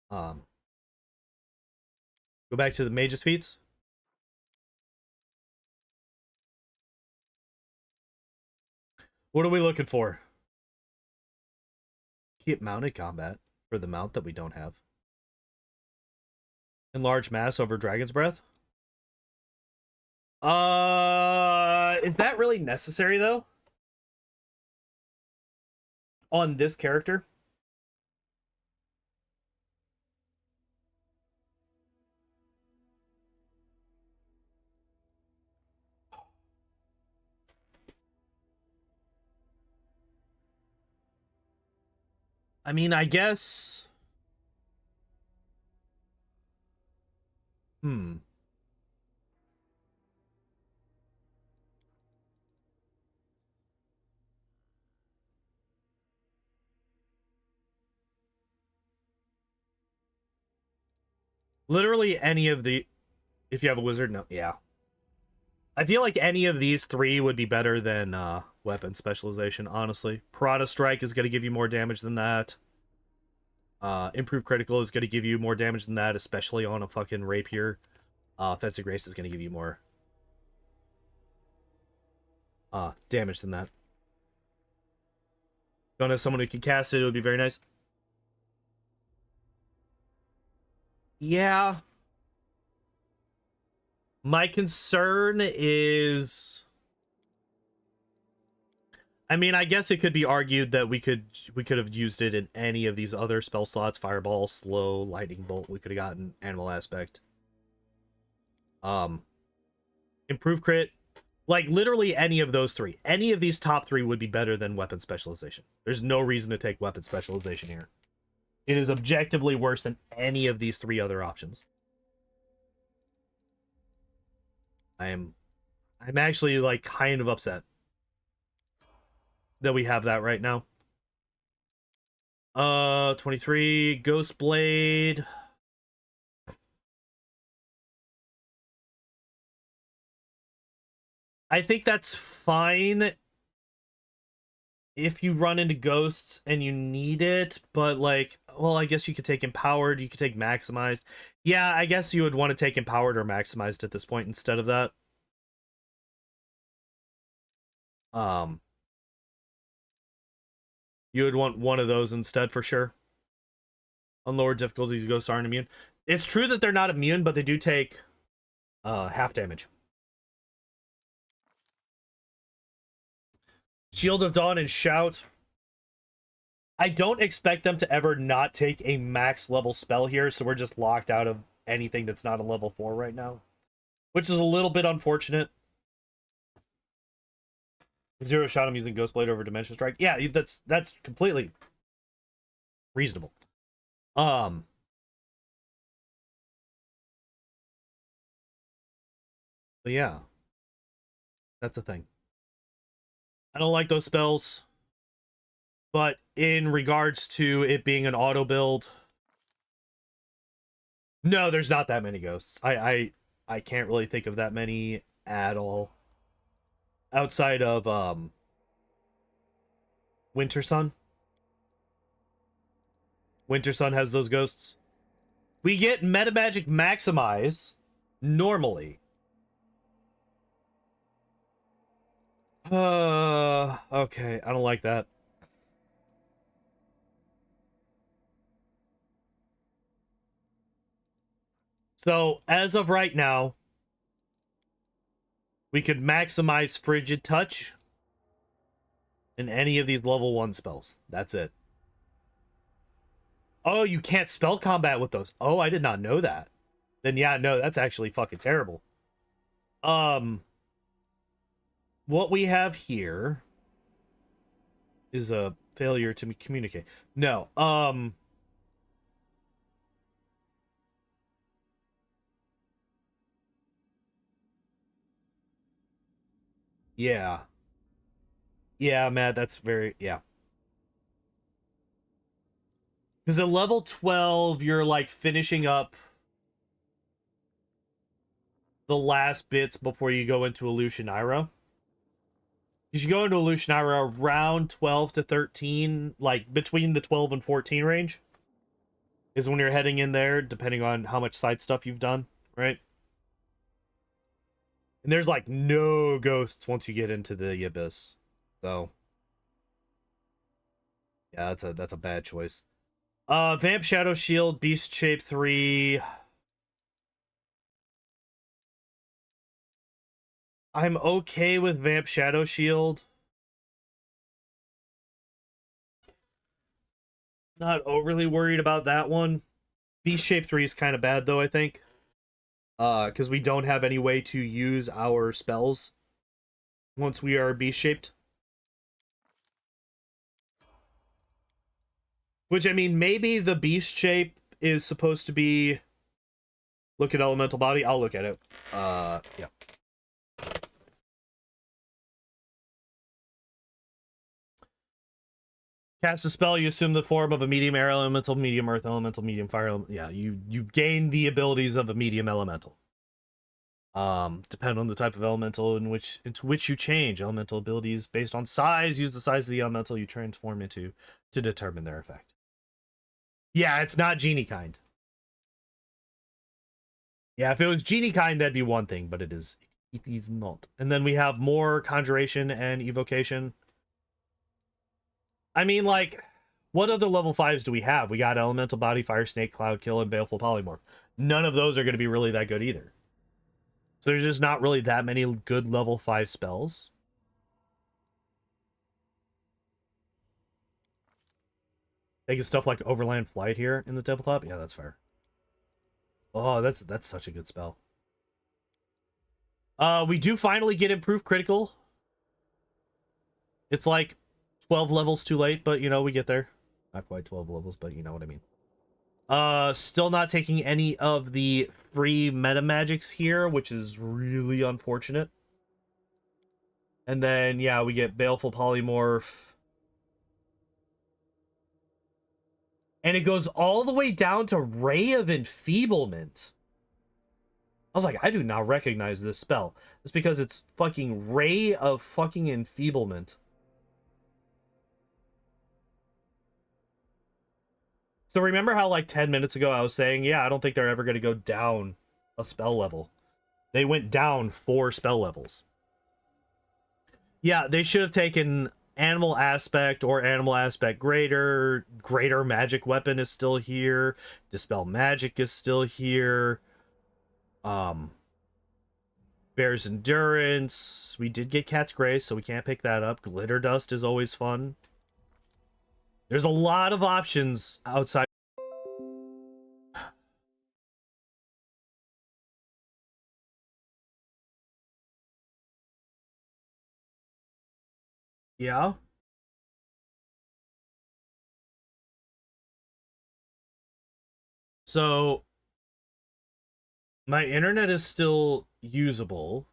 Go back to the Mage's feats. What are we looking for? Keep mounted combat for the mount that we don't have. Enlarge mass over Dragon's Breath. Is that really necessary though? On this character? I mean, I guess. Hmm. Literally any of the... If you have a wizard, no. Yeah. I feel like any of these 3 would be better than weapon specialization, honestly. Piranha Strike is going to give you more damage than that. Improved Critical is going to give you more damage than that, especially on a fucking Rapier. Fencing Grace is going to give you more damage than that. Don't have someone who can cast it, it would be very nice. Yeah. My concern is... I mean, I guess it could be argued that we could have used it in any of these other spell slots. Fireball, Slow, Lightning Bolt. We could have gotten Animal Aspect. Improve Crit. Like, literally any of those 3. Any of these top 3 would be better than Weapon Specialization. There's no reason to take Weapon Specialization here. It is objectively worse than any of these 3 other options. I'm actually, like, kind of upset that we have that right now. 23, Ghost Blade. I think that's fine if you run into ghosts and you need it, but like, well, I guess you could take Empowered, you could take Maximized. Yeah, I guess you would want to take Empowered or Maximized at this point instead of that. You would want one of those instead for sure. On lower difficulties, ghosts aren't immune. It's true that they're not immune, but they do take half damage. Shield of Dawn and Shout. I don't expect them to ever not take a max level spell here, so we're just locked out of anything that's not a level 4 right now. Which is a little bit unfortunate. Zero shot him using Ghostblade over Dimension Strike. Yeah, that's completely reasonable. But yeah. That's the thing. I don't like those spells. But in regards to it being an auto build, no, there's not that many ghosts. I can't really think of that many at all. Outside of Winter Sun. Winter Sun has those ghosts. We get Meta Magic Maximize normally. Okay, I don't like that. So, as of right now, we could maximize Frigid Touch in any of these level 1 spells. That's it. Oh, you can't spell combat with those. Oh, I did not know that. Then yeah, no, that's actually fucking terrible. What we have here is a failure to communicate. No, yeah. Yeah, Matt, that's very, yeah. Because at level 12, you're like finishing up the last bits before you go into Illusionira. You should go into Illusionira around 12 to 13, like between the 12 and 14 range is when you're heading in there, depending on how much side stuff you've done, right? And there's like no ghosts once you get into the Abyss. So yeah, that's a bad choice. Vamp Shadow Shield, Beast Shape 3. I'm okay with Vamp Shadow Shield. Not overly worried about that one. Beast Shape 3 is kind of bad though, I think. Because we don't have any way to use our spells once we are beast shaped. Which, I mean, maybe the beast shape is supposed to be... Look at Elemental Body. I'll look at it. Yeah. Cast a spell, you assume the form of a medium air elemental, medium earth elemental, medium fire elemental. Yeah, you gain the abilities of a medium elemental. Depend on the type of elemental into which you change. Elemental abilities based on size, use the size of the elemental you transform into to determine their effect. Yeah, it's not genie kind. Yeah, if it was genie kind, that'd be one thing, but it is not. And then we have more conjuration and evocation. I mean, like, what other level 5s do we have? We got Elemental Body, Fire Snake, Cloud Kill, and Baleful Polymorph. None of those are going to be really that good either. So there's just not really that many good level 5 spells. Taking stuff like Overland Flight here in the tabletop? Yeah, that's fair. Oh, that's such a good spell. We do finally get Improved Critical. It's like 12 levels too late, but, you know, we get there. Not quite 12 levels, but you know what I mean. Still not taking any of the free meta magics here, which is really unfortunate. And then, yeah, we get Baleful Polymorph. And it goes all the way down to Ray of Enfeeblement. I was like, I do not recognize this spell. It's because it's fucking Ray of fucking Enfeeblement. So remember how like 10 minutes ago I was saying, yeah, I don't think they're ever going to go down a spell level. They went down 4 spell levels. Yeah, they should have taken Animal Aspect or Animal Aspect Greater. Greater Magic Weapon is still here. Dispel Magic is still here. Bear's Endurance. We did get Cat's Grace, so we can't pick that up. Glitter Dust is always fun. There's a lot of options outside. Yeah. So my internet is still usable.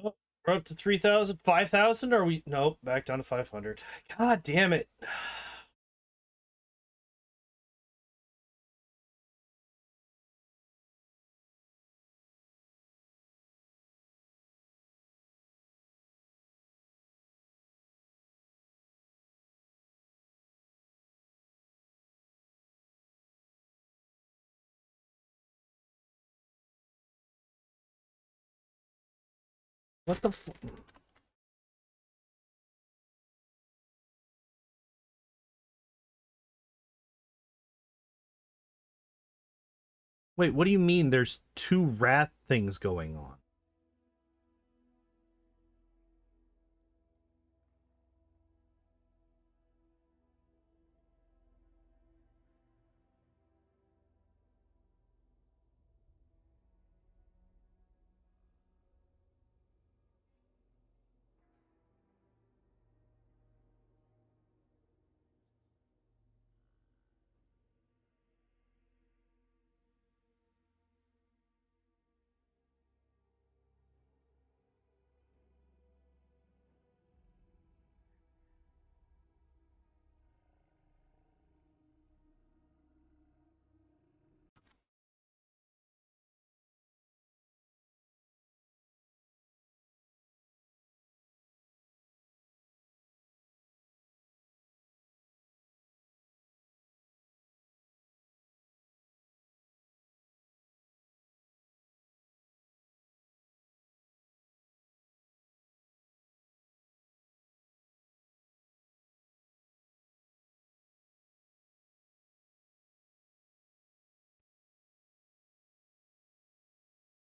Oh, we're up to 3,000, 5,000. Are we? Nope, back down to 500. God damn it. What the f- Wait, what do you mean there's two rat things going on?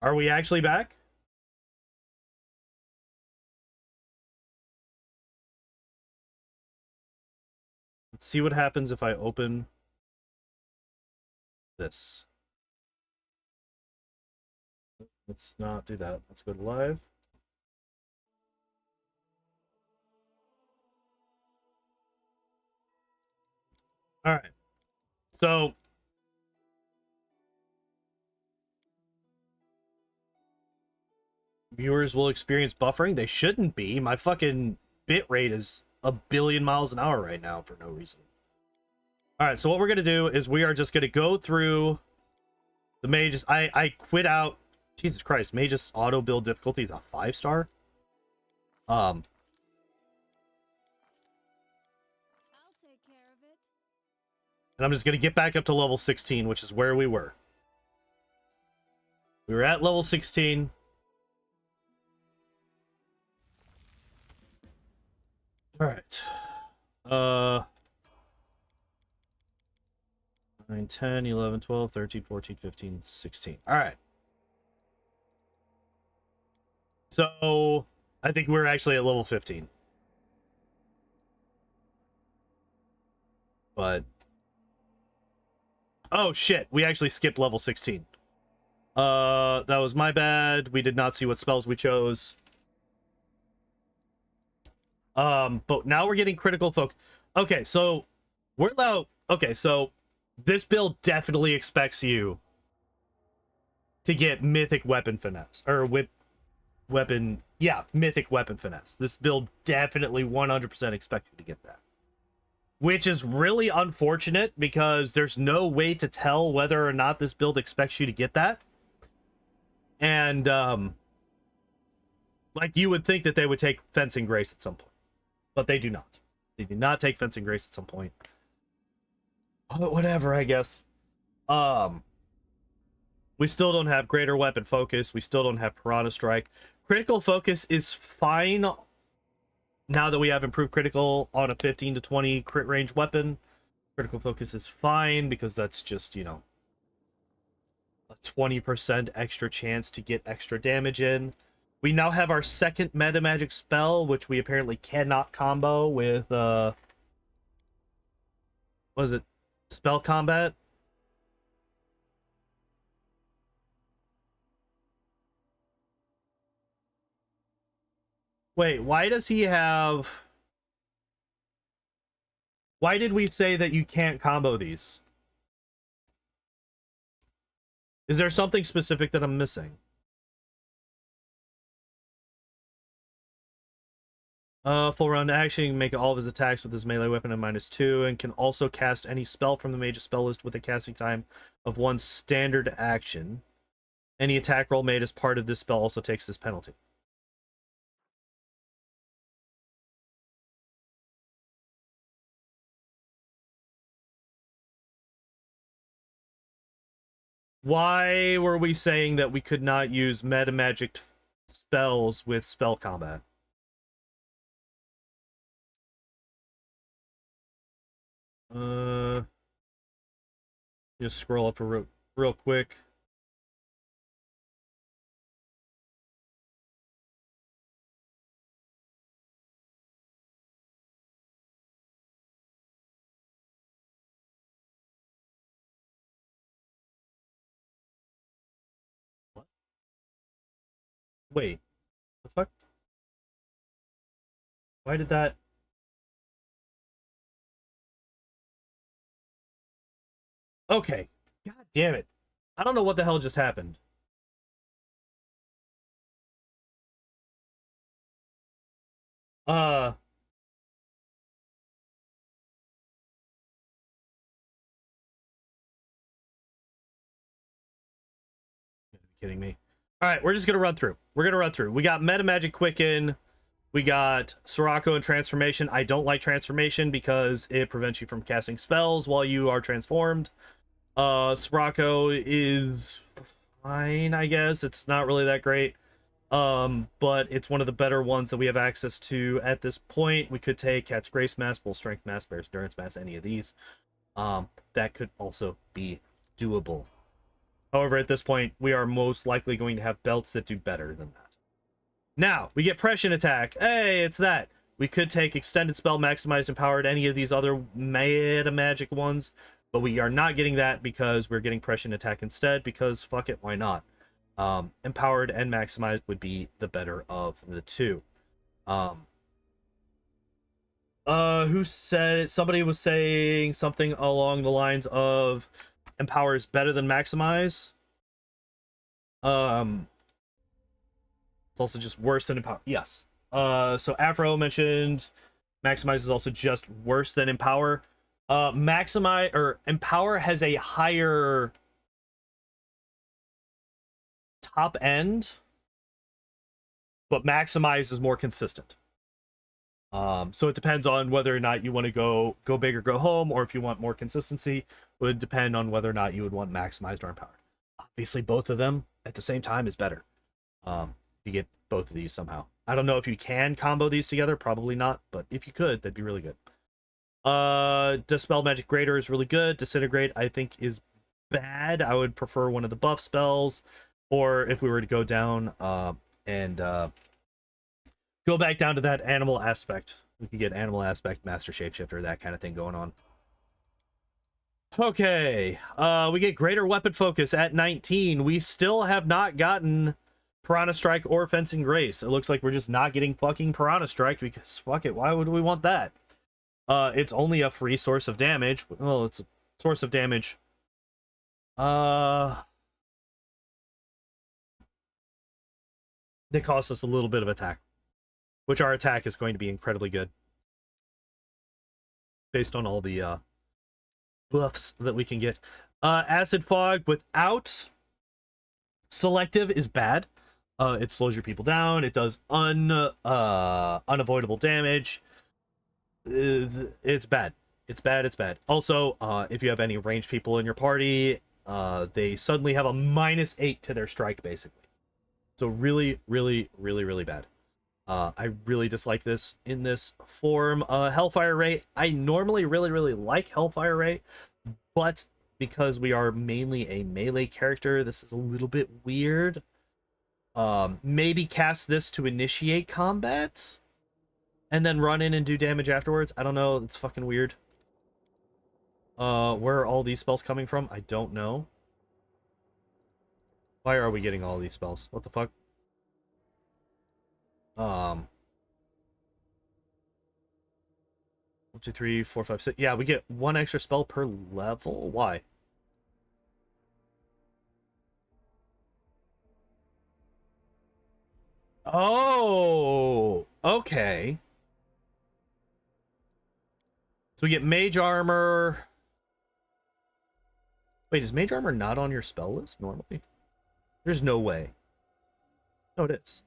Are we actually back? Let's see what happens if I open this. Let's not do that. Let's go to live. All right. So viewers will experience buffering. They shouldn't be. My fucking bit rate is a billion miles an hour right now for no reason. All right. So what we're gonna do is we are just gonna go through the mages. I quit out. Jesus Christ, Magus auto build difficulty is a 5-star. I'll take care of it. And I'm just gonna get back up to level 16, which is where we were. We were at level 16. All right. 9, 10, 11, 12, 13, 14, 15, 16. All right. So I think we're actually at level 15. But oh shit, we actually skipped level 16. That was my bad. We did not see what spells we chose. But now we're getting critical focus. Okay, so we're allowed. Okay, so this build definitely expects you to get mythic weapon finesse or weapon. Yeah, mythic weapon finesse. This build definitely 100% expects you to get that, which is really unfortunate because there's no way to tell whether or not this build expects you to get that. And like you would think that they would take fencing grace at some point, but they do not. They do not take fencing grace at some point. But whatever, I guess. We still don't have greater weapon focus. We still don't have piranha strike. Critical focus is fine now that we have improved critical on a 15 to 20 crit range weapon. Critical focus is fine because that's just, you know, a 20% extra chance to get extra damage in. We now have our second meta magic spell, which we apparently cannot combo with what is it? Spell combat? Wait, why does he have... Why did we say that you can't combo these? Is there something specific that I'm missing? Full round action, make all of his attacks with his melee weapon at -2, and can also cast any spell from the mage's spell list with a casting time of 1 standard action. Any attack roll made as part of this spell also takes this penalty. Why were we saying that we could not use meta magic spells with spell combat? Just scroll up real quick. What? Wait, the fuck? Why did that? Okay. God damn it. I don't know what the hell just happened. Uh, you gotta be kidding me. All right, we're just gonna run through. We're gonna run through. We got Meta Magic Quicken. We got Sirocco and Transformation. I don't like Transformation because it prevents you from casting spells while you are transformed. Sirocco is fine, I guess. It's not really that great. But it's one of the better ones that we have access to at this point. We could take Cat's Grace Mass, Bull Strength Mass, Bear's Endurance Mass, any of these. That could also be doable. However, at this point, we are most likely going to have belts that do better than that. Now, we get Prescient Attack. Hey, it's that. We could take Extended Spell, Maximized, Empowered, any of these other meta magic ones, but we are not getting that because we're getting Prescient Attack instead, because fuck it, why not? Empowered and Maximized would be the better of the two. Who said it? Somebody was saying something along the lines of Empower is better than Maximize. It's also just worse than Empower. Yes. So Afro mentioned Maximize is also just worse than Empower. Maximize or Empower has a higher top end, but Maximize is more consistent. So it depends on whether or not you want to go big or go home, or if you want more consistency, it would depend on whether or not you would want Maximized or Empowered. Obviously, both of them at the same time is better. You get both of these somehow. I don't know if you can combo these together, probably not, but if you could, that'd be really good. Dispel Magic Greater is really good. Disintegrate, I think, is bad. I would prefer one of the buff spells, or if we were to go down and go back down to that animal aspect, we could get animal aspect, master shapeshifter, that kind of thing going on. Okay, we get greater weapon focus at 19. We still have not gotten Piranha Strike or Fencing Grace. It looks like we're just not getting fucking Piranha Strike because fuck it, why would we want that? It's only a free source of damage. Well, it's a source of damage. That costs us a little bit of attack, which our attack is going to be incredibly good based on all the buffs that we can get. Acid Fog without selective is bad. It slows your people down. It does unavoidable damage. It's bad. It's bad. It's bad. Also, if you have any ranged people in your party, they suddenly have a -8 to their strike, basically. So really, really, really, really bad. I really dislike this in this form. Hellfire Ray. I normally really, really like Hellfire Ray, but because we are mainly a melee character, this is a little bit weird. Maybe cast this to initiate combat and then run in and do damage afterwards. I don't know. It's fucking weird. Where are all these spells coming from? I don't know. Why are we getting all these spells? What the fuck? 1, 2, 3, 4, 5, 6. Yeah, we get 1 extra spell per level. Why? Oh, okay. So we get mage armor. Wait, is mage armor not on your spell list normally? There's no way. No, it is.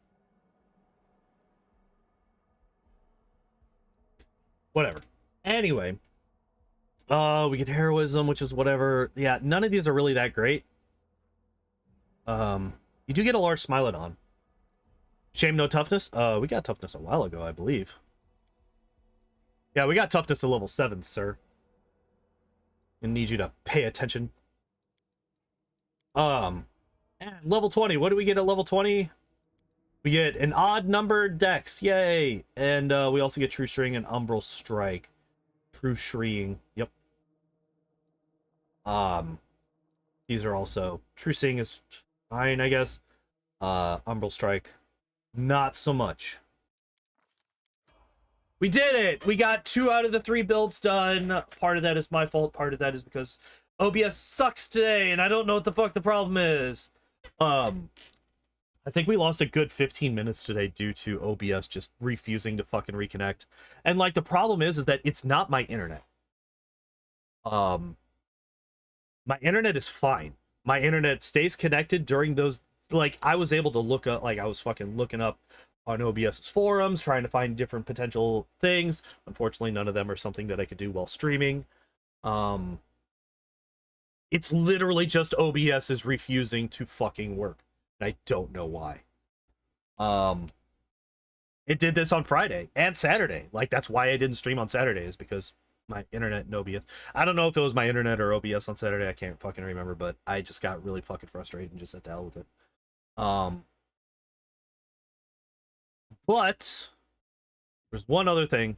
Whatever. Anyway. We get heroism, which is whatever. Yeah, none of these are really that great. You do get a large Smilodon. Shame no toughness. We got toughness a while ago, I believe. Yeah, we got toughness at level 7, sir. I need you to pay attention. Level 20. What do we get at level 20? We get an odd numbered dex. Yay! And we also get True Shreeing and Umbral Strike. True Shreeing. Yep. These are also... True Seeing is fine, I guess. Umbral Strike. Not so much. We did it! We got 2 out of the 3 builds done. Part of that is my fault. Part of that is because OBS sucks today, and I don't know what the fuck the problem is. I think we lost a good 15 minutes today due to OBS just refusing to fucking reconnect. And, like, the problem is that it's not my internet. My internet is fine. My internet stays connected during those... Like, I was able to look up... Like, I was fucking looking up on OBS's forums, trying to find different potential things. Unfortunately, none of them are something that I could do while streaming. It's literally just OBS is refusing to fucking work. And I don't know why. It did this on Friday and Saturday. Like, that's why I didn't stream on Saturdays, because my internet and OBS. I don't know if it was my internet or OBS on Saturday. I can't fucking remember, but I just got really fucking frustrated and just said to hell with it. But there's one other thing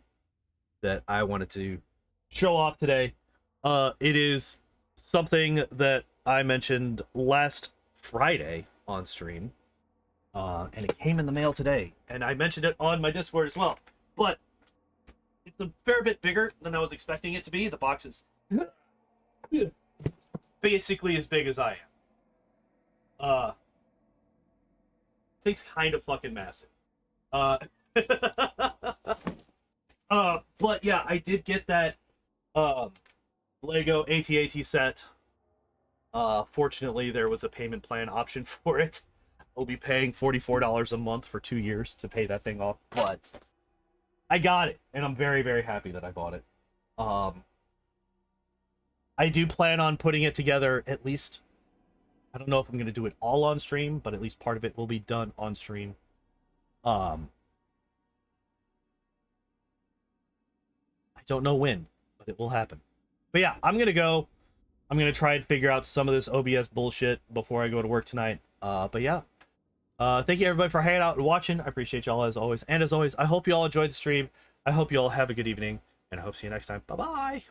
that I wanted to show off today. It is something that I mentioned last Friday on stream, and it came in the mail today, and I mentioned it on my Discord as well, but it's a fair bit bigger than I was expecting it to be. The box is basically as big as I am. Thing's kind of fucking massive. But yeah, I did get that Lego AT-AT set. Fortunately, there was a payment plan option for it. I'll be paying $44 a month for 2 years to pay that thing off, but I got it, and I'm very, very happy that I bought it. I do plan on putting it together at least... I don't know if I'm going to do it all on stream, but at least part of it will be done on stream. I don't know when, but it will happen. But yeah, I'm going to go. I'm going to try and figure out some of this OBS bullshit before I go to work tonight. But yeah. Thank you everybody for hanging out and watching. I appreciate y'all as always. And as always, I hope you all enjoyed the stream. I hope you all have a good evening. And I hope to see you next time. Bye-bye.